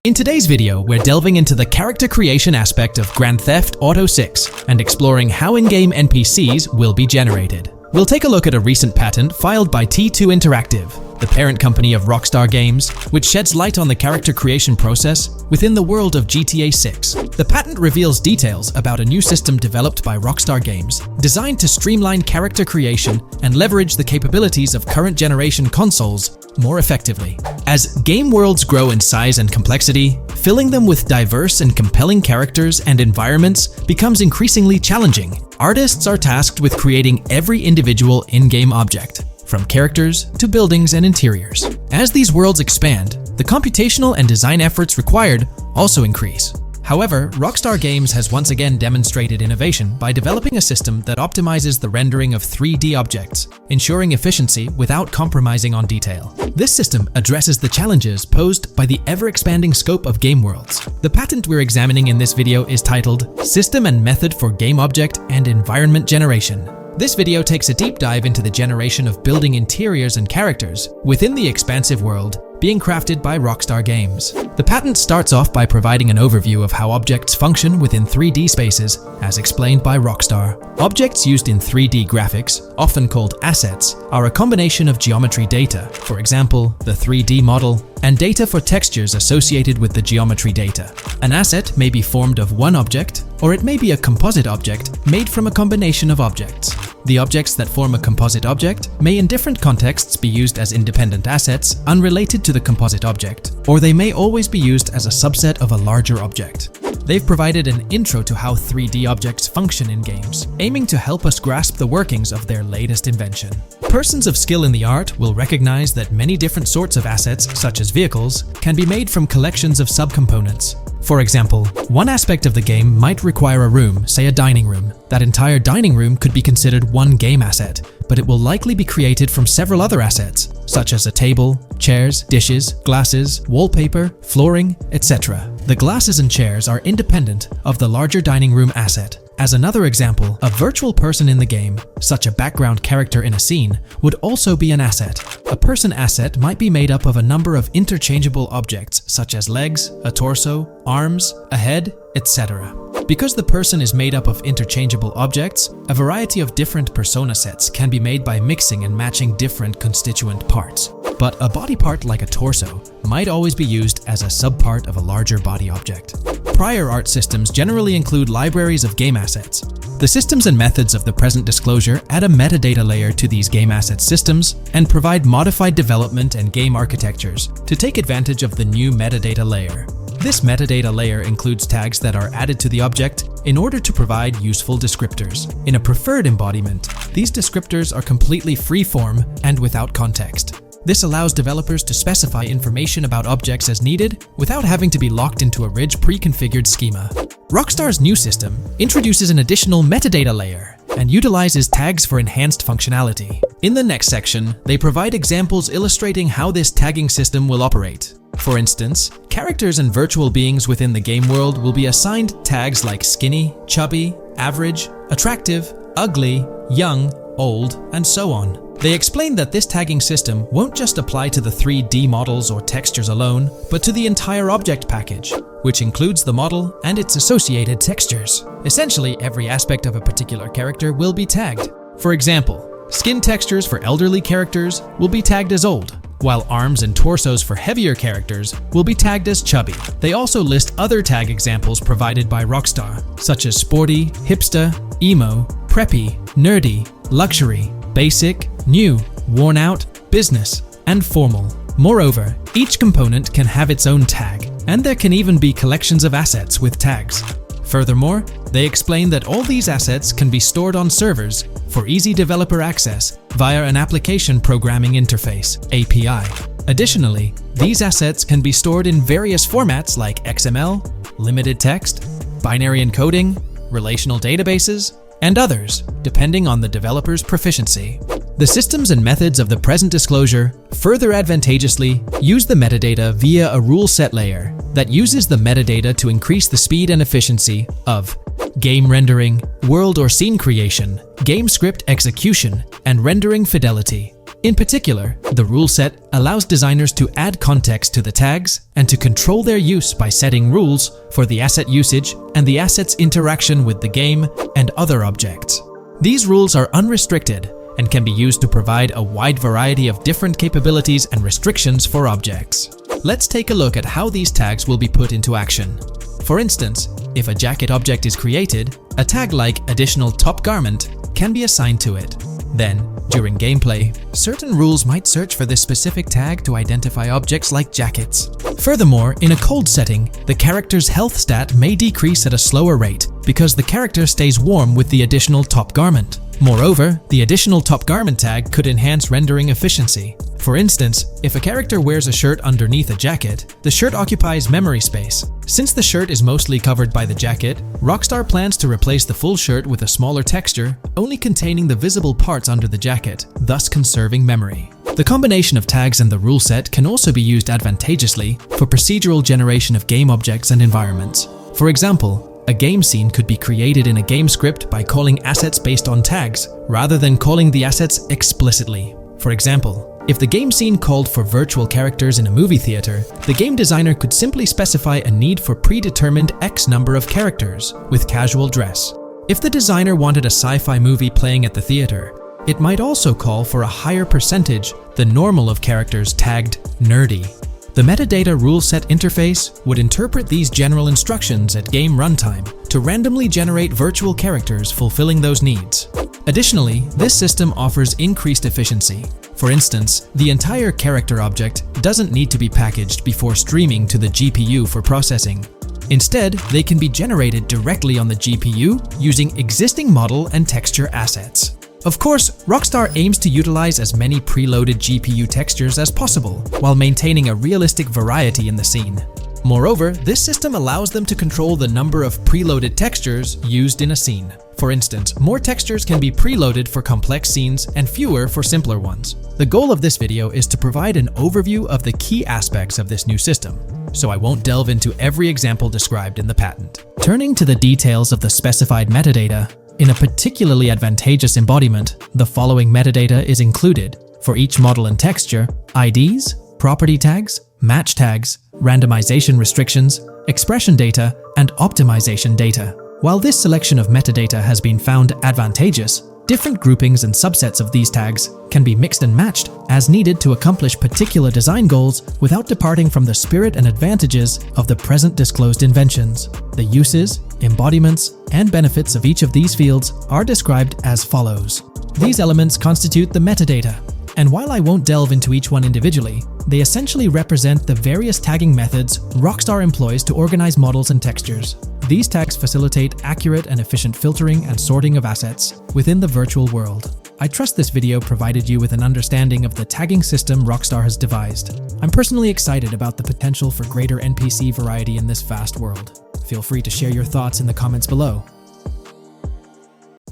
In today's video, we're delving into the character creation aspect of Grand Theft Auto 6 and exploring how in-game NPCs will be generated. We'll take a look at a recent patent filed by T2 Interactive, the parent company of Rockstar Games, which sheds light on the character creation process within the world of GTA 6. The patent reveals details about a new system developed by Rockstar Games, designed to streamline character creation and leverage the capabilities of current generation consoles more effectively. As game worlds grow in size and complexity, filling them with diverse and compelling characters and environments becomes increasingly challenging. Artists are tasked with creating every individual in-game object, from characters to buildings and interiors. As these worlds expand, the computational and design efforts required also increase. However, Rockstar Games has once again demonstrated innovation by developing a system that optimizes the rendering of 3D objects, ensuring efficiency without compromising on detail. This system addresses the challenges posed by the ever-expanding scope of game worlds. The patent we're examining in this video is titled System and Method for Game Object and Environment Generation. This video takes a deep dive into the generation of building interiors and characters within the expansive world being crafted by Rockstar Games. The patent starts off by providing an overview of how objects function within 3D spaces, as explained by Rockstar. Objects used in 3D graphics, often called assets, are a combination of geometry data, for example, the 3D model, and data for textures associated with the geometry data. An asset may be formed of one object, or it may be a composite object made from a combination of objects. The objects that form a composite object may in different contexts be used as independent assets unrelated to the composite object, or they may always be used as a subset of a larger object. They've provided an intro to how 3D objects function in games, aiming to help us grasp the workings of their latest invention. Persons of skill in the art will recognize that many different sorts of assets, such as vehicles, can be made from collections of subcomponents. For example, one aspect of the game might require a room, say a dining room. That entire dining room could be considered one game asset, but it will likely be created from several other assets, such as a table, chairs, dishes, glasses, wallpaper, flooring, etc. The glasses and chairs are independent of the larger dining room asset. As another example, a virtual person in the game, such a background character in a scene, would also be an asset. A person asset might be made up of a number of interchangeable objects, such as legs, a torso, arms, a head, etc. Because the person is made up of interchangeable objects, a variety of different persona sets can be made by mixing and matching different constituent parts. But a body part like a torso might always be used as a subpart of a larger body object. Prior art systems generally include libraries of game assets. The systems and methods of the present disclosure add a metadata layer to these game asset systems and provide modified development and game architectures to take advantage of the new metadata layer. This metadata layer includes tags that are added to the object in order to provide useful descriptors. In a preferred embodiment, these descriptors are completely free-form and without context. This allows developers to specify information about objects as needed without having to be locked into a rich pre-configured schema. Rockstar's new system introduces an additional metadata layer and utilizes tags for enhanced functionality. In the next section, they provide examples illustrating how this tagging system will operate. For instance, characters and virtual beings within the game world will be assigned tags like skinny, chubby, average, attractive, ugly, young, old, and so on. They explain that this tagging system won't just apply to the 3D models or textures alone, but to the entire object package, which includes the model and its associated textures. Essentially, every aspect of a particular character will be tagged. For example, skin textures for elderly characters will be tagged as old, while arms and torsos for heavier characters will be tagged as chubby. They also list other tag examples provided by Rockstar, such as sporty, hipster, emo, preppy, nerdy, luxury, basic, new, worn out, business, and formal. Moreover, each component can have its own tag, and there can even be collections of assets with tags. Furthermore, they explain that all these assets can be stored on servers for easy developer access via an application programming interface (API). Additionally, these assets can be stored in various formats like XML, limited text, binary encoding, relational databases, and others, depending on the developer's proficiency. The systems and methods of the present disclosure further advantageously use the metadata via a rule set layer that uses the metadata to increase the speed and efficiency of game rendering, world or scene creation, game script execution, and rendering fidelity. In particular, the rule set allows designers to add context to the tags and to control their use by setting rules for the asset usage and the asset's interaction with the game and other objects. These rules are unrestricted and can be used to provide a wide variety of different capabilities and restrictions for objects. Let's take a look at how these tags will be put into action. For instance, if a jacket object is created, a tag like additional top garment can be assigned to it. Then, during gameplay, certain rules might search for this specific tag to identify objects like jackets. Furthermore, in a cold setting, the character's health stat may decrease at a slower rate because the character stays warm with the additional top garment. Moreover, the additional top garment tag could enhance rendering efficiency. For instance, if a character wears a shirt underneath a jacket, the shirt occupies memory space. Since the shirt is mostly covered by the jacket, Rockstar plans to replace the full shirt with a smaller texture, only containing the visible parts under the jacket, thus conserving memory. The combination of tags and the rule set can also be used advantageously for procedural generation of game objects and environments. For example, a game scene could be created in a game script by calling assets based on tags, rather than calling the assets explicitly. For example, if the game scene called for virtual characters in a movie theater, the game designer could simply specify a need for predetermined X number of characters with casual dress. If the designer wanted a sci-fi movie playing at the theater, it might also call for a higher percentage than normal of characters tagged nerdy. The metadata rule set interface would interpret these general instructions at game runtime to randomly generate virtual characters fulfilling those needs. Additionally, this system offers increased efficiency. For instance, the entire character object doesn't need to be packaged before streaming to the GPU for processing. Instead, they can be generated directly on the GPU using existing model and texture assets. Of course, Rockstar aims to utilize as many preloaded GPU textures as possible, while maintaining a realistic variety in the scene. Moreover, this system allows them to control the number of preloaded textures used in a scene. For instance, more textures can be preloaded for complex scenes and fewer for simpler ones. The goal of this video is to provide an overview of the key aspects of this new system, so I won't delve into every example described in the patent. Turning to the details of the specified metadata, in a particularly advantageous embodiment, the following metadata is included for each model and texture: IDs, property tags, match tags, randomization restrictions, expression data, and optimization data. While this selection of metadata has been found advantageous, different groupings and subsets of these tags can be mixed and matched as needed to accomplish particular design goals without departing from the spirit and advantages of the present disclosed inventions. The uses, embodiments, and benefits of each of these fields are described as follows. These elements constitute the metadata, and while I won't delve into each one individually, they essentially represent the various tagging methods Rockstar employs to organize models and textures. These tags facilitate accurate and efficient filtering and sorting of assets within the virtual world. I trust this video provided you with an understanding of the tagging system Rockstar has devised. I'm personally excited about the potential for greater NPC variety in this vast world. Feel free to share your thoughts in the comments below.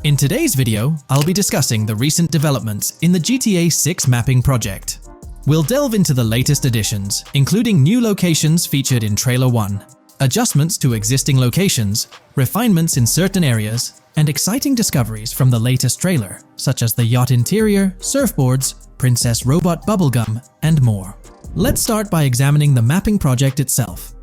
In today's video, I'll be discussing the recent developments in the GTA 6 mapping project. We'll delve into the latest additions, including new locations featured in Trailer 1, adjustments to existing locations, refinements in certain areas, and exciting discoveries from the latest trailer, such as the yacht interior, surfboards, Princess Robot Bubblegum, and more. Let's start by examining the mapping project itself.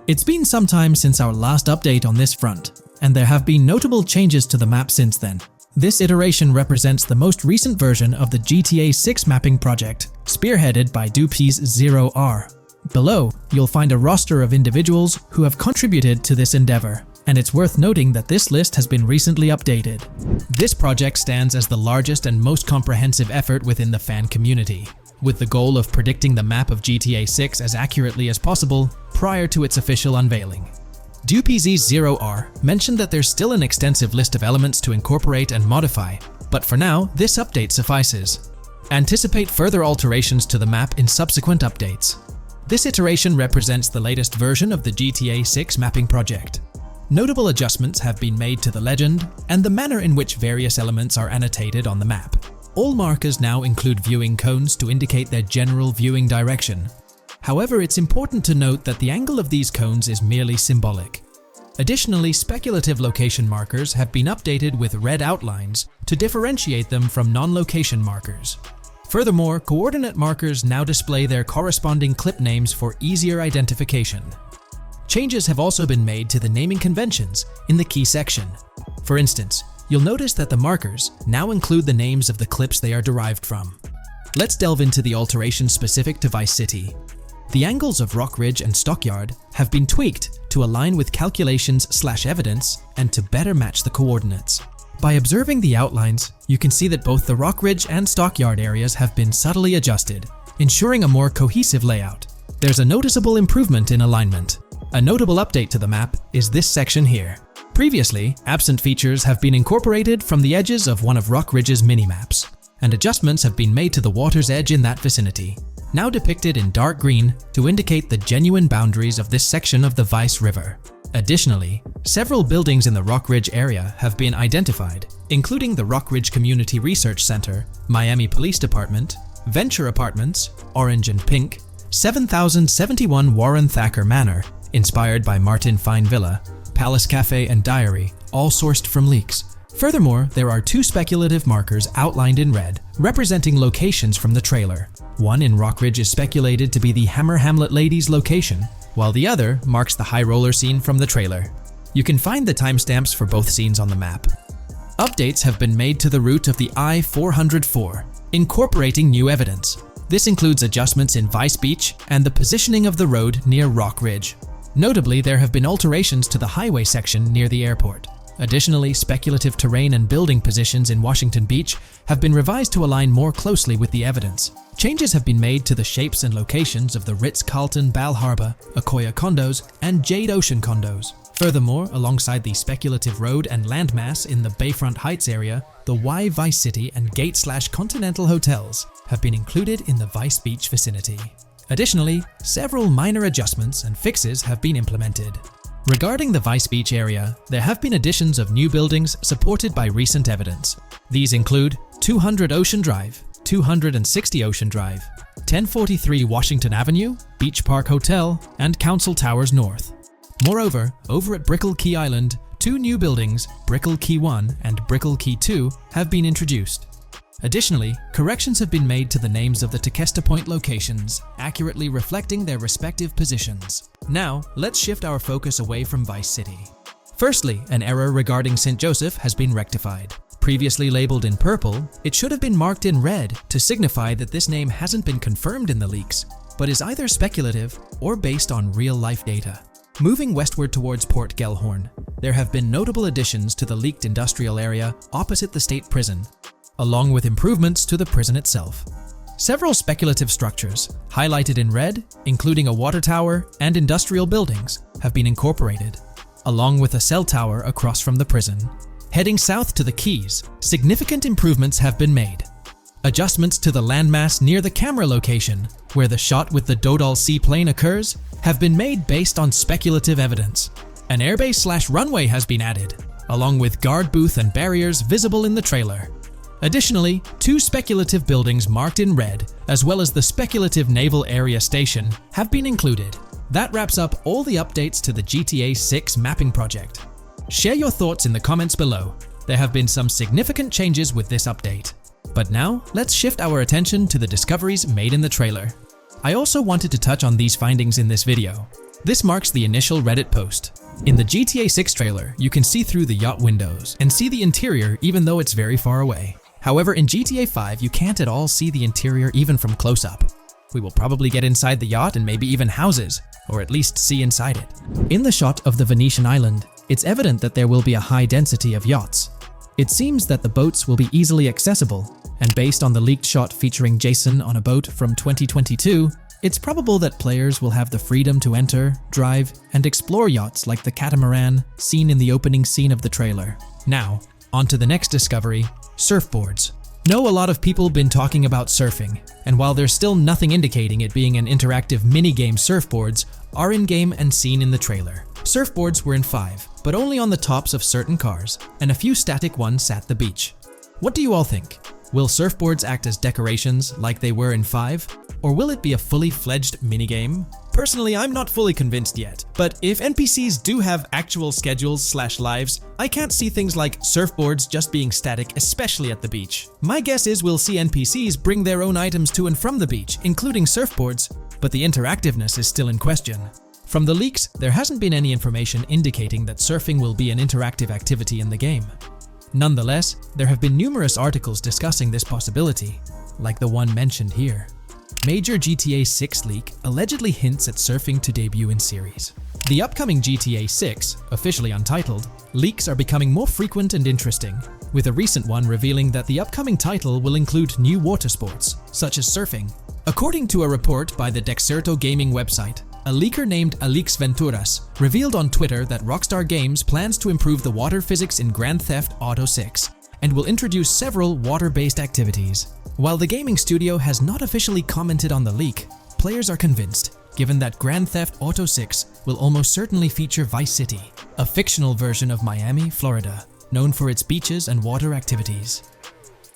It's been some time since our last update on this front, and there have been notable changes to the map since then. This iteration represents the most recent version of the GTA 6 mapping project, spearheaded by Dupe's 0R. Below, you'll find a roster of individuals who have contributed to this endeavor. and it's worth noting that this list has been recently updated. This project stands as the largest and most comprehensive effort within the fan community, with the goal of predicting the map of GTA 6 as accurately as possible prior to its official unveiling. DuPZ0R mentioned that there's still an extensive list of elements to incorporate and modify, but for now, this update suffices. Anticipate further alterations to the map in subsequent updates. This iteration represents the latest version of the GTA 6 mapping project. Notable adjustments have been made to the legend and the manner in which various elements are annotated on the map. All markers now include viewing cones to indicate their general viewing direction. However, it's important to note that the angle of these cones is merely symbolic. Additionally, speculative location markers have been updated with red outlines to differentiate them from non-location markers. Furthermore, coordinate markers now display their corresponding clip names for easier identification. Changes have also been made to the naming conventions in the key section. For instance, you'll notice that the markers now include the names of the clips they are derived from. Let's delve into the alterations specific to Vice City. The angles of Rock Ridge and Stockyard have been tweaked to align with calculations/evidence and to better match the coordinates. By observing the outlines, you can see that both the Rock Ridge and Stockyard areas have been subtly adjusted, ensuring a more cohesive layout. There's a noticeable improvement in alignment. A notable update to the map is this section here. Previously, absent features have been incorporated from the edges of one of Rock Ridge's mini-maps, and adjustments have been made to the water's edge in that vicinity, now depicted in dark green to indicate the genuine boundaries of this section of the Vice River. Additionally, several buildings in the Rock Ridge area have been identified, including the Rock Ridge Community Research Center, Miami Police Department, Venture Apartments, Orange and Pink, 7071 Warren Thacker Manor, inspired by Martin Fine Villa, Palace Cafe and Diary, all sourced from leaks. Furthermore, there are two speculative markers outlined in red, representing locations from the trailer. One in Rock Ridge is speculated to be the Hammer Hamlet Ladies location, while the other marks the high roller scene from the trailer. You can find the timestamps for both scenes on the map. Updates have been made to the route of the I-404, incorporating new evidence. This includes adjustments in Vice Beach and the positioning of the road near Rock Ridge. Notably, there have been alterations to the highway section near the airport. Additionally, speculative terrain and building positions in Washington Beach have been revised to align more closely with the evidence. Changes have been made to the shapes and locations of the Ritz-Carlton Bal Harbour, Akoya condos, and Jade Ocean condos. Furthermore, alongside the speculative road and landmass in the Bayfront Heights area, the Y Vice City and Gate/Continental hotels have been included in the Vice Beach vicinity. Additionally, several minor adjustments and fixes have been implemented. Regarding the Vice Beach area, there have been additions of new buildings supported by recent evidence. These include 200 Ocean Drive, 260 Ocean Drive, 1043 Washington Avenue, Beach Park Hotel, and Council Towers North. Moreover, over at Brickell Key Island, two new buildings, Brickell Key 1 and Brickell Key 2, have been introduced. Additionally, corrections have been made to the names of the Tequesta Point locations, accurately reflecting their respective positions. Now, let's shift our focus away from Vice City. Firstly, an error regarding St. Joseph has been rectified. Previously labeled in purple, it should have been marked in red to signify that this name hasn't been confirmed in the leaks, but is either speculative or based on real-life data. Moving westward towards Port Gellhorn, there have been notable additions to the leaked industrial area opposite the state prison, along with improvements to the prison itself. Several speculative structures, highlighted in red, including a water tower and industrial buildings, have been incorporated, along with a cell tower across from the prison. Heading south to the Keys, significant improvements have been made. Adjustments to the landmass near the camera location, where the shot with the Dodal seaplane occurs, have been made based on speculative evidence. An airbase/runway has been added, along with guard booth and barriers visible in the trailer. Additionally, two speculative buildings marked in red, as well as the speculative Naval Area Station, have been included. That wraps up all the updates to the GTA 6 mapping project. Share your thoughts in the comments below. There have been some significant changes with this update. But now, let's shift our attention to the discoveries made in the trailer. I also wanted to touch on these findings in this video. This marks the initial Reddit post. In the GTA 6 trailer, you can see through the yacht windows and see the interior even though it's very far away. However, in GTA 5, you can't at all see the interior even from close-up. We will probably get inside the yacht and maybe even houses, or at least see inside it. In the shot of the Venetian island, it's evident that there will be a high density of yachts. It seems that the boats will be easily accessible, and based on the leaked shot featuring Jason on a boat from 2022, it's probable that players will have the freedom to enter, drive, and explore yachts like the catamaran seen in the opening scene of the trailer. Now, on to the next discovery, surfboards. Know a lot of people been talking about surfing, and while there's still nothing indicating it being an interactive minigame, surfboards are in-game and seen in the trailer. Surfboards were in 5, but only on the tops of certain cars, and a few static ones sat the beach. What do you all think? Will surfboards act as decorations like they were in 5? Or will it be a fully fledged minigame? Personally, I'm not fully convinced yet, but if NPCs do have actual schedules/lives, I can't see things like surfboards just being static, especially at the beach. My guess is we'll see NPCs bring their own items to and from the beach, including surfboards, but the interactiveness is still in question. From the leaks, there hasn't been any information indicating that surfing will be an interactive activity in the game. Nonetheless, there have been numerous articles discussing this possibility, like the one mentioned here. Major GTA 6 leak allegedly hints at surfing to debut in series. The upcoming GTA 6, officially untitled, leaks are becoming more frequent and interesting, with a recent one revealing that the upcoming title will include new water sports, such as surfing. According to a report by the Dexerto gaming website, a leaker named Alix Venturas revealed on Twitter that Rockstar Games plans to improve the water physics in Grand Theft Auto 6 and will introduce several water-based activities. While the gaming studio has not officially commented on the leak, players are convinced, given that Grand Theft Auto 6 will almost certainly feature Vice City, a fictional version of Miami, Florida, known for its beaches and water activities.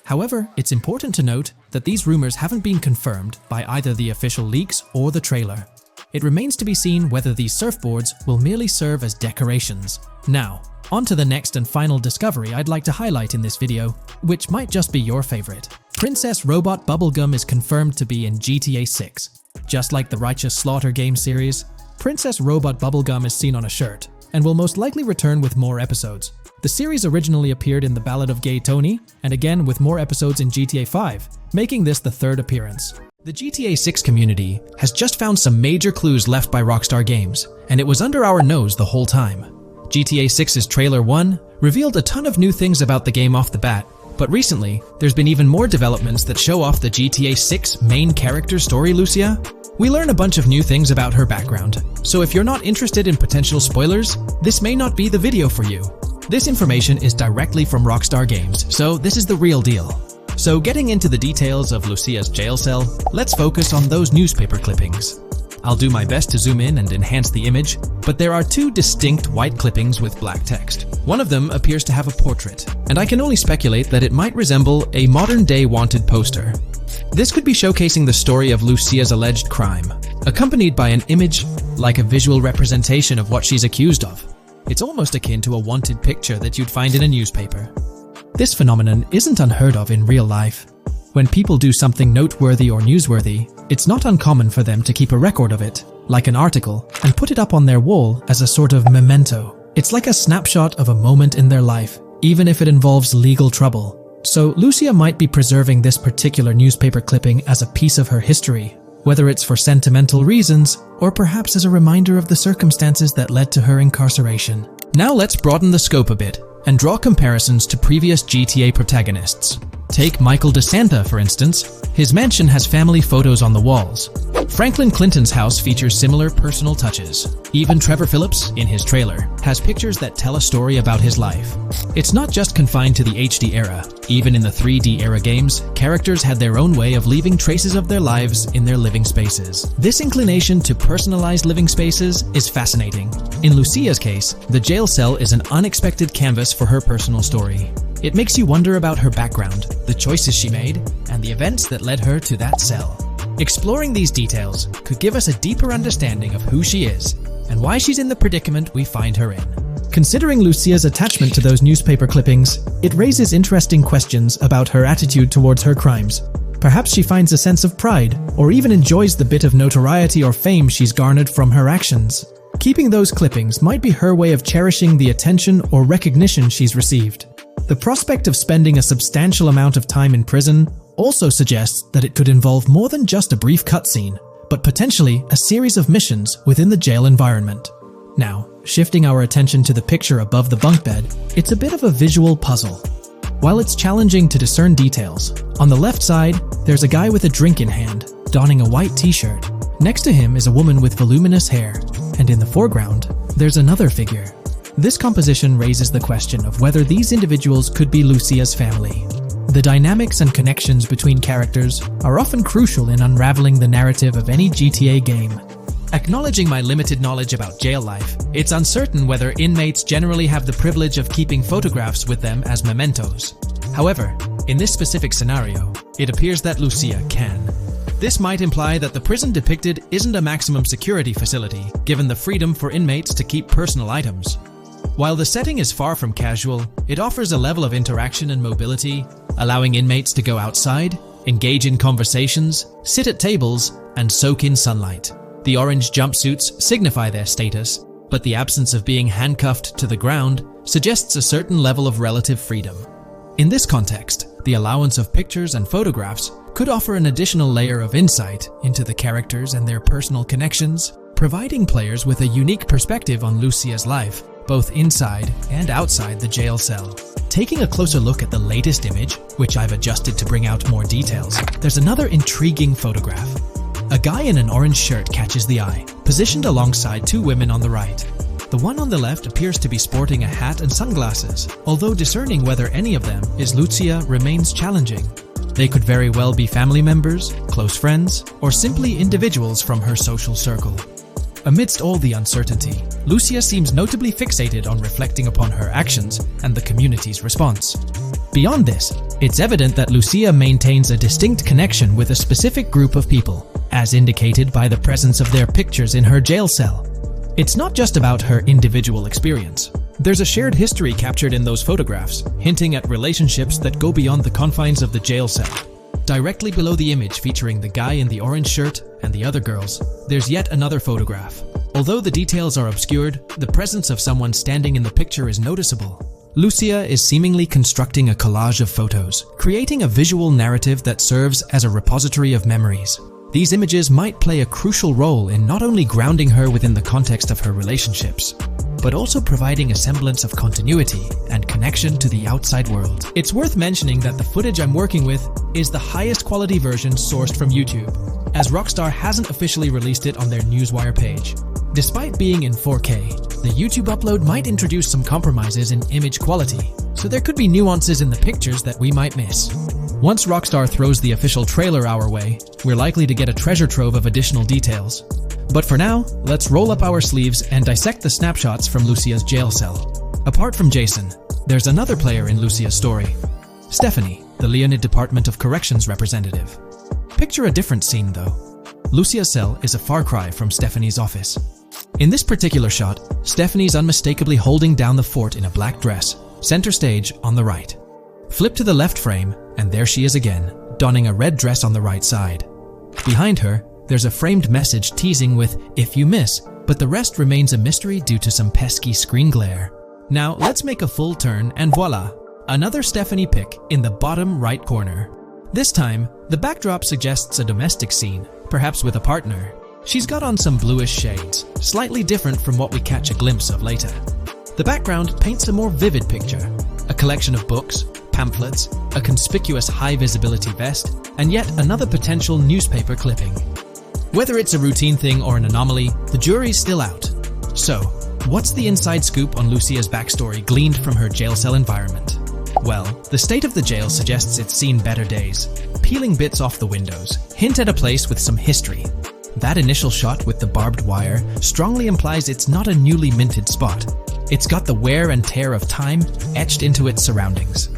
However, it's important to note that these rumors haven't been confirmed by either the official leaks or the trailer. It remains to be seen whether these surfboards will merely serve as decorations. Now, on to the next and final discovery I'd like to highlight in this video, which might just be your favorite. Princess Robot Bubblegum is confirmed to be in GTA 6. Just like the Righteous Slaughter game series, Princess Robot Bubblegum is seen on a shirt, and will most likely return with more episodes. The series originally appeared in The Ballad of Gay Tony, and again with more episodes in GTA 5, making this the third appearance. The GTA 6 community has just found some major clues left by Rockstar Games, and it was under our nose the whole time. GTA 6's Trailer 1 revealed a ton of new things about the game off the bat, but recently, there's been even more developments that show off the GTA 6 main character story, Lucia. We learn a bunch of new things about her background, so if you're not interested in potential spoilers, this may not be the video for you. This information is directly from Rockstar Games, so this is the real deal. So getting into the details of Lucia's jail cell, let's focus on those newspaper clippings. I'll do my best to zoom in and enhance the image, but there are two distinct white clippings with black text. One of them appears to have a portrait, and I can only speculate that it might resemble a modern-day wanted poster. This could be showcasing the story of Lucia's alleged crime, accompanied by an image like a visual representation of what she's accused of. It's almost akin to a wanted picture that you'd find in a newspaper. This phenomenon isn't unheard of in real life. When people do something noteworthy or newsworthy, it's not uncommon for them to keep a record of it, like an article, and put it up on their wall as a sort of memento. It's like a snapshot of a moment in their life, even if it involves legal trouble. So Lucia might be preserving this particular newspaper clipping as a piece of her history, whether it's for sentimental reasons or perhaps as a reminder of the circumstances that led to her incarceration. Now let's broaden the scope a bit and draw comparisons to previous GTA protagonists. Take Michael DeSanta, for instance. His mansion has family photos on the walls. Franklin Clinton's house features similar personal touches. Even Trevor Phillips, in his trailer, has pictures that tell a story about his life. It's not just confined to the HD era. Even in the 3D era games, characters had their own way of leaving traces of their lives in their living spaces. This inclination to personalized living spaces is fascinating. In Lucia's case, the jail cell is an unexpected canvas for her personal story. It makes you wonder about her background, the choices she made, and the events that led her to that cell. Exploring these details could give us a deeper understanding of who she is and why she's in the predicament we find her in. Considering Lucia's attachment to those newspaper clippings, it raises interesting questions about her attitude towards her crimes. Perhaps she finds a sense of pride, or even enjoys the bit of notoriety or fame she's garnered from her actions. Keeping those clippings might be her way of cherishing the attention or recognition she's received. The prospect of spending a substantial amount of time in prison also suggests that it could involve more than just a brief cutscene, but potentially a series of missions within the jail environment. Now, shifting our attention to the picture above the bunk bed, it's a bit of a visual puzzle. While it's challenging to discern details, on the left side, there's a guy with a drink in hand, donning a white t-shirt. Next to him is a woman with voluminous hair, and in the foreground, there's another figure. This composition raises the question of whether these individuals could be Lucia's family. The dynamics and connections between characters are often crucial in unraveling the narrative of any GTA game. Acknowledging my limited knowledge about jail life, it's uncertain whether inmates generally have the privilege of keeping photographs with them as mementos. However, in this specific scenario, it appears that Lucia can. This might imply that the prison depicted isn't a maximum security facility, given the freedom for inmates to keep personal items. While the setting is far from casual, it offers a level of interaction and mobility, allowing inmates to go outside, engage in conversations, sit at tables, and soak in sunlight. The orange jumpsuits signify their status, but the absence of being handcuffed to the ground suggests a certain level of relative freedom. In this context, the allowance of pictures and photographs could offer an additional layer of insight into the characters and their personal connections, providing players with a unique perspective on Lucia's life, both inside and outside the jail cell. Taking a closer look at the latest image, which I've adjusted to bring out more details, there's another intriguing photograph. A guy in an orange shirt catches the eye, positioned alongside two women on the right. The one on the left appears to be sporting a hat and sunglasses, although discerning whether any of them is Lucia remains challenging. They could very well be family members, close friends, or simply individuals from her social circle. Amidst all the uncertainty, Lucia seems notably fixated on reflecting upon her actions and the community's response. Beyond this, it's evident that Lucia maintains a distinct connection with a specific group of people, as indicated by the presence of their pictures in her jail cell. It's not just about her individual experience. There's a shared history captured in those photographs, hinting at relationships that go beyond the confines of the jail cell. Directly below the image featuring the guy in the orange shirt and the other girls, there's yet another photograph. Although the details are obscured, the presence of someone standing in the picture is noticeable. Lucia is seemingly constructing a collage of photos, creating a visual narrative that serves as a repository of memories. These images might play a crucial role in not only grounding her within the context of her relationships, but also providing a semblance of continuity and connection to the outside world. It's worth mentioning that the footage I'm working with is the highest quality version sourced from YouTube, as Rockstar hasn't officially released it on their Newswire page. Despite being in 4K, the YouTube upload might introduce some compromises in image quality, so there could be nuances in the pictures that we might miss. Once Rockstar throws the official trailer our way, we're likely to get a treasure trove of additional details. But for now, let's roll up our sleeves and dissect the snapshots from Lucia's jail cell. Apart from Jason, there's another player in Lucia's story. Stephanie, the Leonid Department of Corrections representative. Picture a different scene though. Lucia's cell is a far cry from Stephanie's office. In this particular shot, Stephanie's unmistakably holding down the fort in a black dress, center stage on the right. Flip to the left frame, and there she is again, donning a red dress on the right side. Behind her, there's a framed message teasing with "if you miss," but the rest remains a mystery due to some pesky screen glare. Now let's make a full turn and voila, another Stephanie pic in the bottom right corner. This time, the backdrop suggests a domestic scene, perhaps with a partner. She's got on some bluish shades, slightly different from what we catch a glimpse of later. The background paints a more vivid picture, a collection of books, pamphlets, a conspicuous high-visibility vest, and yet another potential newspaper clipping. Whether it's a routine thing or an anomaly, the jury's still out. So, what's the inside scoop on Lucia's backstory gleaned from her jail cell environment? Well, the state of the jail suggests it's seen better days. Peeling bits off the windows hint at a place with some history. That initial shot with the barbed wire strongly implies it's not a newly minted spot. It's got the wear and tear of time etched into its surroundings.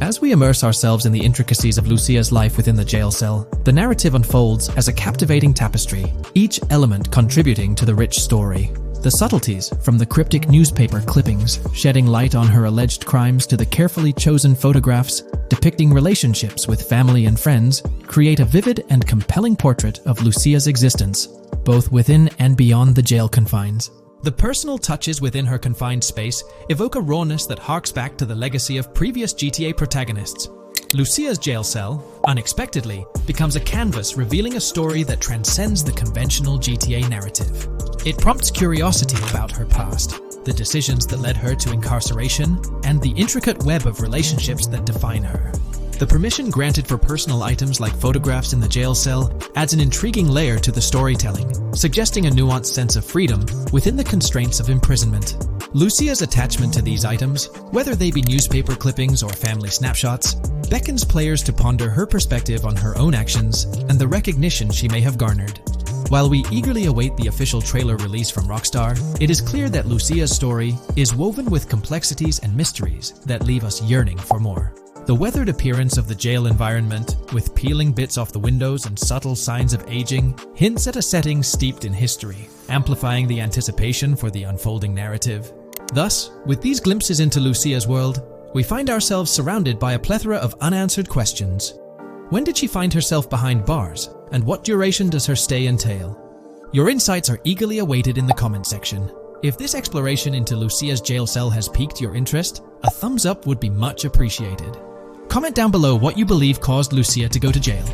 As we immerse ourselves in the intricacies of Lucia's life within the jail cell, the narrative unfolds as a captivating tapestry, each element contributing to the rich story. The subtleties, from the cryptic newspaper clippings shedding light on her alleged crimes to the carefully chosen photographs depicting relationships with family and friends, create a vivid and compelling portrait of Lucia's existence, both within and beyond the jail confines. The personal touches within her confined space evoke a rawness that harks back to the legacy of previous GTA protagonists. Lucia's jail cell, unexpectedly, becomes a canvas revealing a story that transcends the conventional GTA narrative. It prompts curiosity about her past, the decisions that led her to incarceration, and the intricate web of relationships that define her. The permission granted for personal items like photographs in the jail cell adds an intriguing layer to the storytelling, suggesting a nuanced sense of freedom within the constraints of imprisonment. Lucia's attachment to these items, whether they be newspaper clippings or family snapshots, beckons players to ponder her perspective on her own actions and the recognition she may have garnered. While we eagerly await the official trailer release from Rockstar, it is clear that Lucia's story is woven with complexities and mysteries that leave us yearning for more. The weathered appearance of the jail environment, with peeling bits off the windows and subtle signs of aging, hints at a setting steeped in history, amplifying the anticipation for the unfolding narrative. Thus, with these glimpses into Lucia's world, we find ourselves surrounded by a plethora of unanswered questions. When did she find herself behind bars, and what duration does her stay entail? Your insights are eagerly awaited in the comment section. If this exploration into Lucia's jail cell has piqued your interest, a thumbs up would be much appreciated. Comment down below what you believe caused Lucia to go to jail.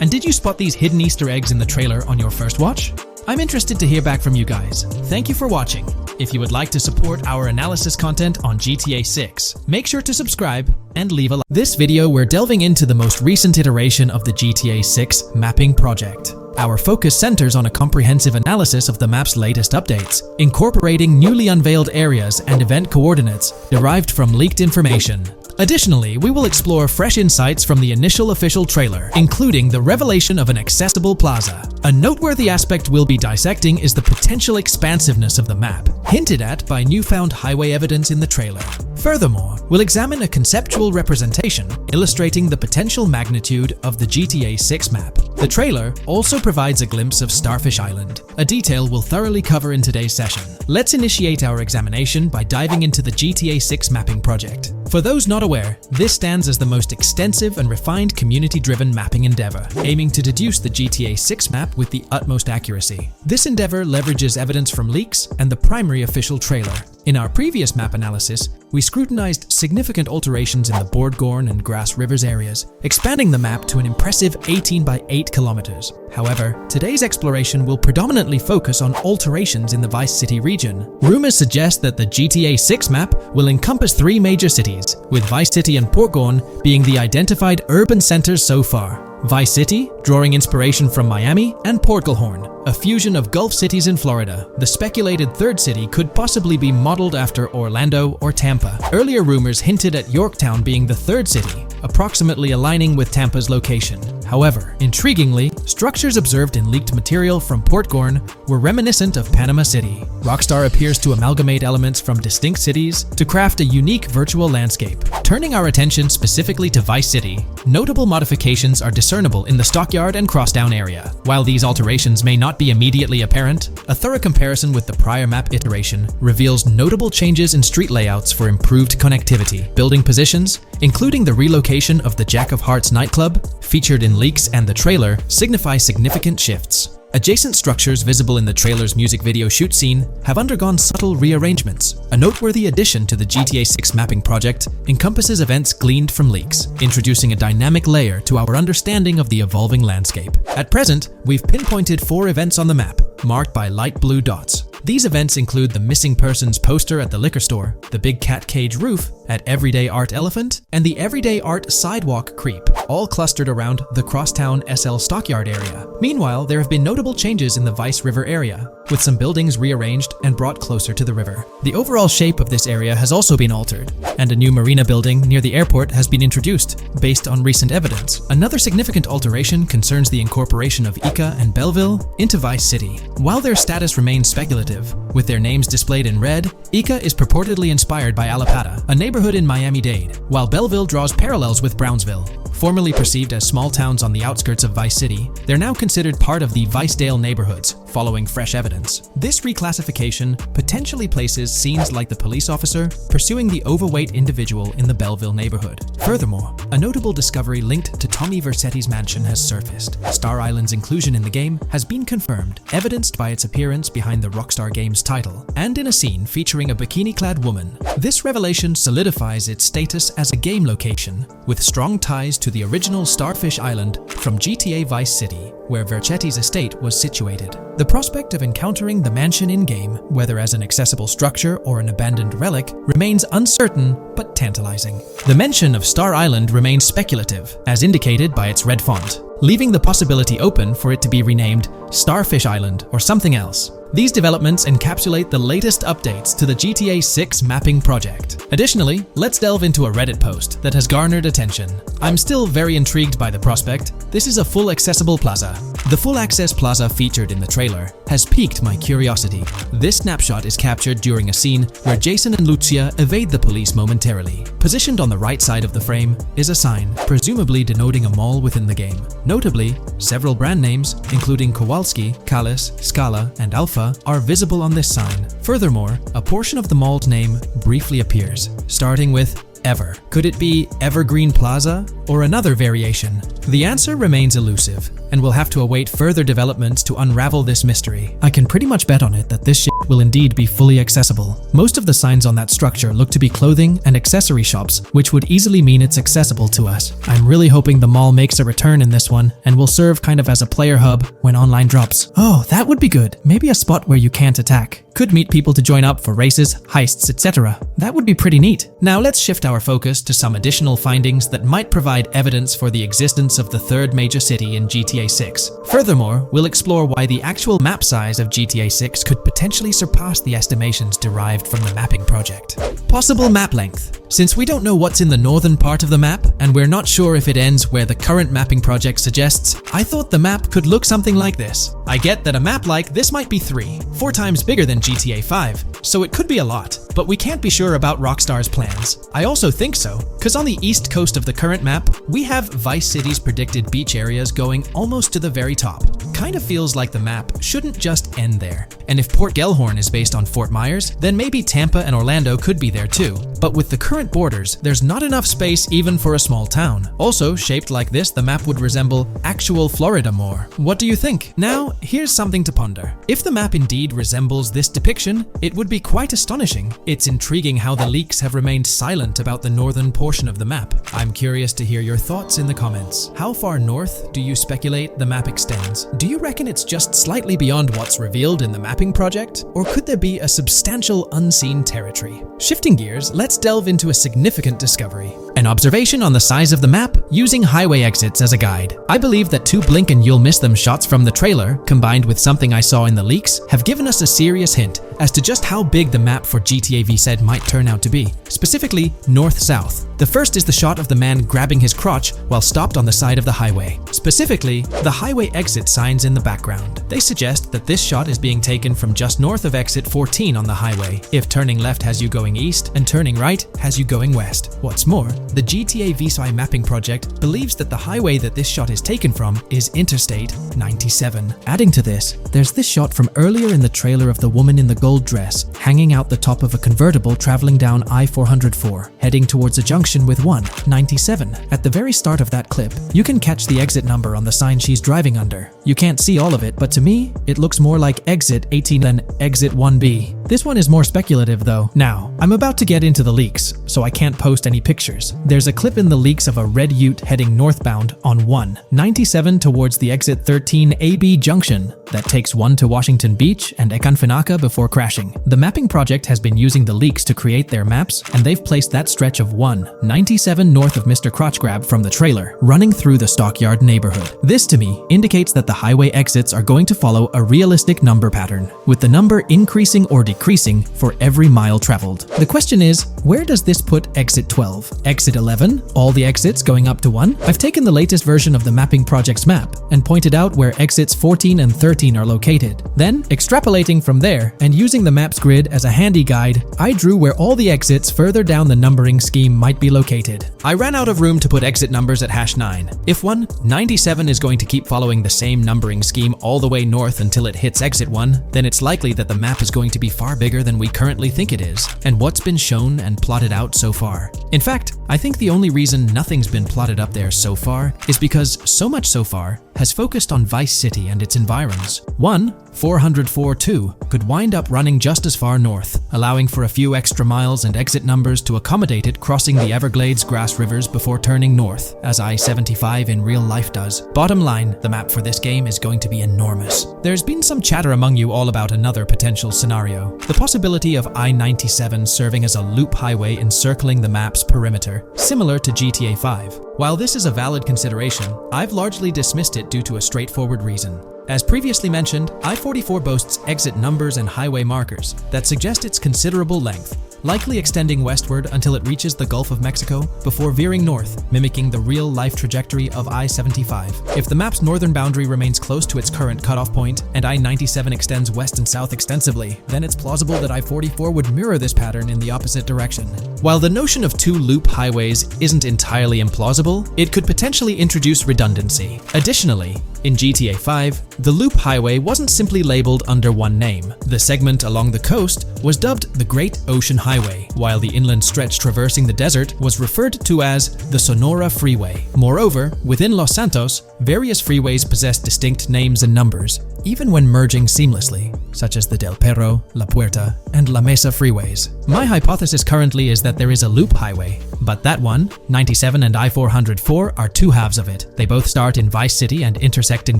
And did you spot these hidden Easter eggs in the trailer on your first watch? I'm interested to hear back from you guys. Thank you for watching. If you would like to support our analysis content on GTA 6, make sure to subscribe and leave a like. This video we're delving into the most recent iteration of the GTA 6 mapping project. Our focus centers on a comprehensive analysis of the map's latest updates, incorporating newly unveiled areas and event coordinates derived from leaked information. Additionally, we will explore fresh insights from the initial official trailer, including the revelation of an accessible plaza. A noteworthy aspect we'll be dissecting is the potential expansiveness of the map, hinted at by newfound highway evidence in the trailer. Furthermore, we'll examine a conceptual representation illustrating the potential magnitude of the GTA 6 map. The trailer also provides a glimpse of Starfish Island, a detail we'll thoroughly cover in today's session. Let's initiate our examination by diving into the GTA 6 mapping project. For those not aware, this stands as the most extensive and refined community-driven mapping endeavor, aiming to deduce the GTA 6 map with the utmost accuracy. This endeavor leverages evidence from leaks and the primary official trailer. In our previous map analysis, we scrutinized significant alterations in the Boardgorn and Grass Rivers areas, expanding the map to an impressive 18 by 8 kilometers. However, today's exploration will predominantly focus on alterations in the Vice City region. Rumors suggest that the GTA 6 map will encompass 3 major cities, with Vice City and Portgorn being the identified urban centers so far. Vice City, drawing inspiration from Miami, and Portgorn, a fusion of Gulf cities in Florida. The speculated third city could possibly be modeled after Orlando or Tampa. Earlier rumors hinted at Yorktown being the third city, approximately aligning with Tampa's location. However, intriguingly, structures observed in leaked material from Portgorn were reminiscent of Panama City. Rockstar appears to amalgamate elements from distinct cities to craft a unique virtual landscape. Turning our attention specifically to Vice City, notable modifications are discernible in the Stockyard and Crosstown area. While these alterations may not be immediately apparent, a thorough comparison with the prior map iteration reveals notable changes in street layouts for improved connectivity. Building positions, including the relocation of the Jack of Hearts nightclub, featured in leaks and the trailer, signify significant shifts. Adjacent structures visible in the trailer's music video shoot scene have undergone subtle rearrangements. A noteworthy addition to the GTA 6 mapping project encompasses events gleaned from leaks, introducing a dynamic layer to our understanding of the evolving landscape. At present, we've pinpointed 4 events on the map, marked by light blue dots. These events include the missing persons poster at the liquor store, the big cat cage roof at Everyday Art Elephant, and the Everyday Art Sidewalk Creep, all clustered around the Crosstown SL Stockyard area. Meanwhile, there have been notable changes in the Vice River area, with some buildings rearranged and brought closer to the river. The overall shape of this area has also been altered, and a new marina building near the airport has been introduced, based on recent evidence. Another significant alteration concerns the incorporation of Ica and Belleville into Vice City. While their status remains speculative, with their names displayed in red, Ica is purportedly inspired by Alapata, a neighborhood in Miami-Dade, while Belleville draws parallels with Brownsville. Formerly perceived as small towns on the outskirts of Vice City, they're now considered part of the Vicedale neighborhoods, following fresh evidence. This reclassification potentially places scenes like the police officer pursuing the overweight individual in the Belleville neighborhood. Furthermore, a notable discovery linked to Tommy Vercetti's mansion has surfaced. Star Island's inclusion in the game has been confirmed, evidenced by its appearance behind the Rockstar Games title, and in a scene featuring a bikini-clad woman. This revelation solidifies its status as a game location, with strong ties to the original Starfish Island from GTA Vice City. where Vercetti's estate was situated. The prospect of encountering the mansion in-game, whether as an accessible structure or an abandoned relic, remains uncertain but tantalizing. The mention of Star Island remains speculative, as indicated by its red font, leaving the possibility open for it to be renamed Starfish Island or something else. These developments encapsulate the latest updates to the GTA 6 mapping project. Additionally, let's delve into a Reddit post that has garnered attention. I'm still very intrigued by the prospect. This is a full accessible plaza. The full access plaza featured in the trailer has piqued my curiosity. This snapshot is captured during a scene where Jason and Lucia evade the police momentarily. Positioned on the right side of the frame is a sign, presumably denoting a mall within the game. Notably, several brand names, including Kowalski, Kalis, Scala, and Alpha, are visible on this sign. Furthermore, a portion of the mall's name briefly appears, starting with Ever. Could it be Evergreen Plaza or another variation? The answer remains elusive, and we'll have to await further developments to unravel this mystery. I can pretty much bet on it that this shit will indeed be fully accessible. Most of the signs on that structure look to be clothing and accessory shops, which would easily mean it's accessible to us. I'm really hoping the mall makes a return in this one and will serve kind of as a player hub when online drops. Oh, that would be good. Maybe a spot where you can't attack. Could meet people to join up for races, heists, etc. That would be pretty neat. Now let's shift our focus to some additional findings that might provide evidence for the existence of the third major city in GTA 6. Furthermore, we'll explore why the actual map size of GTA 6 could potentially surpass the estimations derived from the mapping project. Possible map length. Since we don't know what's in the northern part of the map, and we're not sure if it ends where the current mapping project suggests, I thought the map could look something like this. I get that a map like this might be 4 times bigger than GTA 5, so it could be a lot, but we can't be sure about Rockstar's plans. I also think so, because on the east coast of the current map, we have Vice City's predicted beach areas going almost to the very top. Kind of feels like the map shouldn't just end there. And if Port Gellhorn is based on Fort Myers, then maybe Tampa and Orlando could be there too. But with the current borders, there's not enough space even for a small town. Also, shaped like this, the map would resemble actual Florida more. What do you think? Now, here's something to ponder. If the map indeed resembles this depiction, it would be quite astonishing. It's intriguing how the leaks have remained silent about the northern portion of the map. I'm curious to hear your thoughts in the comments. How far north do you speculate the map extends? Do you reckon it's just slightly beyond what's revealed in the mapping project? Or could there be a substantial unseen territory? Shifting gears, let's delve into a significant discovery. An observation on the size of the map using highway exits as a guide. I believe that 2 blink and you'll miss them shots from the trailer, combined with something I saw in the leaks, have given us a serious hint as to just how big the map for GTA VZ might turn out to be, specifically north-south. The first is the shot of the man grabbing his crotch while stopped on the side of the highway. Specifically, the highway exit signs in the background. They suggest that this shot is being taken from just north of exit 14 on the highway, if turning left has you going east and turning right has you going west. What's more, the GTA VZ mapping project believes that the highway that this shot is taken from is Interstate 97. Adding to this, there's this shot from earlier in the trailer of the woman in the gold dress hanging out the top of a convertible traveling down I-404, heading towards a junction with 197. At the very start of that clip, you can catch the exit number on the sign she's driving under. You can't see all of it, but to me, it looks more like exit 18 than exit 1B. This one is more speculative though. Now, I'm about to get into the leaks, so I can't post any pictures. There's a clip in the leaks of a red ute heading northbound on 197 towards the exit 13 AB junction that takes 1 to Washington Beach and Ekanfinaka before crashing. The mapping project has been using the leaks to create their maps, and they've placed that stretch of 197 north of Mr. Crotch Grab from the trailer, running through the Stockyard neighborhood. This to me indicates that the highway exits are going to follow a realistic number pattern, with the number increasing or decreasing for every mile traveled. The question is, where does this put exit 12? Exit 11? All the exits going up to 1? I've taken the latest version of the mapping project's map and pointed out where exits 14 and 13 are located. Then, extrapolating from there and using the map's grid as a handy guide, I drew where all the exits further down the numbering scheme might be located. I ran out of room to put exit numbers at #9. If 197 is going to keep following the same numbering scheme all the way north until it hits exit 1, then it's likely that the map is going to be far bigger than we currently think it is, and what's been shown and plotted out so far. In fact, I think the only reason nothing's been plotted up there so far is because so much so far has focused on Vice City and its environs. 404-2 could wind up running just as far north, allowing for a few extra miles and exit numbers to accommodate it crossing the Everglades grass rivers before turning north, as I-75 in real life does. Bottom line, the map for this game is going to be enormous. There's been some chatter among you all about another potential scenario, the possibility of I-97 serving as a loop highway encircling the map's perimeter, similar to GTA 5. While this is a valid consideration, I've largely dismissed it due to a straightforward reason. As previously mentioned, I-44 boasts exit numbers and highway markers that suggest its considerable length, likely extending westward until it reaches the Gulf of Mexico before veering north, mimicking the real-life trajectory of I-75. If the map's northern boundary remains close to its current cutoff point and I-97 extends west and south extensively, then it's plausible that I-44 would mirror this pattern in the opposite direction. While the notion of two loop highways isn't entirely implausible, it could potentially introduce redundancy. Additionally, in GTA 5, the loop highway wasn't simply labeled under one name. The segment along the coast was dubbed the Great Ocean Highway, while the inland stretch traversing the desert was referred to as the Sonora Freeway. Moreover, within Los Santos, various freeways possess distinct names and numbers, even when merging seamlessly, such as the Del Perro, La Puerta, and La Mesa freeways. My hypothesis currently is that there is a loop highway, but that one, 97 and I-404, are two halves of it. They both start in Vice City and intersect in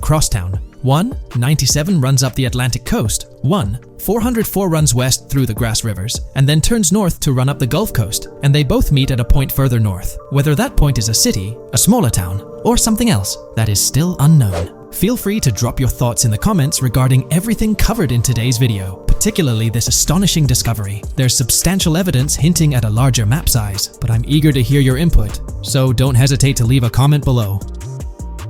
Crosstown. 97 runs up the Atlantic coast. 404 runs west through the grass rivers, and then turns north to run up the Gulf Coast, and they both meet at a point further north. Whether that point is a city, a smaller town, or something else, that is still unknown. Feel free to drop your thoughts in the comments regarding everything covered in today's video, particularly this astonishing discovery. There's substantial evidence hinting at a larger map size, but I'm eager to hear your input, so don't hesitate to leave a comment below.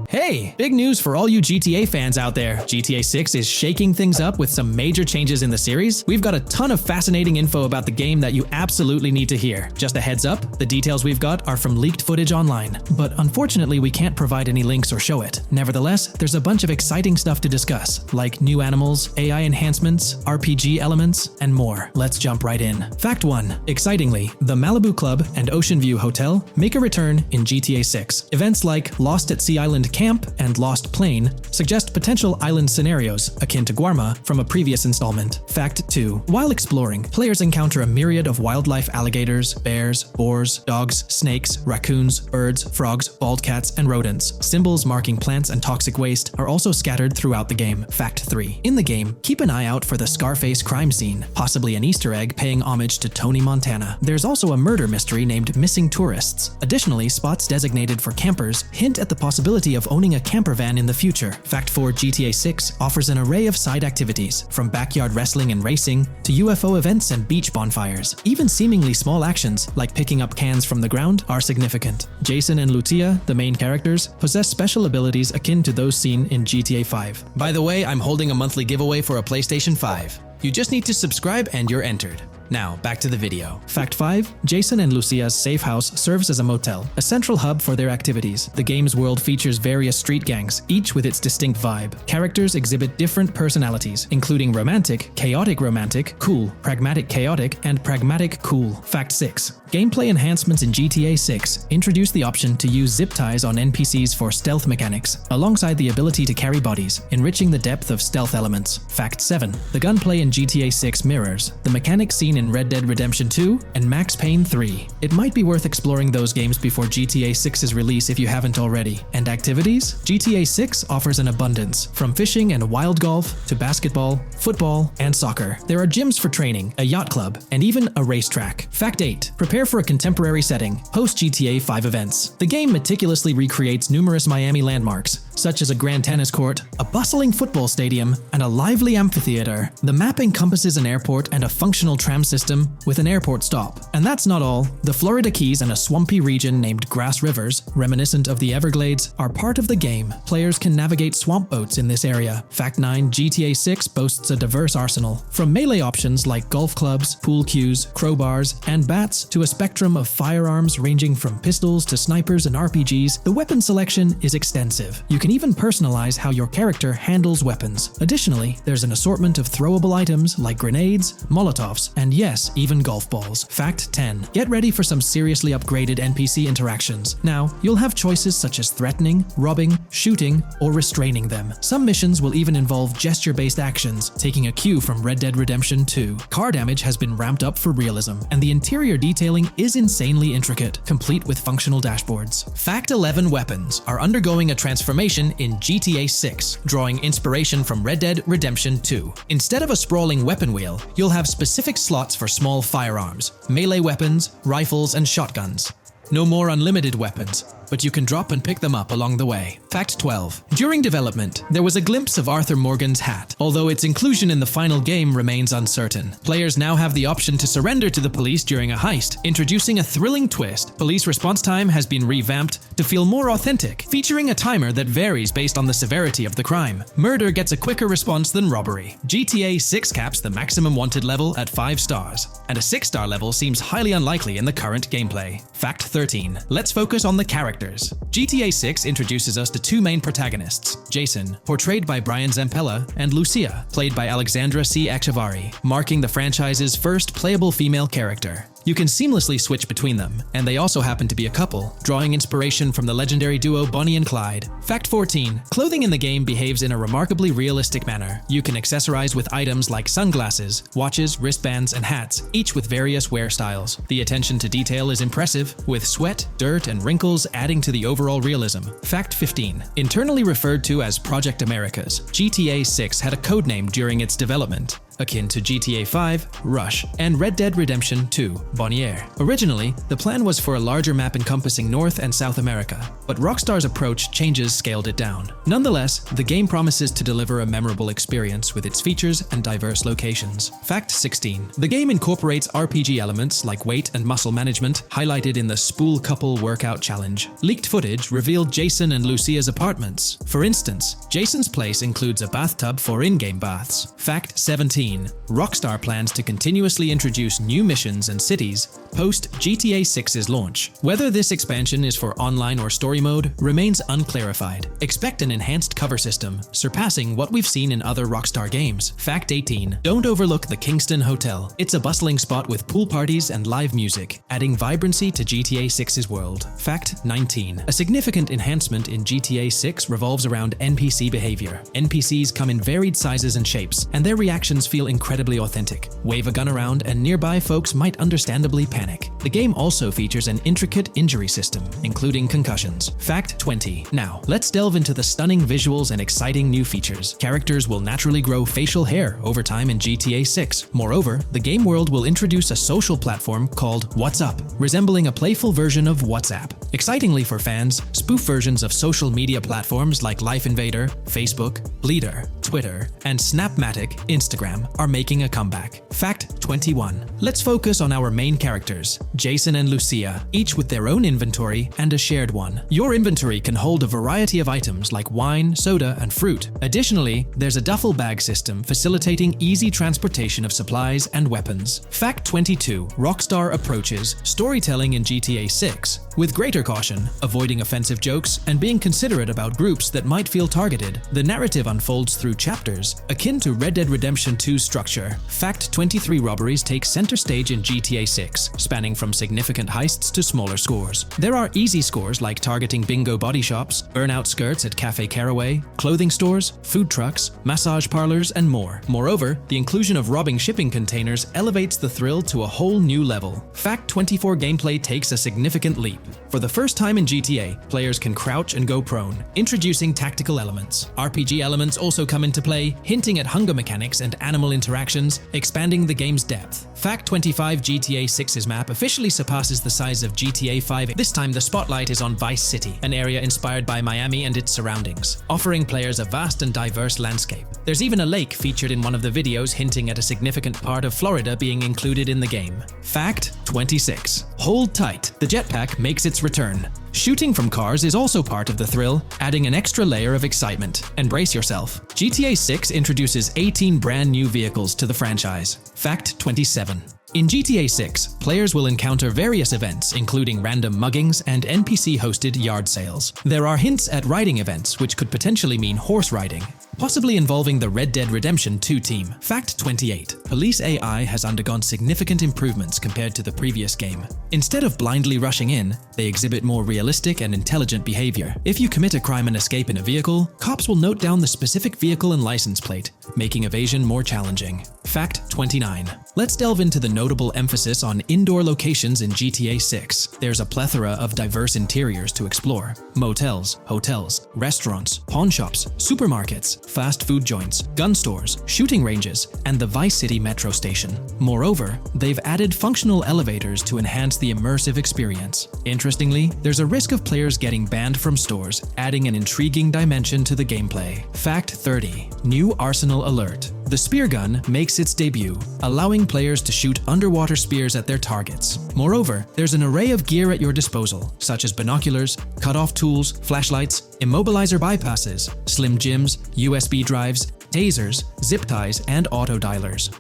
Hey, big news for all you GTA fans out there. GTA 6 is shaking things up with some major changes in the series. We've got a ton of fascinating info about the game that you absolutely need to hear. Just a heads up, the details we've got are from leaked footage online, but unfortunately we can't provide any links or show it. Nevertheless, there's a bunch of exciting stuff to discuss, like new animals, AI enhancements, RPG elements, and more. Let's jump right in. Fact 1. Excitingly, the Malibu Club and Ocean View Hotel make a return in GTA 6. Events like Lost at Sea Island Camp and Lost Plane suggest potential island scenarios akin to Guarma from a previous installment. Fact 2. While exploring, players encounter a myriad of wildlife: alligators, bears, boars, dogs, snakes, raccoons, birds, frogs, bald cats, and rodents. Symbols marking plants and toxic waste are also scattered throughout the game. Fact 3. In the game, keep an eye out for the Scarface crime scene, possibly an Easter egg paying homage to Tony Montana. There's also a murder mystery named Missing Tourists. Additionally, spots designated for campers hint at the possibility of owning a camper van in the future. Fact 4. GTA 6 offers an array of side activities, from backyard wrestling and racing to UFO events and beach bonfires. Even seemingly small actions, like picking up cans from the ground, are significant. Jason and Lucia, the main characters, possess special abilities akin to those seen in GTA 5. By the way, I'm holding a monthly giveaway for a PlayStation 5. You just need to subscribe and you're entered. Now, back to the video. Fact 5. Jason and Lucia's safe house serves as a motel, a central hub for their activities. The game's world features various street gangs, each with its distinct vibe. Characters exhibit different personalities, including romantic, chaotic romantic, cool, pragmatic chaotic, and pragmatic cool. Fact 6. Gameplay enhancements in GTA 6 introduce the option to use zip ties on NPCs for stealth mechanics, alongside the ability to carry bodies, enriching the depth of stealth elements. Fact 7. The gunplay in GTA 6 mirrors the mechanics seen in Red Dead Redemption 2 and Max Payne 3. It might be worth exploring those games before GTA 6's release if you haven't already. And activities? GTA 6 offers an abundance, from fishing and wild golf to basketball, football, and soccer. There are gyms for training, a yacht club, and even a racetrack. Fact 8. Prepare for a contemporary setting, post GTA 5 events. The game meticulously recreates numerous Miami landmarks, such as a grand tennis court, a bustling football stadium, and a lively amphitheater. The map encompasses an airport and a functional tram system with an airport stop. And that's not all. The Florida Keys and a swampy region named Grass Rivers, reminiscent of the Everglades, are part of the game. Players can navigate swamp boats in this area. Fact 9. GTA 6 boasts a diverse arsenal, from melee options like golf clubs, pool cues, crowbars, and bats to a spectrum of firearms ranging from pistols to snipers and RPGs. The weapon selection is extensive. You can even personalize how your character handles weapons. Additionally, there's an assortment of throwable items like grenades, molotovs, and yes, even golf balls. Fact 10. Get ready for some seriously upgraded NPC interactions. Now, you'll have choices such as threatening, robbing, shooting, or restraining them. Some missions will even involve gesture-based actions, taking a cue from Red Dead Redemption 2. Car damage has been ramped up for realism, and the interior detailing is insanely intricate, complete with functional dashboards. Fact 11. Weapons are undergoing a transformation in GTA 6, drawing inspiration from Red Dead Redemption 2. Instead of a sprawling weapon wheel, you'll have specific slots for small firearms, melee weapons, rifles, and shotguns. No more unlimited weapons, but you can drop and pick them up along the way. Fact 12. During development, there was a glimpse of Arthur Morgan's hat, although its inclusion in the final game remains uncertain. Players now have the option to surrender to the police during a heist, introducing a thrilling twist. Police response time has been revamped to feel more authentic, featuring a timer that varies based on the severity of the crime. Murder gets a quicker response than robbery. GTA 6 caps the maximum wanted level at 5 stars, and a 6-star level seems highly unlikely in the current gameplay. Fact 13. Let's focus on the characters. GTA 6 introduces us to two main protagonists, Jason, portrayed by Brian Zampella, and Lucia, played by Alexandra C. Echevarri, marking the franchise's first playable female character. You can seamlessly switch between them, and they also happen to be a couple, drawing inspiration from the legendary duo Bonnie and Clyde. Fact 14. Clothing in the game behaves in a remarkably realistic manner. You can accessorize with items like sunglasses, watches, wristbands, and hats, each with various wear styles. The attention to detail is impressive, with sweat, dirt, and wrinkles adding to the overall realism. Fact 15. Internally referred to as Project Americas, GTA 6 had a codename during its development, akin to GTA 5, Rush, and Red Dead Redemption 2, Bonnier. Originally, the plan was for a larger map encompassing North and South America, but Rockstar's approach changes scaled it down. Nonetheless, the game promises to deliver a memorable experience with its features and diverse locations. Fact 16. The game incorporates RPG elements like weight and muscle management, highlighted in the Spool Couple Workout Challenge. Leaked footage revealed Jason and Lucia's apartments. For instance, Jason's place includes a bathtub for in-game baths. Fact 17. Rockstar plans to continuously introduce new missions and cities post GTA 6's launch. Whether this expansion is for online or story mode remains unclarified. Expect an enhanced cover system, surpassing what we've seen in other Rockstar games. Fact 18. Don't overlook the Kingston Hotel. It's a bustling spot with pool parties and live music, adding vibrancy to GTA 6's world. Fact 19. A significant enhancement in GTA 6 revolves around NPC behavior. NPCs come in varied sizes and shapes, and their reactions feel incredibly authentic. Wave a gun around and nearby folks might understandably panic. The game also features an intricate injury system, including concussions. Fact 20. Now, let's delve into the stunning visuals and exciting new features. Characters will naturally grow facial hair over time in GTA 6. Moreover, the game world will introduce a social platform called What's Up, resembling a playful version of WhatsApp. Excitingly for fans, spoof versions of social media platforms like Life Invader, Facebook, Bleeder, Twitter, and Snapmatic, Instagram, are making a comeback. Fact 21. Let's focus on our main characters, Jason and Lucia, each with their own inventory and a shared one. Your inventory can hold a variety of items like wine, soda, and fruit. Additionally, there's a duffel bag system facilitating easy transportation of supplies and weapons. Fact 22. Rockstar approaches storytelling in GTA 6 with greater caution, avoiding offensive jokes and being considerate about groups that might feel targeted. The narrative unfolds through chapters, akin to Red Dead Redemption 2's structure. Fact 23. Robberies take center stage in GTA 6, spanning from significant heists to smaller scores. There are easy scores like targeting bingo body shops, burnout skirts at Cafe Caraway, clothing stores, food trucks, massage parlors, and more. Moreover, the inclusion of robbing shipping containers elevates the thrill to a whole new level. Fact 24. Gameplay takes a significant leap. For the first time in GTA, players can crouch and go prone, introducing tactical elements. RPG elements also come into play, hinting at hunger mechanics and animal interactions, expanding the game's depth. Fact 25. GTA 6's map officially surpasses the size of GTA 5. This time the spotlight is on Vice City, an area inspired by Miami and its surroundings, offering players a vast and diverse landscape. There's even a lake featured in one of the videos, hinting at a significant part of Florida being included in the game. Fact 26. Hold tight. The jetpack makes its return. Shooting from cars is also part of the thrill, adding an extra layer of excitement. Embrace yourself. GTA 6 introduces 18 brand new vehicles to the franchise. Fact 27. In GTA 6, players will encounter various events, including random muggings and NPC-hosted yard sales. There are hints at riding events, which could potentially mean horse riding, possibly involving the Red Dead Redemption 2 team. Fact 28. Police AI has undergone significant improvements compared to the previous game. Instead of blindly rushing in, they exhibit more realistic and intelligent behavior. If you commit a crime and escape in a vehicle, cops will note down the specific vehicle and license plate, making evasion more challenging. Fact 29. Let's delve into the notable emphasis on indoor locations in GTA 6. There's a plethora of diverse interiors to explore. Motels, hotels, restaurants, pawn shops, supermarkets, fast food joints, gun stores, shooting ranges, and the Vice City metro station. Moreover, they've added functional elevators to enhance the immersive experience. Interestingly, there's a risk of players getting banned from stores, adding an intriguing dimension to the gameplay. Fact 30. New Arsenal Alert. The spear gun makes its debut, allowing players to shoot underwater spears at their targets. Moreover, there's an array of gear at your disposal, such as binoculars, cut-off tools, flashlights, immobilizer bypasses, slim jims, USB drives, tasers, zip ties, and auto dialers.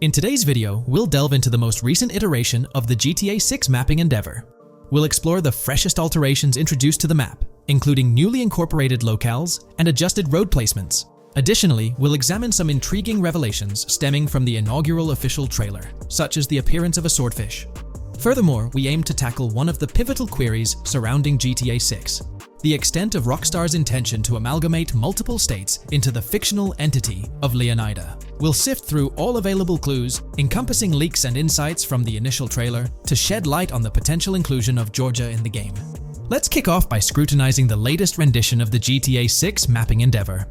In today's video, we'll delve into the most recent iteration of the GTA 6 mapping endeavor. We'll explore the freshest alterations introduced to the map, including newly incorporated locales and adjusted road placements. Additionally, we'll examine some intriguing revelations stemming from the inaugural official trailer, such as the appearance of a swordfish. Furthermore, we aim to tackle one of the pivotal queries surrounding GTA 6, the extent of Rockstar's intention to amalgamate multiple states into the fictional entity of Leonida. We'll sift through all available clues, encompassing leaks and insights from the initial trailer, to shed light on the potential inclusion of Georgia in the game. Let's kick off by scrutinizing the latest rendition of the GTA 6 mapping endeavor.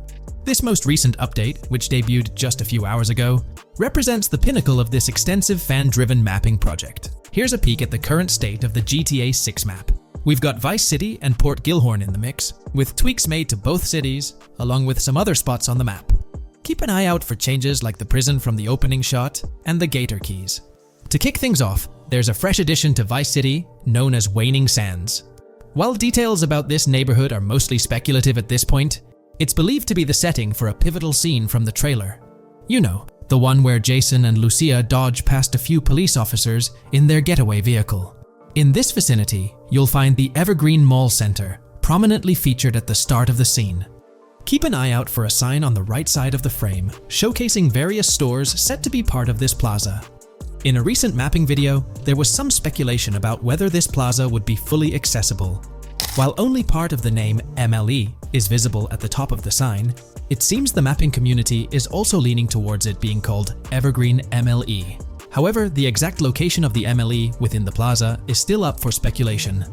This most recent update, which debuted just a few hours ago, represents the pinnacle of this extensive fan-driven mapping project. Here's a peek at the current state of the GTA 6 map. We've got Vice City and Port Gilhorn in the mix, with tweaks made to both cities, along with some other spots on the map. Keep an eye out for changes like the prison from the opening shot and the Gator Keys. To kick things off, there's a fresh addition to Vice City known as Waning Sands. While details about this neighborhood are mostly speculative at this point, it's believed to be the setting for a pivotal scene from the trailer. You know, the one where Jason and Lucia dodge past a few police officers in their getaway vehicle. In this vicinity, you'll find the Evergreen Mall Center, prominently featured at the start of the scene. Keep an eye out for a sign on the right side of the frame, showcasing various stores set to be part of this plaza. In a recent mapping video, there was some speculation about whether this plaza would be fully accessible. While only part of the name MLE is visible at the top of the sign, it seems the mapping community is also leaning towards it being called Evergreen MLE. However, the exact location of the MLE within the plaza is still up for speculation.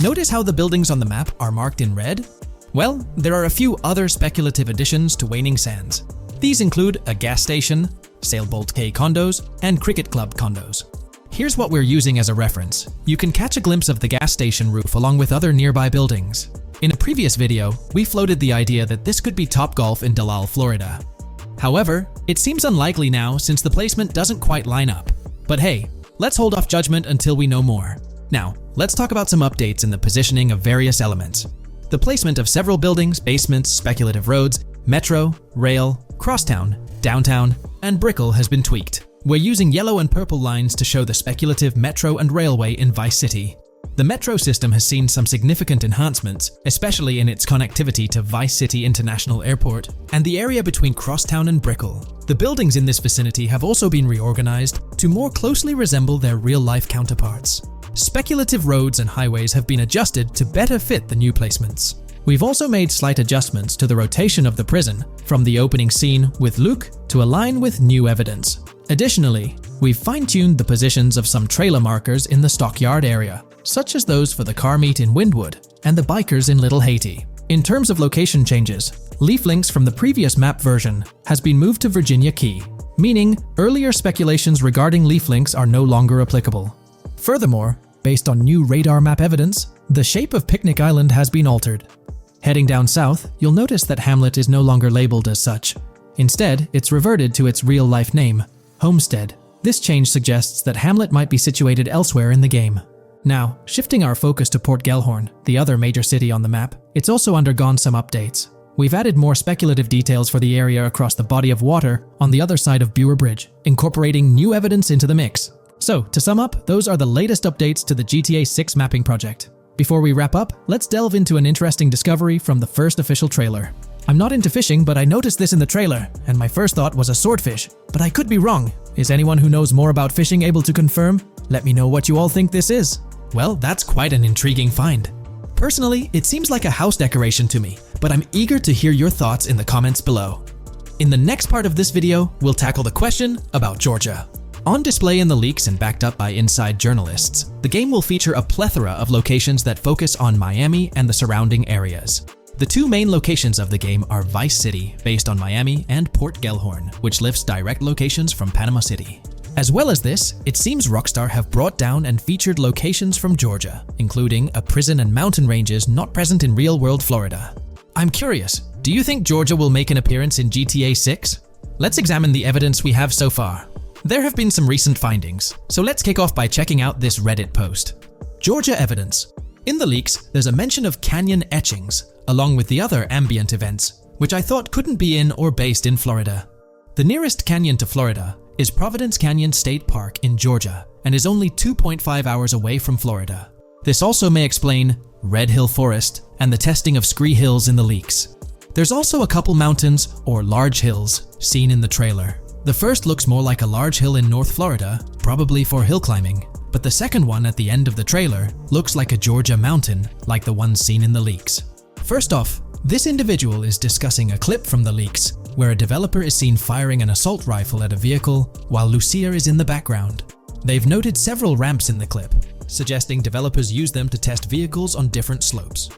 Notice how the buildings on the map are marked in red? Well, there are a few other speculative additions to Waning Sands. These include a gas station, Sailbolt K condos, and Cricket Club condos. Here's what we're using as a reference. You can catch a glimpse of the gas station roof along with other nearby buildings. In a previous video, we floated the idea that this could be Topgolf in Dalal, Florida. However, it seems unlikely now since the placement doesn't quite line up. But hey, let's hold off judgment until we know more. Now, let's talk about some updates in the positioning of various elements. The placement of several buildings, basements, speculative roads, metro, rail, crosstown, downtown, and Brickell has been tweaked. We're using yellow and purple lines to show the speculative metro and railway in Vice City. The metro system has seen some significant enhancements, especially in its connectivity to Vice City International Airport and the area between Crosstown and Brickell. The buildings in this vicinity have also been reorganized to more closely resemble their real-life counterparts. Speculative roads and highways have been adjusted to better fit the new placements. We've also made slight adjustments to the rotation of the prison from the opening scene with Luke to align with new evidence. Additionally, we've fine-tuned the positions of some trailer markers in the stockyard area, such as those for the car meet in Windwood and the bikers in Little Haiti. In terms of location changes, leaf links from the previous map version has been moved to Virginia Key, meaning earlier speculations regarding leaf links are no longer applicable. Furthermore, based on new radar map evidence, the shape of Picnic Island has been altered. Heading down south, you'll notice that Hamlet is no longer labeled as such. Instead, it's reverted to its real-life name, Homestead. This change suggests that Hamlet might be situated elsewhere in the game. Now, shifting our focus to Port Gellhorn, the other major city on the map, it's also undergone some updates. We've added more speculative details for the area across the body of water on the other side of Bure Bridge, incorporating new evidence into the mix. So, to sum up, those are the latest updates to the GTA 6 mapping project. Before we wrap up, let's delve into an interesting discovery from the first official trailer. I'm not into fishing, but I noticed this in the trailer, and my first thought was a swordfish. But I could be wrong. Is anyone who knows more about fishing able to confirm? Let me know what you all think this is. Well, that's quite an intriguing find. Personally, it seems like a house decoration to me, but I'm eager to hear your thoughts in the comments below. In the next part of this video, we'll tackle the question about Georgia. On display in the leaks and backed up by inside journalists, the game will feature a plethora of locations that focus on Miami and the surrounding areas. The two main locations of the game are Vice City, based on Miami, and Port Gellhorn, which lifts direct locations from Panama City. As well as this, it seems Rockstar have brought down and featured locations from Georgia, including a prison and mountain ranges not present in real-world Florida. I'm curious, do you think Georgia will make an appearance in GTA 6? Let's examine the evidence we have so far. There have been some recent findings, so let's kick off by checking out this Reddit post. Georgia evidence. In the leaks, there's a mention of canyon etchings, along with the other ambient events, which I thought couldn't be in or based in Florida. The nearest canyon to Florida is Providence Canyon State Park in Georgia and is only 2.5 hours away from Florida. This also may explain Red Hill Forest and the testing of scree hills in the leaks. There's also a couple mountains or large hills seen in the trailer. The first looks more like a large hill in North Florida, probably for hill climbing, but the second one at the end of the trailer looks like a Georgia mountain, like the one seen in the leaks. First off, this individual is discussing a clip from the leaks where a developer is seen firing an assault rifle at a vehicle while Lucia is in the background. They've noted several ramps in the clip, suggesting developers use them to test vehicles on different slopes.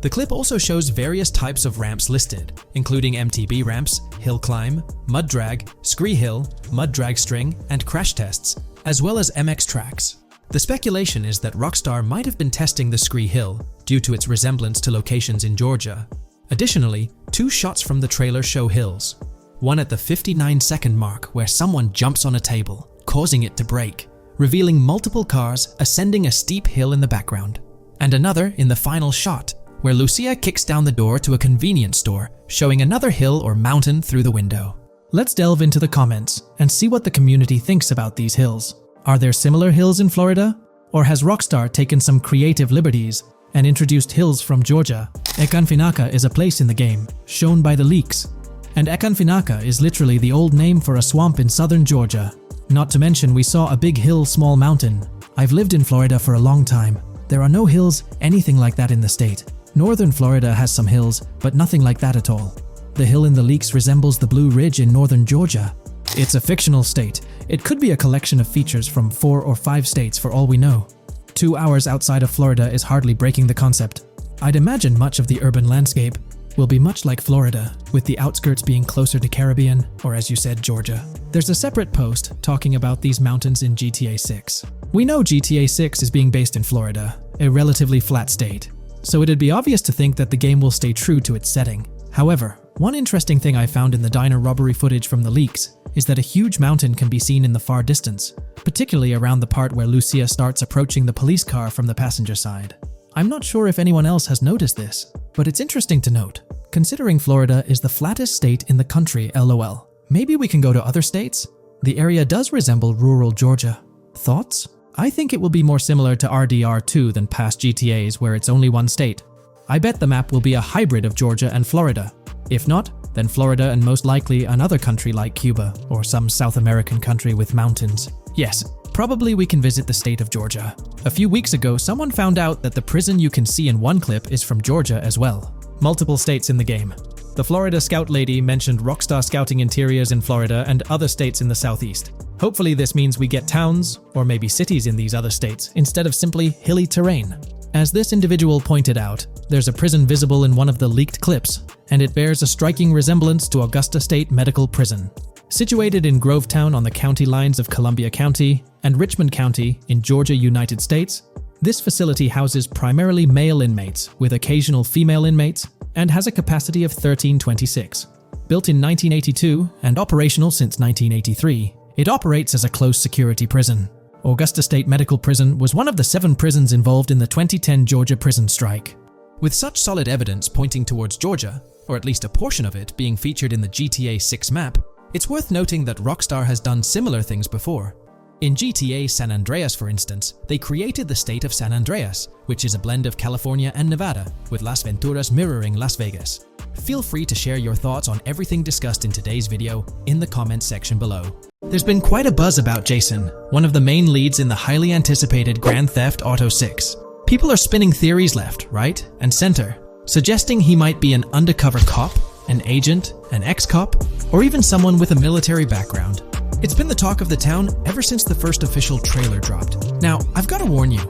The clip also shows various types of ramps listed, including MTB ramps, hill climb, mud drag, scree hill, mud drag string, and crash tests, as well as MX tracks. The speculation is that Rockstar might have been testing the scree hill due to its resemblance to locations in Georgia. Additionally, two shots from the trailer show hills. One at the 59-second mark where someone jumps on a table, causing it to break, revealing multiple cars ascending a steep hill in the background. And another in the final shot, where Lucia kicks down the door to a convenience store, showing another hill or mountain through the window. Let's delve into the comments and see what the community thinks about these hills. Are there similar hills in Florida? Or has Rockstar taken some creative liberties and introduced hills from Georgia? Ekanfinaka is a place in the game, shown by the leaks. And Ekanfinaka is literally the old name for a swamp in southern Georgia. Not to mention we saw a big hill, small mountain. I've lived in Florida for a long time. There are no hills, anything like that in the state. Northern Florida has some hills, but nothing like that at all. The hill in the leaks resembles the Blue Ridge in northern Georgia. It's a fictional state. It could be a collection of features from 4 or 5 states for all we know. 2 hours outside of Florida is hardly breaking the concept. I'd imagine much of the urban landscape will be much like Florida, with the outskirts being closer to Caribbean, or as you said, Georgia. There's a separate post talking about these mountains in GTA 6. We know GTA 6 is being based in Florida, a relatively flat state, so it'd be obvious to think that the game will stay true to its setting. However, one interesting thing I found in the diner robbery footage from the leaks is that a huge mountain can be seen in the far distance, particularly around the part where Lucia starts approaching the police car from the passenger side. I'm not sure if anyone else has noticed this, but it's interesting to note, considering Florida is the flattest state in the country, LOL. Maybe we can go to other states? The area does resemble rural Georgia. Thoughts? I think it will be more similar to RDR2 than past GTAs where it's only one state. I bet the map will be a hybrid of Georgia and Florida. If not, then Florida and most likely another country like Cuba or some South American country with mountains. Yes, probably we can visit the state of Georgia. A few weeks ago, someone found out that the prison you can see in one clip is from Georgia as well. Multiple states in the game. The Florida Scout lady mentioned Rockstar scouting interiors in Florida and other states in the southeast. Hopefully this means we get towns, or maybe cities in these other states, instead of simply hilly terrain. As this individual pointed out, there's a prison visible in one of the leaked clips, and it bears a striking resemblance to Augusta State Medical Prison. Situated in Grovetown on the county lines of Columbia County and Richmond County in Georgia, United States, this facility houses primarily male inmates with occasional female inmates and has a capacity of 1326. Built in 1982 and operational since 1983, it operates as a close security prison. Augusta State Medical Prison was one of the 7 prisons involved in the 2010 Georgia prison strike. With such solid evidence pointing towards Georgia, or at least a portion of it, being featured in the GTA 6 map, it's worth noting that Rockstar has done similar things before. In GTA San Andreas, for instance, they created the state of San Andreas, which is a blend of California and Nevada, with Las Venturas mirroring Las Vegas. Feel free to share your thoughts on everything discussed in today's video in the comments section below. There's been quite a buzz about Jason, one of the main leads in the highly anticipated Grand Theft Auto 6. People are spinning theories left, right, and center, suggesting he might be an undercover cop, an agent, an ex-cop, or even someone with a military background. It's been the talk of the town ever since the first official trailer dropped. Now, I've got to warn you,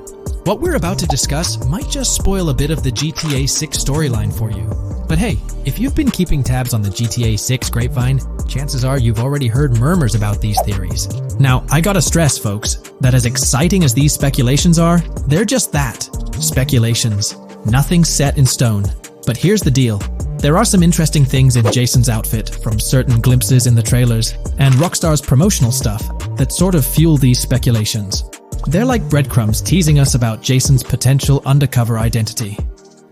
what we're about to discuss might just spoil a bit of the GTA 6 storyline for you. But hey, if you've been keeping tabs on the GTA 6 grapevine, chances are you've already heard murmurs about these theories. Now, I gotta stress, folks, that as exciting as these speculations are, they're just that, speculations. Nothing set in stone. But here's the deal. There are some interesting things in Jason's outfit, from certain glimpses in the trailers, and Rockstar's promotional stuff, that sort of fuel these speculations. They're like breadcrumbs teasing us about Jason's potential undercover identity.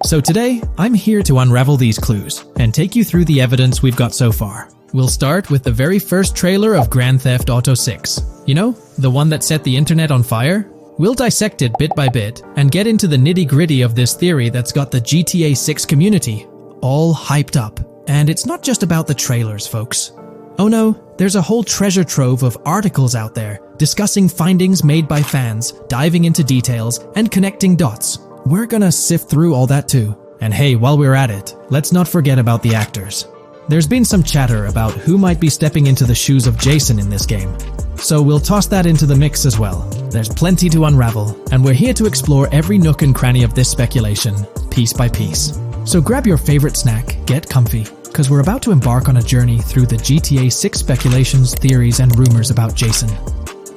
So today, I'm here to unravel these clues, and take you through the evidence we've got so far. We'll start with the very first trailer of Grand Theft Auto 6. You know, the one that set the internet on fire? We'll dissect it bit by bit, and get into the nitty-gritty of this theory that's got the GTA 6 community all hyped up. And it's not just about the trailers, folks. Oh no, there's a whole treasure trove of articles out there discussing findings made by fans, diving into details, and connecting dots. We're gonna sift through all that too. And hey, while we're at it, let's not forget about the actors. There's been some chatter about who might be stepping into the shoes of Jason in this game. So we'll toss that into the mix as well. There's plenty to unravel, and we're here to explore every nook and cranny of this speculation, piece by piece. So grab your favorite snack, get comfy, because we're about to embark on a journey through the GTA 6 speculations, theories, and rumors about Jason.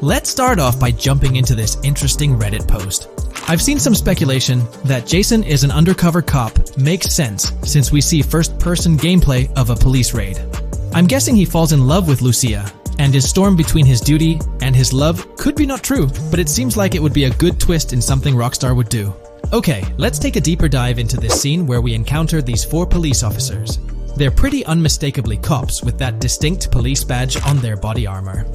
Let's start off by jumping into this interesting Reddit post. I've seen some speculation that Jason is an undercover cop makes sense since we see first-person gameplay of a police raid. I'm guessing he falls in love with Lucia, and his storm between his duty and his love could be not true, but it seems like it would be a good twist in something Rockstar would do. Okay, let's take a deeper dive into this scene where we encounter these 4 police officers. They're pretty unmistakably cops with that distinct police badge on their body armor.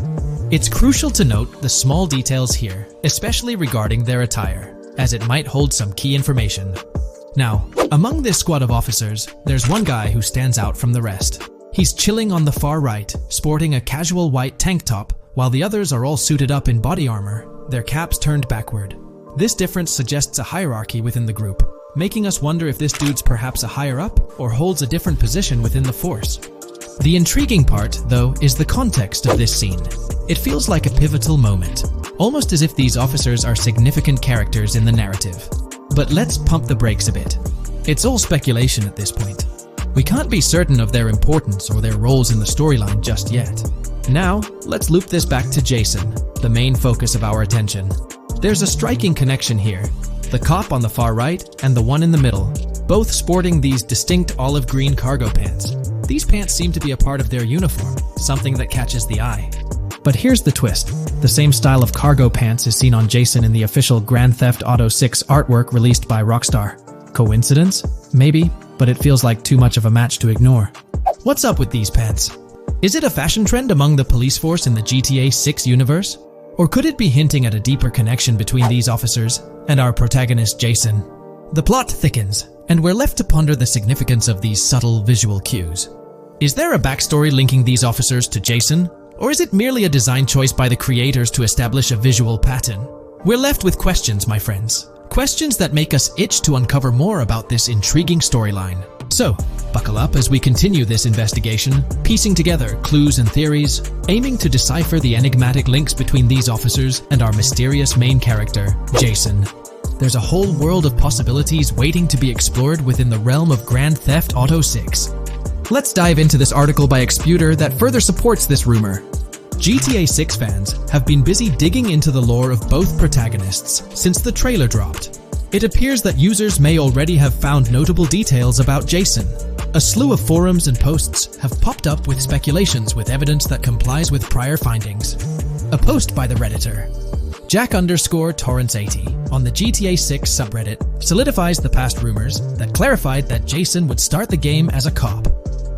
It's crucial to note the small details here, especially regarding their attire, as it might hold some key information. Now, among this squad of officers, there's one guy who stands out from the rest. He's chilling on the far right, sporting a casual white tank top, while the others are all suited up in body armor, their caps turned backward. This difference suggests a hierarchy within the group, making us wonder if this dude's perhaps a higher up or holds a different position within the force. The intriguing part, though, is the context of this scene. It feels like a pivotal moment, almost as if these officers are significant characters in the narrative. But let's pump the brakes a bit. It's all speculation at this point. We can't be certain of their importance or their roles in the storyline just yet. Now, let's loop this back to Jason, the main focus of our attention. There's a striking connection here. The cop on the far right and the one in the middle, both sporting these distinct olive green cargo pants. These pants seem to be a part of their uniform, something that catches the eye. But here's the twist. The same style of cargo pants is seen on Jason in the official Grand Theft Auto 6 artwork released by Rockstar. Coincidence? Maybe, but it feels like too much of a match to ignore. What's up with these pants? Is it a fashion trend among the police force in the GTA 6 universe? Or could it be hinting at a deeper connection between these officers and our protagonist Jason? The plot thickens, and we're left to ponder the significance of these subtle visual cues. Is there a backstory linking these officers to Jason? Or is it merely a design choice by the creators to establish a visual pattern? We're left with questions, my friends. Questions that make us itch to uncover more about this intriguing storyline. So, buckle up as we continue this investigation, piecing together clues and theories, aiming to decipher the enigmatic links between these officers and our mysterious main character, Jason. There's a whole world of possibilities waiting to be explored within the realm of Grand Theft Auto 6. Let's dive into this article by Exputer that further supports this rumor. GTA 6 fans have been busy digging into the lore of both protagonists since the trailer dropped. It appears that users may already have found notable details about Jason. A slew of forums and posts have popped up with speculations with evidence that complies with prior findings. A post by the Redditor. Jack_Torrance80 on the GTA 6 subreddit solidifies the past rumors that clarified that Jason would start the game as a cop.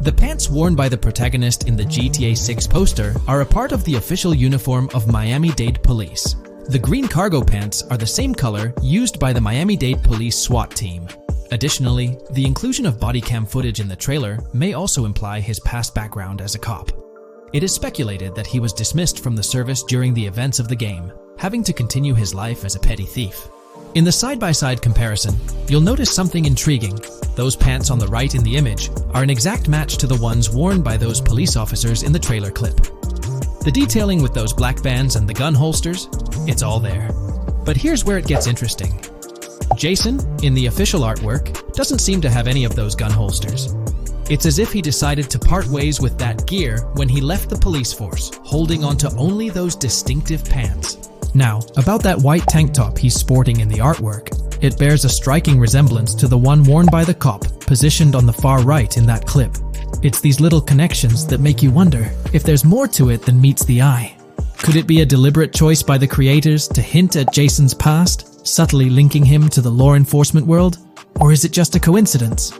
The pants worn by the protagonist in the GTA 6 poster are a part of the official uniform of Miami-Dade Police. The green cargo pants are the same color used by the Miami-Dade Police SWAT team. Additionally, the inclusion of body cam footage in the trailer may also imply his past background as a cop. It is speculated that he was dismissed from the service during the events of the game, having to continue his life as a petty thief. In the side-by-side comparison, you'll notice something intriguing. Those pants on the right in the image are an exact match to the ones worn by those police officers in the trailer clip. The detailing with those black bands and the gun holsters, it's all there. But here's where it gets interesting. Jason, in the official artwork, doesn't seem to have any of those gun holsters. It's as if he decided to part ways with that gear when he left the police force, holding onto only those distinctive pants. Now, about that white tank top he's sporting in the artwork, it bears a striking resemblance to the one worn by the cop, positioned on the far right in that clip. It's these little connections that make you wonder if there's more to it than meets the eye. Could it be a deliberate choice by the creators to hint at Jason's past, subtly linking him to the law enforcement world? Or is it just a coincidence?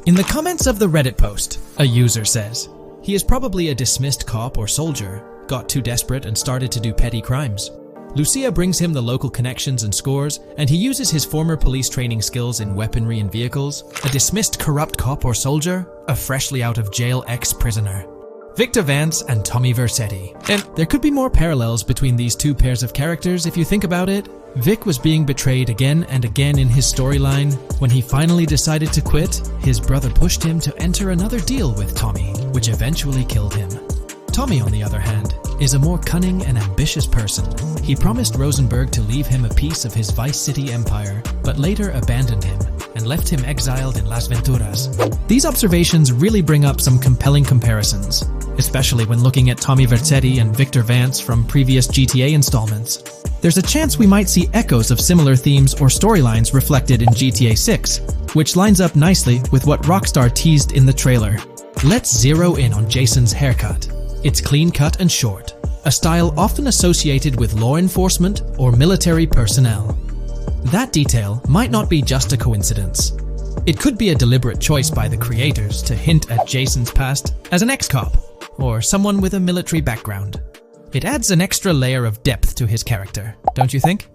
In the comments of the Reddit post, a user says, he is probably a dismissed cop or soldier, got too desperate and started to do petty crimes. Lucia brings him the local connections and scores, and he uses his former police training skills in weaponry and vehicles. A dismissed corrupt cop or soldier, a freshly out of jail ex-prisoner. Victor Vance and Tommy Vercetti. And there could be more parallels between these two pairs of characters if you think about it. Vic was being betrayed again and again in his storyline. When he finally decided to quit, his brother pushed him to enter another deal with Tommy, which eventually killed him. Tommy, on the other hand, is a more cunning and ambitious person. He promised Rosenberg to leave him a piece of his Vice City empire, but later abandoned him and left him exiled in Las Venturas. These observations really bring up some compelling comparisons, especially when looking at Tommy Vercetti and Victor Vance from previous GTA installments. There's a chance we might see echoes of similar themes or storylines reflected in GTA 6, which lines up nicely with what Rockstar teased in the trailer. Let's zero in on Jason's haircut. It's clean-cut and short, a style often associated with law enforcement or military personnel. That detail might not be just a coincidence. It could be a deliberate choice by the creators to hint at Jason's past as an ex-cop or someone with a military background. It adds an extra layer of depth to his character, don't you think?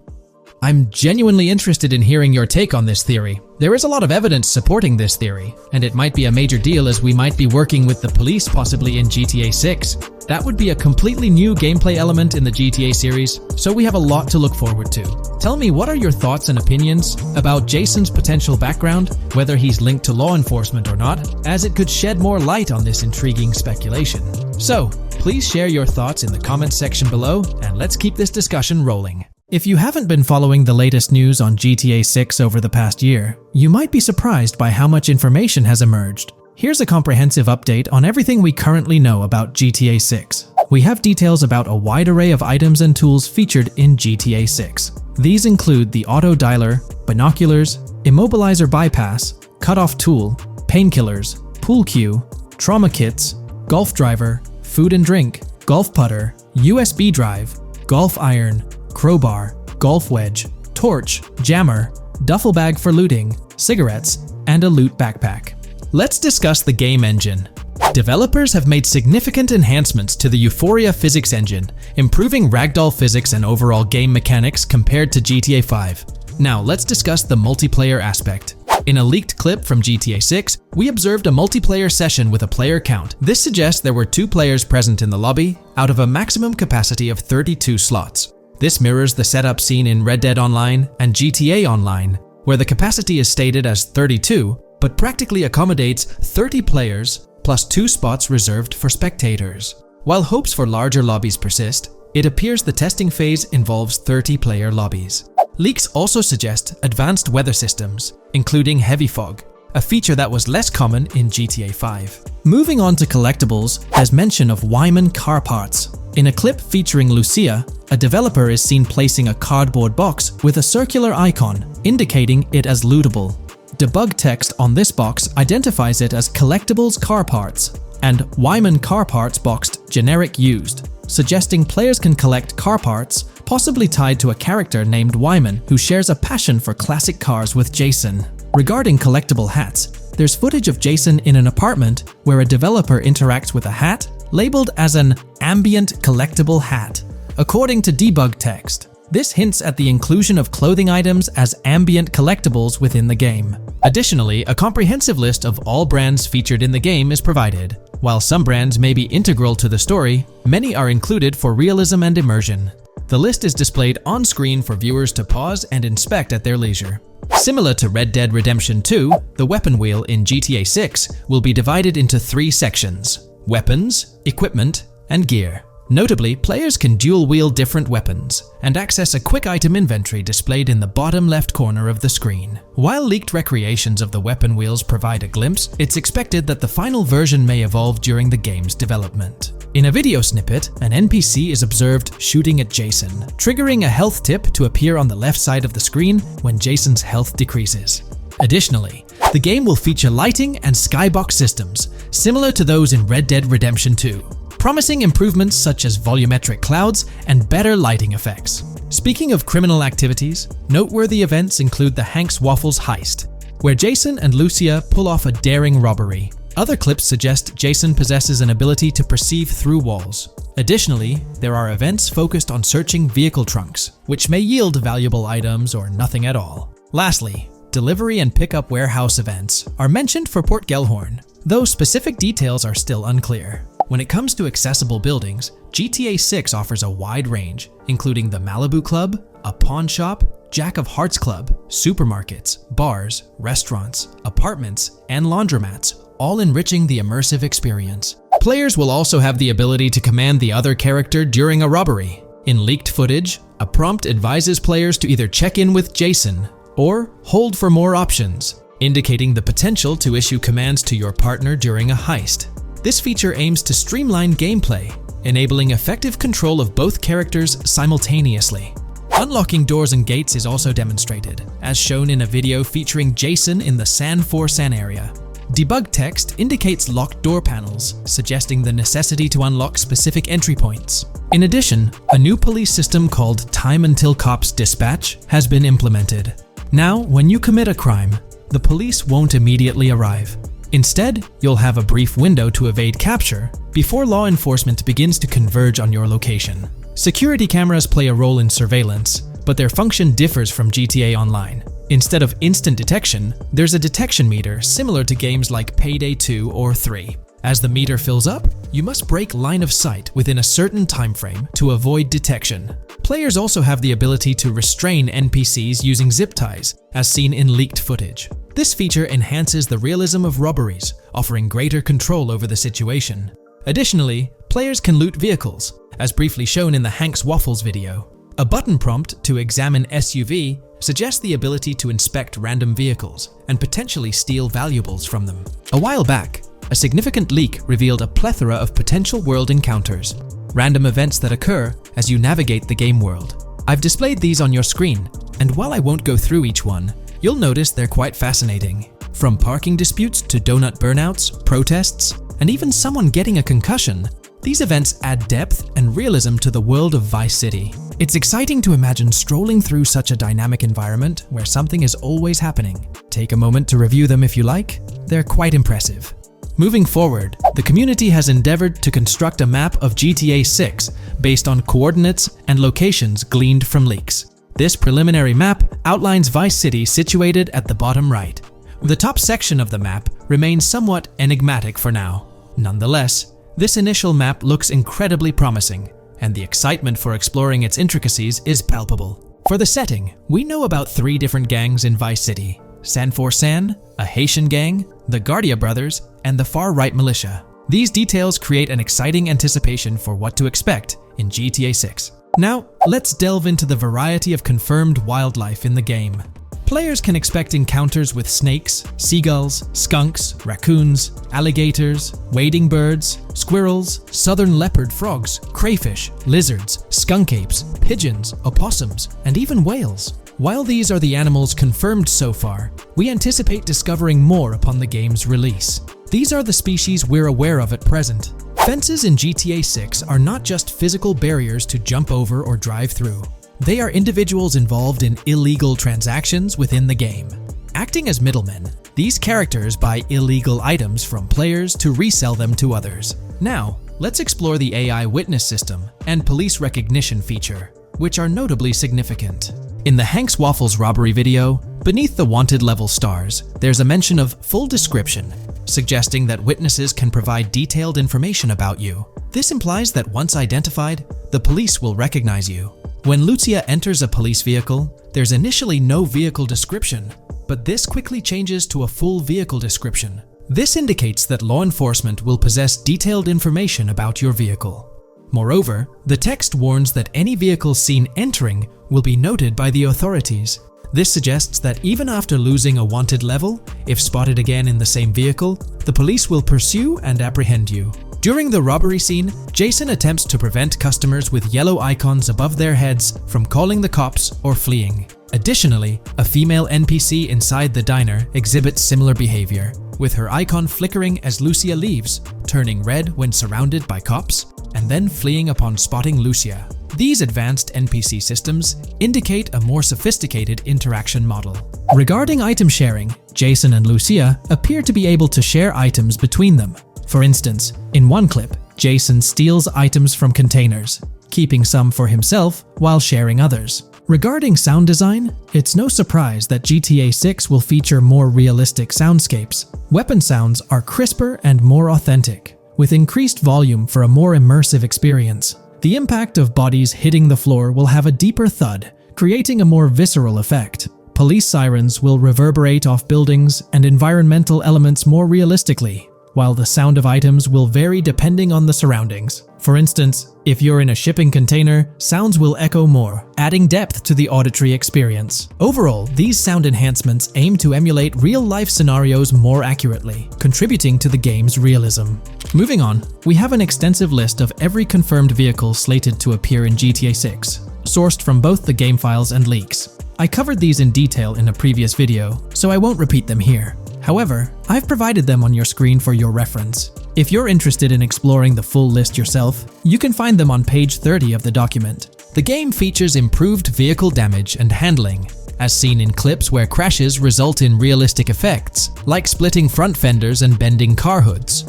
I'm genuinely interested in hearing your take on this theory. There is a lot of evidence supporting this theory, and it might be a major deal as we might be working with the police possibly in GTA 6. That would be a completely new gameplay element in the GTA series, so we have a lot to look forward to. Tell me, what are your thoughts and opinions about Jason's potential background, whether he's linked to law enforcement or not, as it could shed more light on this intriguing speculation. So, please share your thoughts in the comments section below, and let's keep this discussion rolling. If you haven't been following the latest news on GTA 6 over the past year, you might be surprised by how much information has emerged. Here's a comprehensive update on everything we currently know about GTA 6. We have details about a wide array of items and tools featured in GTA 6. These include the auto dialer, binoculars, immobilizer bypass, cutoff tool, painkillers, pool cue, trauma kits, golf driver, food and drink, golf putter, USB drive, golf iron, crowbar, golf wedge, torch, jammer, duffel bag for looting, cigarettes, and a loot backpack. Let's discuss the game engine. Developers have made significant enhancements to the Euphoria physics engine, improving ragdoll physics and overall game mechanics compared to GTA 5. Now let's discuss the multiplayer aspect. In a leaked clip from GTA 6, we observed a multiplayer session with a player count. This suggests there were 2 players present in the lobby, out of a maximum capacity of 32 slots. This mirrors the setup seen in Red Dead Online and GTA Online, where the capacity is stated as 32, but practically accommodates 30 players plus 2 spots reserved for spectators. While hopes for larger lobbies persist, it appears the testing phase involves 30-player lobbies. Leaks also suggest advanced weather systems, including heavy fog, a feature that was less common in GTA 5. Moving on to collectibles, there's mention of Wyman car parts. In a clip featuring Lucia, a developer is seen placing a cardboard box with a circular icon, indicating it as lootable. Debug text on this box identifies it as collectibles car parts, and Wyman car parts boxed generic used, suggesting players can collect car parts possibly tied to a character named Wyman who shares a passion for classic cars with Jason. Regarding collectible hats, there's footage of Jason in an apartment where a developer interacts with a hat labeled as an ambient collectible hat. According to debug text, this hints at the inclusion of clothing items as ambient collectibles within the game. Additionally, a comprehensive list of all brands featured in the game is provided. While some brands may be integral to the story, many are included for realism and immersion. The list is displayed on screen for viewers to pause and inspect at their leisure. Similar to Red Dead Redemption 2, the weapon wheel in GTA 6 will be divided into 3 sections: weapons, equipment, and gear. Notably, players can dual-wield different weapons and access a quick item inventory displayed in the bottom left corner of the screen. While leaked recreations of the weapon wheels provide a glimpse, it's expected that the final version may evolve during the game's development. In a video snippet, an NPC is observed shooting at Jason, triggering a health tip to appear on the left side of the screen when Jason's health decreases. Additionally, the game will feature lighting and skybox systems, similar to those in Red Dead Redemption 2. Promising improvements such as volumetric clouds and better lighting effects. Speaking of criminal activities, noteworthy events include the Hank's Waffles heist, where Jason and Lucia pull off a daring robbery. Other clips suggest Jason possesses an ability to perceive through walls. Additionally, there are events focused on searching vehicle trunks, which may yield valuable items or nothing at all. Lastly, delivery and pickup warehouse events are mentioned for Port Gellhorn, though specific details are still unclear. When it comes to accessible buildings, GTA 6 offers a wide range, including the Malibu Club, a pawn shop, Jack of Hearts Club, supermarkets, bars, restaurants, apartments, and laundromats, all enriching the immersive experience. Players will also have the ability to command the other character during a robbery. In leaked footage, a prompt advises players to either check in with Jason or hold for more options, indicating the potential to issue commands to your partner during a heist. This feature aims to streamline gameplay, enabling effective control of both characters simultaneously. Unlocking doors and gates is also demonstrated, as shown in a video featuring Jason in the San Forsan area. Debug text indicates locked door panels, suggesting the necessity to unlock specific entry points. In addition, a new police system called Time Until Cops Dispatch has been implemented. Now, when you commit a crime, the police won't immediately arrive. Instead, you'll have a brief window to evade capture before law enforcement begins to converge on your location. Security cameras play a role in surveillance, but their function differs from GTA Online. Instead of instant detection, there's a detection meter similar to games like Payday 2 or 3. As the meter fills up, you must break line of sight within a certain time frame to avoid detection. Players also have the ability to restrain NPCs using zip ties, as seen in leaked footage. This feature enhances the realism of robberies, offering greater control over the situation. Additionally, players can loot vehicles, as briefly shown in the Hank's Waffles video. A button prompt to examine SUV suggests the ability to inspect random vehicles and potentially steal valuables from them. A while back, a significant leak revealed a plethora of potential world encounters, random events that occur as you navigate the game world. I've displayed these on your screen, and while I won't go through each one, you'll notice they're quite fascinating. From parking disputes to donut burnouts, protests, and even someone getting a concussion, these events add depth and realism to the world of Vice City. It's exciting to imagine strolling through such a dynamic environment where something is always happening. Take a moment to review them if you like. They're quite impressive. Moving forward, the community has endeavored to construct a map of GTA 6 based on coordinates and locations gleaned from leaks. This preliminary map outlines Vice City situated at the bottom right. The top section of the map remains somewhat enigmatic for now. Nonetheless, this initial map looks incredibly promising, and the excitement for exploring its intricacies is palpable. For the setting, we know about 3 different gangs in Vice City: San Forsan, a Haitian gang, the Guardia Brothers, and the far-right militia. These details create an exciting anticipation for what to expect in GTA 6. Now, let's delve into the variety of confirmed wildlife in the game. Players can expect encounters with snakes, seagulls, skunks, raccoons, alligators, wading birds, squirrels, southern leopard frogs, crayfish, lizards, skunk apes, pigeons, opossums, and even whales. While these are the animals confirmed so far, we anticipate discovering more upon the game's release. These are the species we're aware of at present. Fences in GTA 6 are not just physical barriers to jump over or drive through. They are individuals involved in illegal transactions within the game. Acting as middlemen, these characters buy illegal items from players to resell them to others. Now, let's explore the AI witness system and police recognition feature, which are notably significant. In the Hank's Waffles robbery video, beneath the wanted level stars, there's a mention of full description, suggesting that witnesses can provide detailed information about you. This implies that once identified, the police will recognize you. When Lucia enters a police vehicle, there's initially no vehicle description, but this quickly changes to a full vehicle description. This indicates that law enforcement will possess detailed information about your vehicle. Moreover, the text warns that any vehicle seen entering will be noted by the authorities. This suggests that even after losing a wanted level, if spotted again in the same vehicle, the police will pursue and apprehend you. During the robbery scene, Jason attempts to prevent customers with yellow icons above their heads from calling the cops or fleeing. Additionally, a female NPC inside the diner exhibits similar behavior, with her icon flickering as Lucia leaves, turning red when surrounded by cops, and then fleeing upon spotting Lucia. These advanced NPC systems indicate a more sophisticated interaction model. Regarding item sharing, Jason and Lucia appear to be able to share items between them. For instance, in one clip, Jason steals items from containers, keeping some for himself while sharing others. Regarding sound design, it's no surprise that GTA 6 will feature more realistic soundscapes. Weapon sounds are crisper and more authentic, with increased volume for a more immersive experience. The impact of bodies hitting the floor will have a deeper thud, creating a more visceral effect. Police sirens will reverberate off buildings and environmental elements more realistically, while the sound of items will vary depending on the surroundings. For instance, if you're in a shipping container, sounds will echo more, adding depth to the auditory experience. Overall, these sound enhancements aim to emulate real-life scenarios more accurately, contributing to the game's realism. Moving on, we have an extensive list of every confirmed vehicle slated to appear in GTA 6, sourced from both the game files and leaks. I covered these in detail in a previous video, so I won't repeat them here. However, I've provided them on your screen for your reference. If you're interested in exploring the full list yourself, you can find them on page 30 of the document. The game features improved vehicle damage and handling, as seen in clips where crashes result in realistic effects, like splitting front fenders and bending car hoods.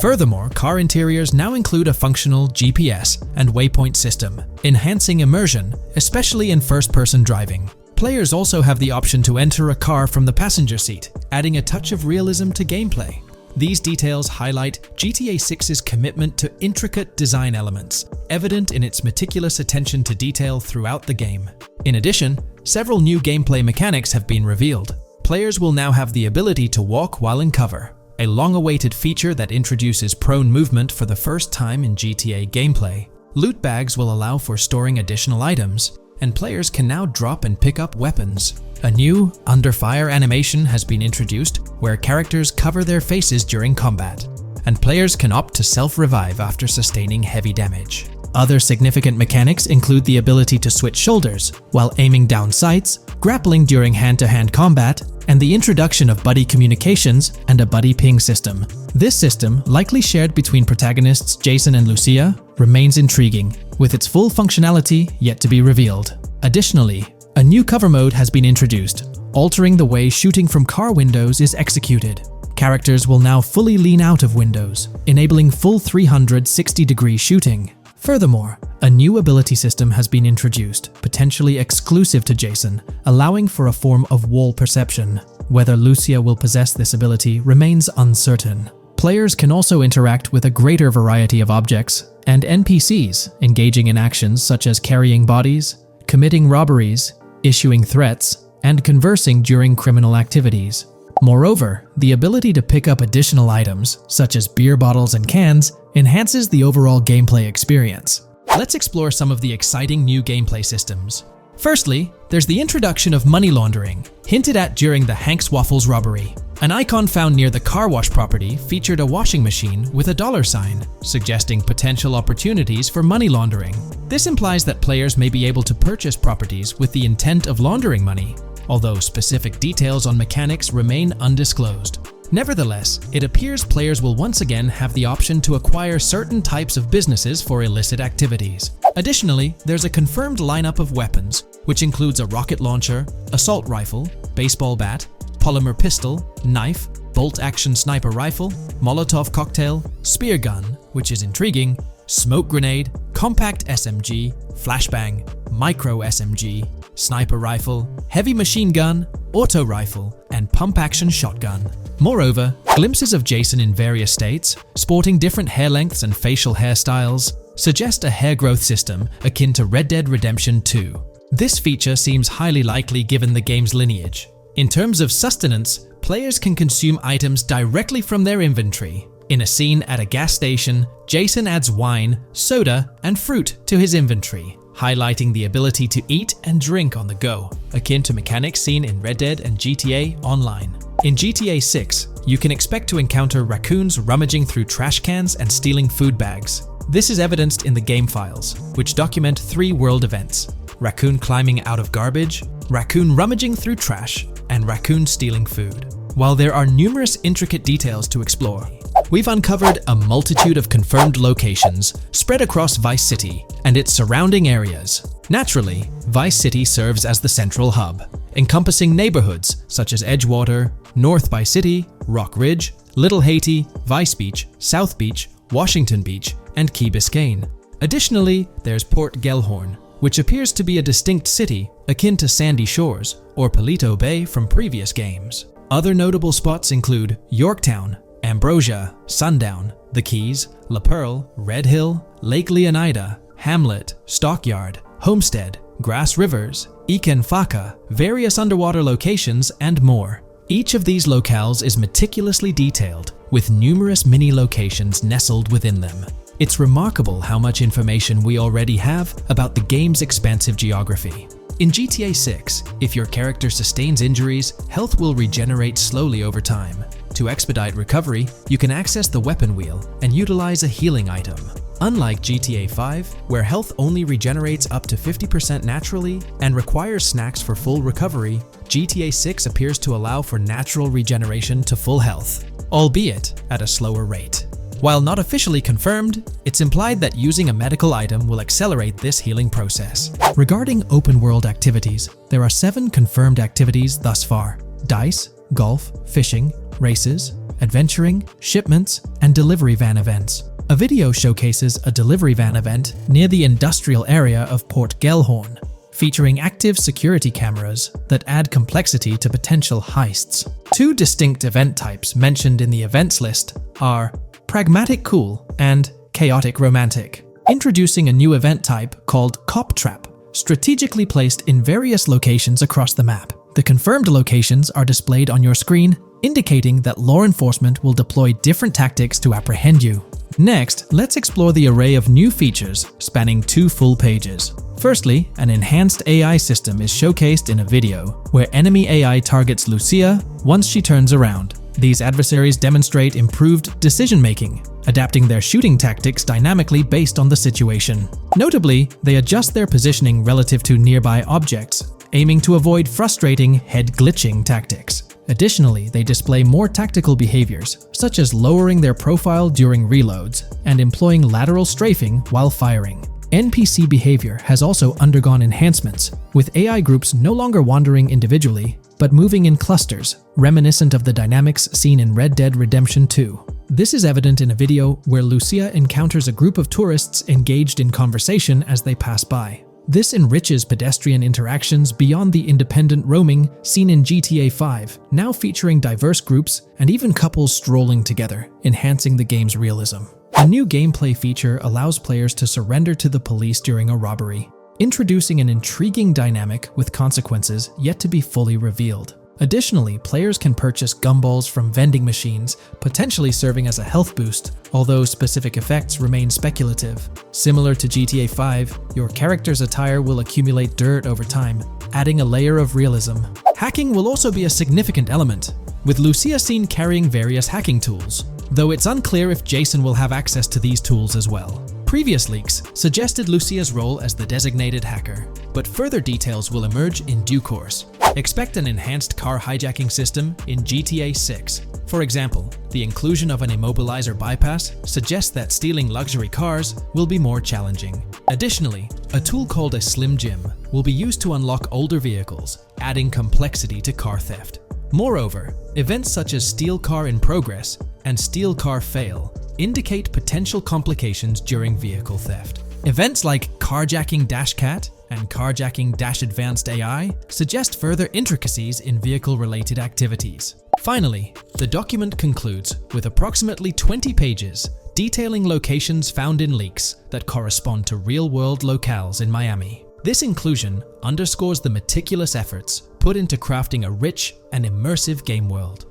Furthermore, car interiors now include a functional GPS and waypoint system, enhancing immersion, especially in first-person driving. Players also have the option to enter a car from the passenger seat, adding a touch of realism to gameplay. These details highlight GTA 6's commitment to intricate design elements, evident in its meticulous attention to detail throughout the game. In addition, several new gameplay mechanics have been revealed. Players will now have the ability to walk while in cover, a long-awaited feature that introduces prone movement for the first time in GTA gameplay. Loot bags will allow for storing additional items, and players can now drop and pick up weapons. A new under fire animation has been introduced where characters cover their faces during combat, and players can opt to self-revive after sustaining heavy damage. Other significant mechanics include the ability to switch shoulders while aiming down sights, grappling during hand-to-hand combat, and the introduction of buddy communications and a buddy ping system. This system, likely shared between protagonists Jason and Lucia, remains intriguing, with its full functionality yet to be revealed. Additionally, a new cover mode has been introduced, altering the way shooting from car windows is executed. Characters will now fully lean out of windows, enabling full 360-degree shooting. Furthermore, a new ability system has been introduced, potentially exclusive to Jason, allowing for a form of wall perception. Whether Lucia will possess this ability remains uncertain. Players can also interact with a greater variety of objects and NPCs, engaging in actions such as carrying bodies, committing robberies, issuing threats, and conversing during criminal activities. Moreover, the ability to pick up additional items, such as beer bottles and cans, enhances the overall gameplay experience. Let's explore some of the exciting new gameplay systems. Firstly, there's the introduction of money laundering, hinted at during the Hank's Waffles robbery. An icon found near the car wash property featured a washing machine with a dollar sign, suggesting potential opportunities for money laundering. This implies that players may be able to purchase properties with the intent of laundering money, although specific details on mechanics remain undisclosed. Nevertheless, it appears players will once again have the option to acquire certain types of businesses for illicit activities. Additionally, there's a confirmed lineup of weapons, which includes a rocket launcher, assault rifle, baseball bat, polymer pistol, knife, bolt-action sniper rifle, Molotov cocktail, spear gun, which is intriguing, smoke grenade, compact SMG, flashbang, micro SMG, sniper rifle, heavy machine gun, auto rifle, and pump-action shotgun. Moreover, glimpses of Jason in various states, sporting different hair lengths and facial hairstyles, suggest a hair growth system akin to Red Dead Redemption 2. This feature seems highly likely given the game's lineage. In terms of sustenance, players can consume items directly from their inventory. In a scene at a gas station, Jason adds wine, soda, and fruit to his inventory, highlighting the ability to eat and drink on the go, akin to mechanics seen in Red Dead and GTA Online. In GTA 6, you can expect to encounter raccoons rummaging through trash cans and stealing food bags. This is evidenced in the game files, which document 3 world events: raccoon climbing out of garbage, raccoon rummaging through trash, and raccoon stealing food. While there are numerous intricate details to explore, we've uncovered a multitude of confirmed locations spread across Vice City and its surrounding areas. Naturally, Vice City serves as the central hub, encompassing neighborhoods such as Edgewater, North Vice City, Rock Ridge, Little Haiti, Vice Beach, South Beach, Washington Beach, and Key Biscayne. Additionally, there's Port Gellhorn, which appears to be a distinct city akin to Sandy Shores or Palito Bay from previous games. Other notable spots include Yorktown, Ambrosia, Sundown, The Keys, La Pearl, Red Hill, Lake Leonida, Hamlet, Stockyard, Homestead, Grass Rivers, Ikenfaka, various underwater locations, and more. Each of these locales is meticulously detailed, with numerous mini locations nestled within them. It's remarkable how much information we already have about the game's expansive geography. In GTA 6, if your character sustains injuries, health will regenerate slowly over time. To expedite recovery, you can access the weapon wheel and utilize a healing item. Unlike GTA 5, where health only regenerates up to 50% naturally and requires snacks for full recovery, GTA 6 appears to allow for natural regeneration to full health, albeit at a slower rate. While not officially confirmed, it's implied that using a medical item will accelerate this healing process. Regarding open-world activities, there are 7 confirmed activities thus far: dice, golf, fishing, races, adventuring, shipments, and delivery van events. A video showcases a delivery van event near the industrial area of Port Gellhorn, featuring active security cameras that add complexity to potential heists. 2 distinct event types mentioned in the events list are Pragmatic Cool and Chaotic Romantic, introducing a new event type called Cop Trap, strategically placed in various locations across the map. The confirmed locations are displayed on your screen, indicating that law enforcement will deploy different tactics to apprehend you. Next, let's explore the array of new features spanning 2 full pages. Firstly, an enhanced AI system is showcased in a video, where enemy AI targets Lucia once she turns around. These adversaries demonstrate improved decision-making, adapting their shooting tactics dynamically based on the situation. Notably, they adjust their positioning relative to nearby objects, aiming to avoid frustrating head-glitching tactics. Additionally, they display more tactical behaviors, such as lowering their profile during reloads and employing lateral strafing while firing. NPC behavior has also undergone enhancements, with AI groups no longer wandering individually, but moving in clusters, reminiscent of the dynamics seen in Red Dead Redemption 2. This is evident in a video where Lucia encounters a group of tourists engaged in conversation as they pass by. This enriches pedestrian interactions beyond the independent roaming seen in GTA 5, now featuring diverse groups and even couples strolling together, enhancing the game's realism. A new gameplay feature allows players to surrender to the police during a robbery, introducing an intriguing dynamic with consequences yet to be fully revealed. Additionally, players can purchase gumballs from vending machines, potentially serving as a health boost, although specific effects remain speculative. Similar to GTA 5, your character's attire will accumulate dirt over time, adding a layer of realism. Hacking will also be a significant element, with Lucia seen carrying various hacking tools, though it's unclear if Jason will have access to these tools as well. Previous leaks suggested Lucia's role as the designated hacker, but further details will emerge in due course. Expect an enhanced car hijacking system in GTA 6. For example, the inclusion of an immobilizer bypass suggests that stealing luxury cars will be more challenging. Additionally, a tool called a Slim Jim will be used to unlock older vehicles, adding complexity to car theft. Moreover, events such as Steal Car in Progress and Steal Car Fail indicate potential complications during vehicle theft. Events like Carjacking Cat and Carjacking Advanced AI suggest further intricacies in vehicle-related activities. Finally, the document concludes with approximately 20 pages detailing locations found in leaks that correspond to real-world locales in Miami. This inclusion underscores the meticulous efforts put into crafting a rich and immersive game world.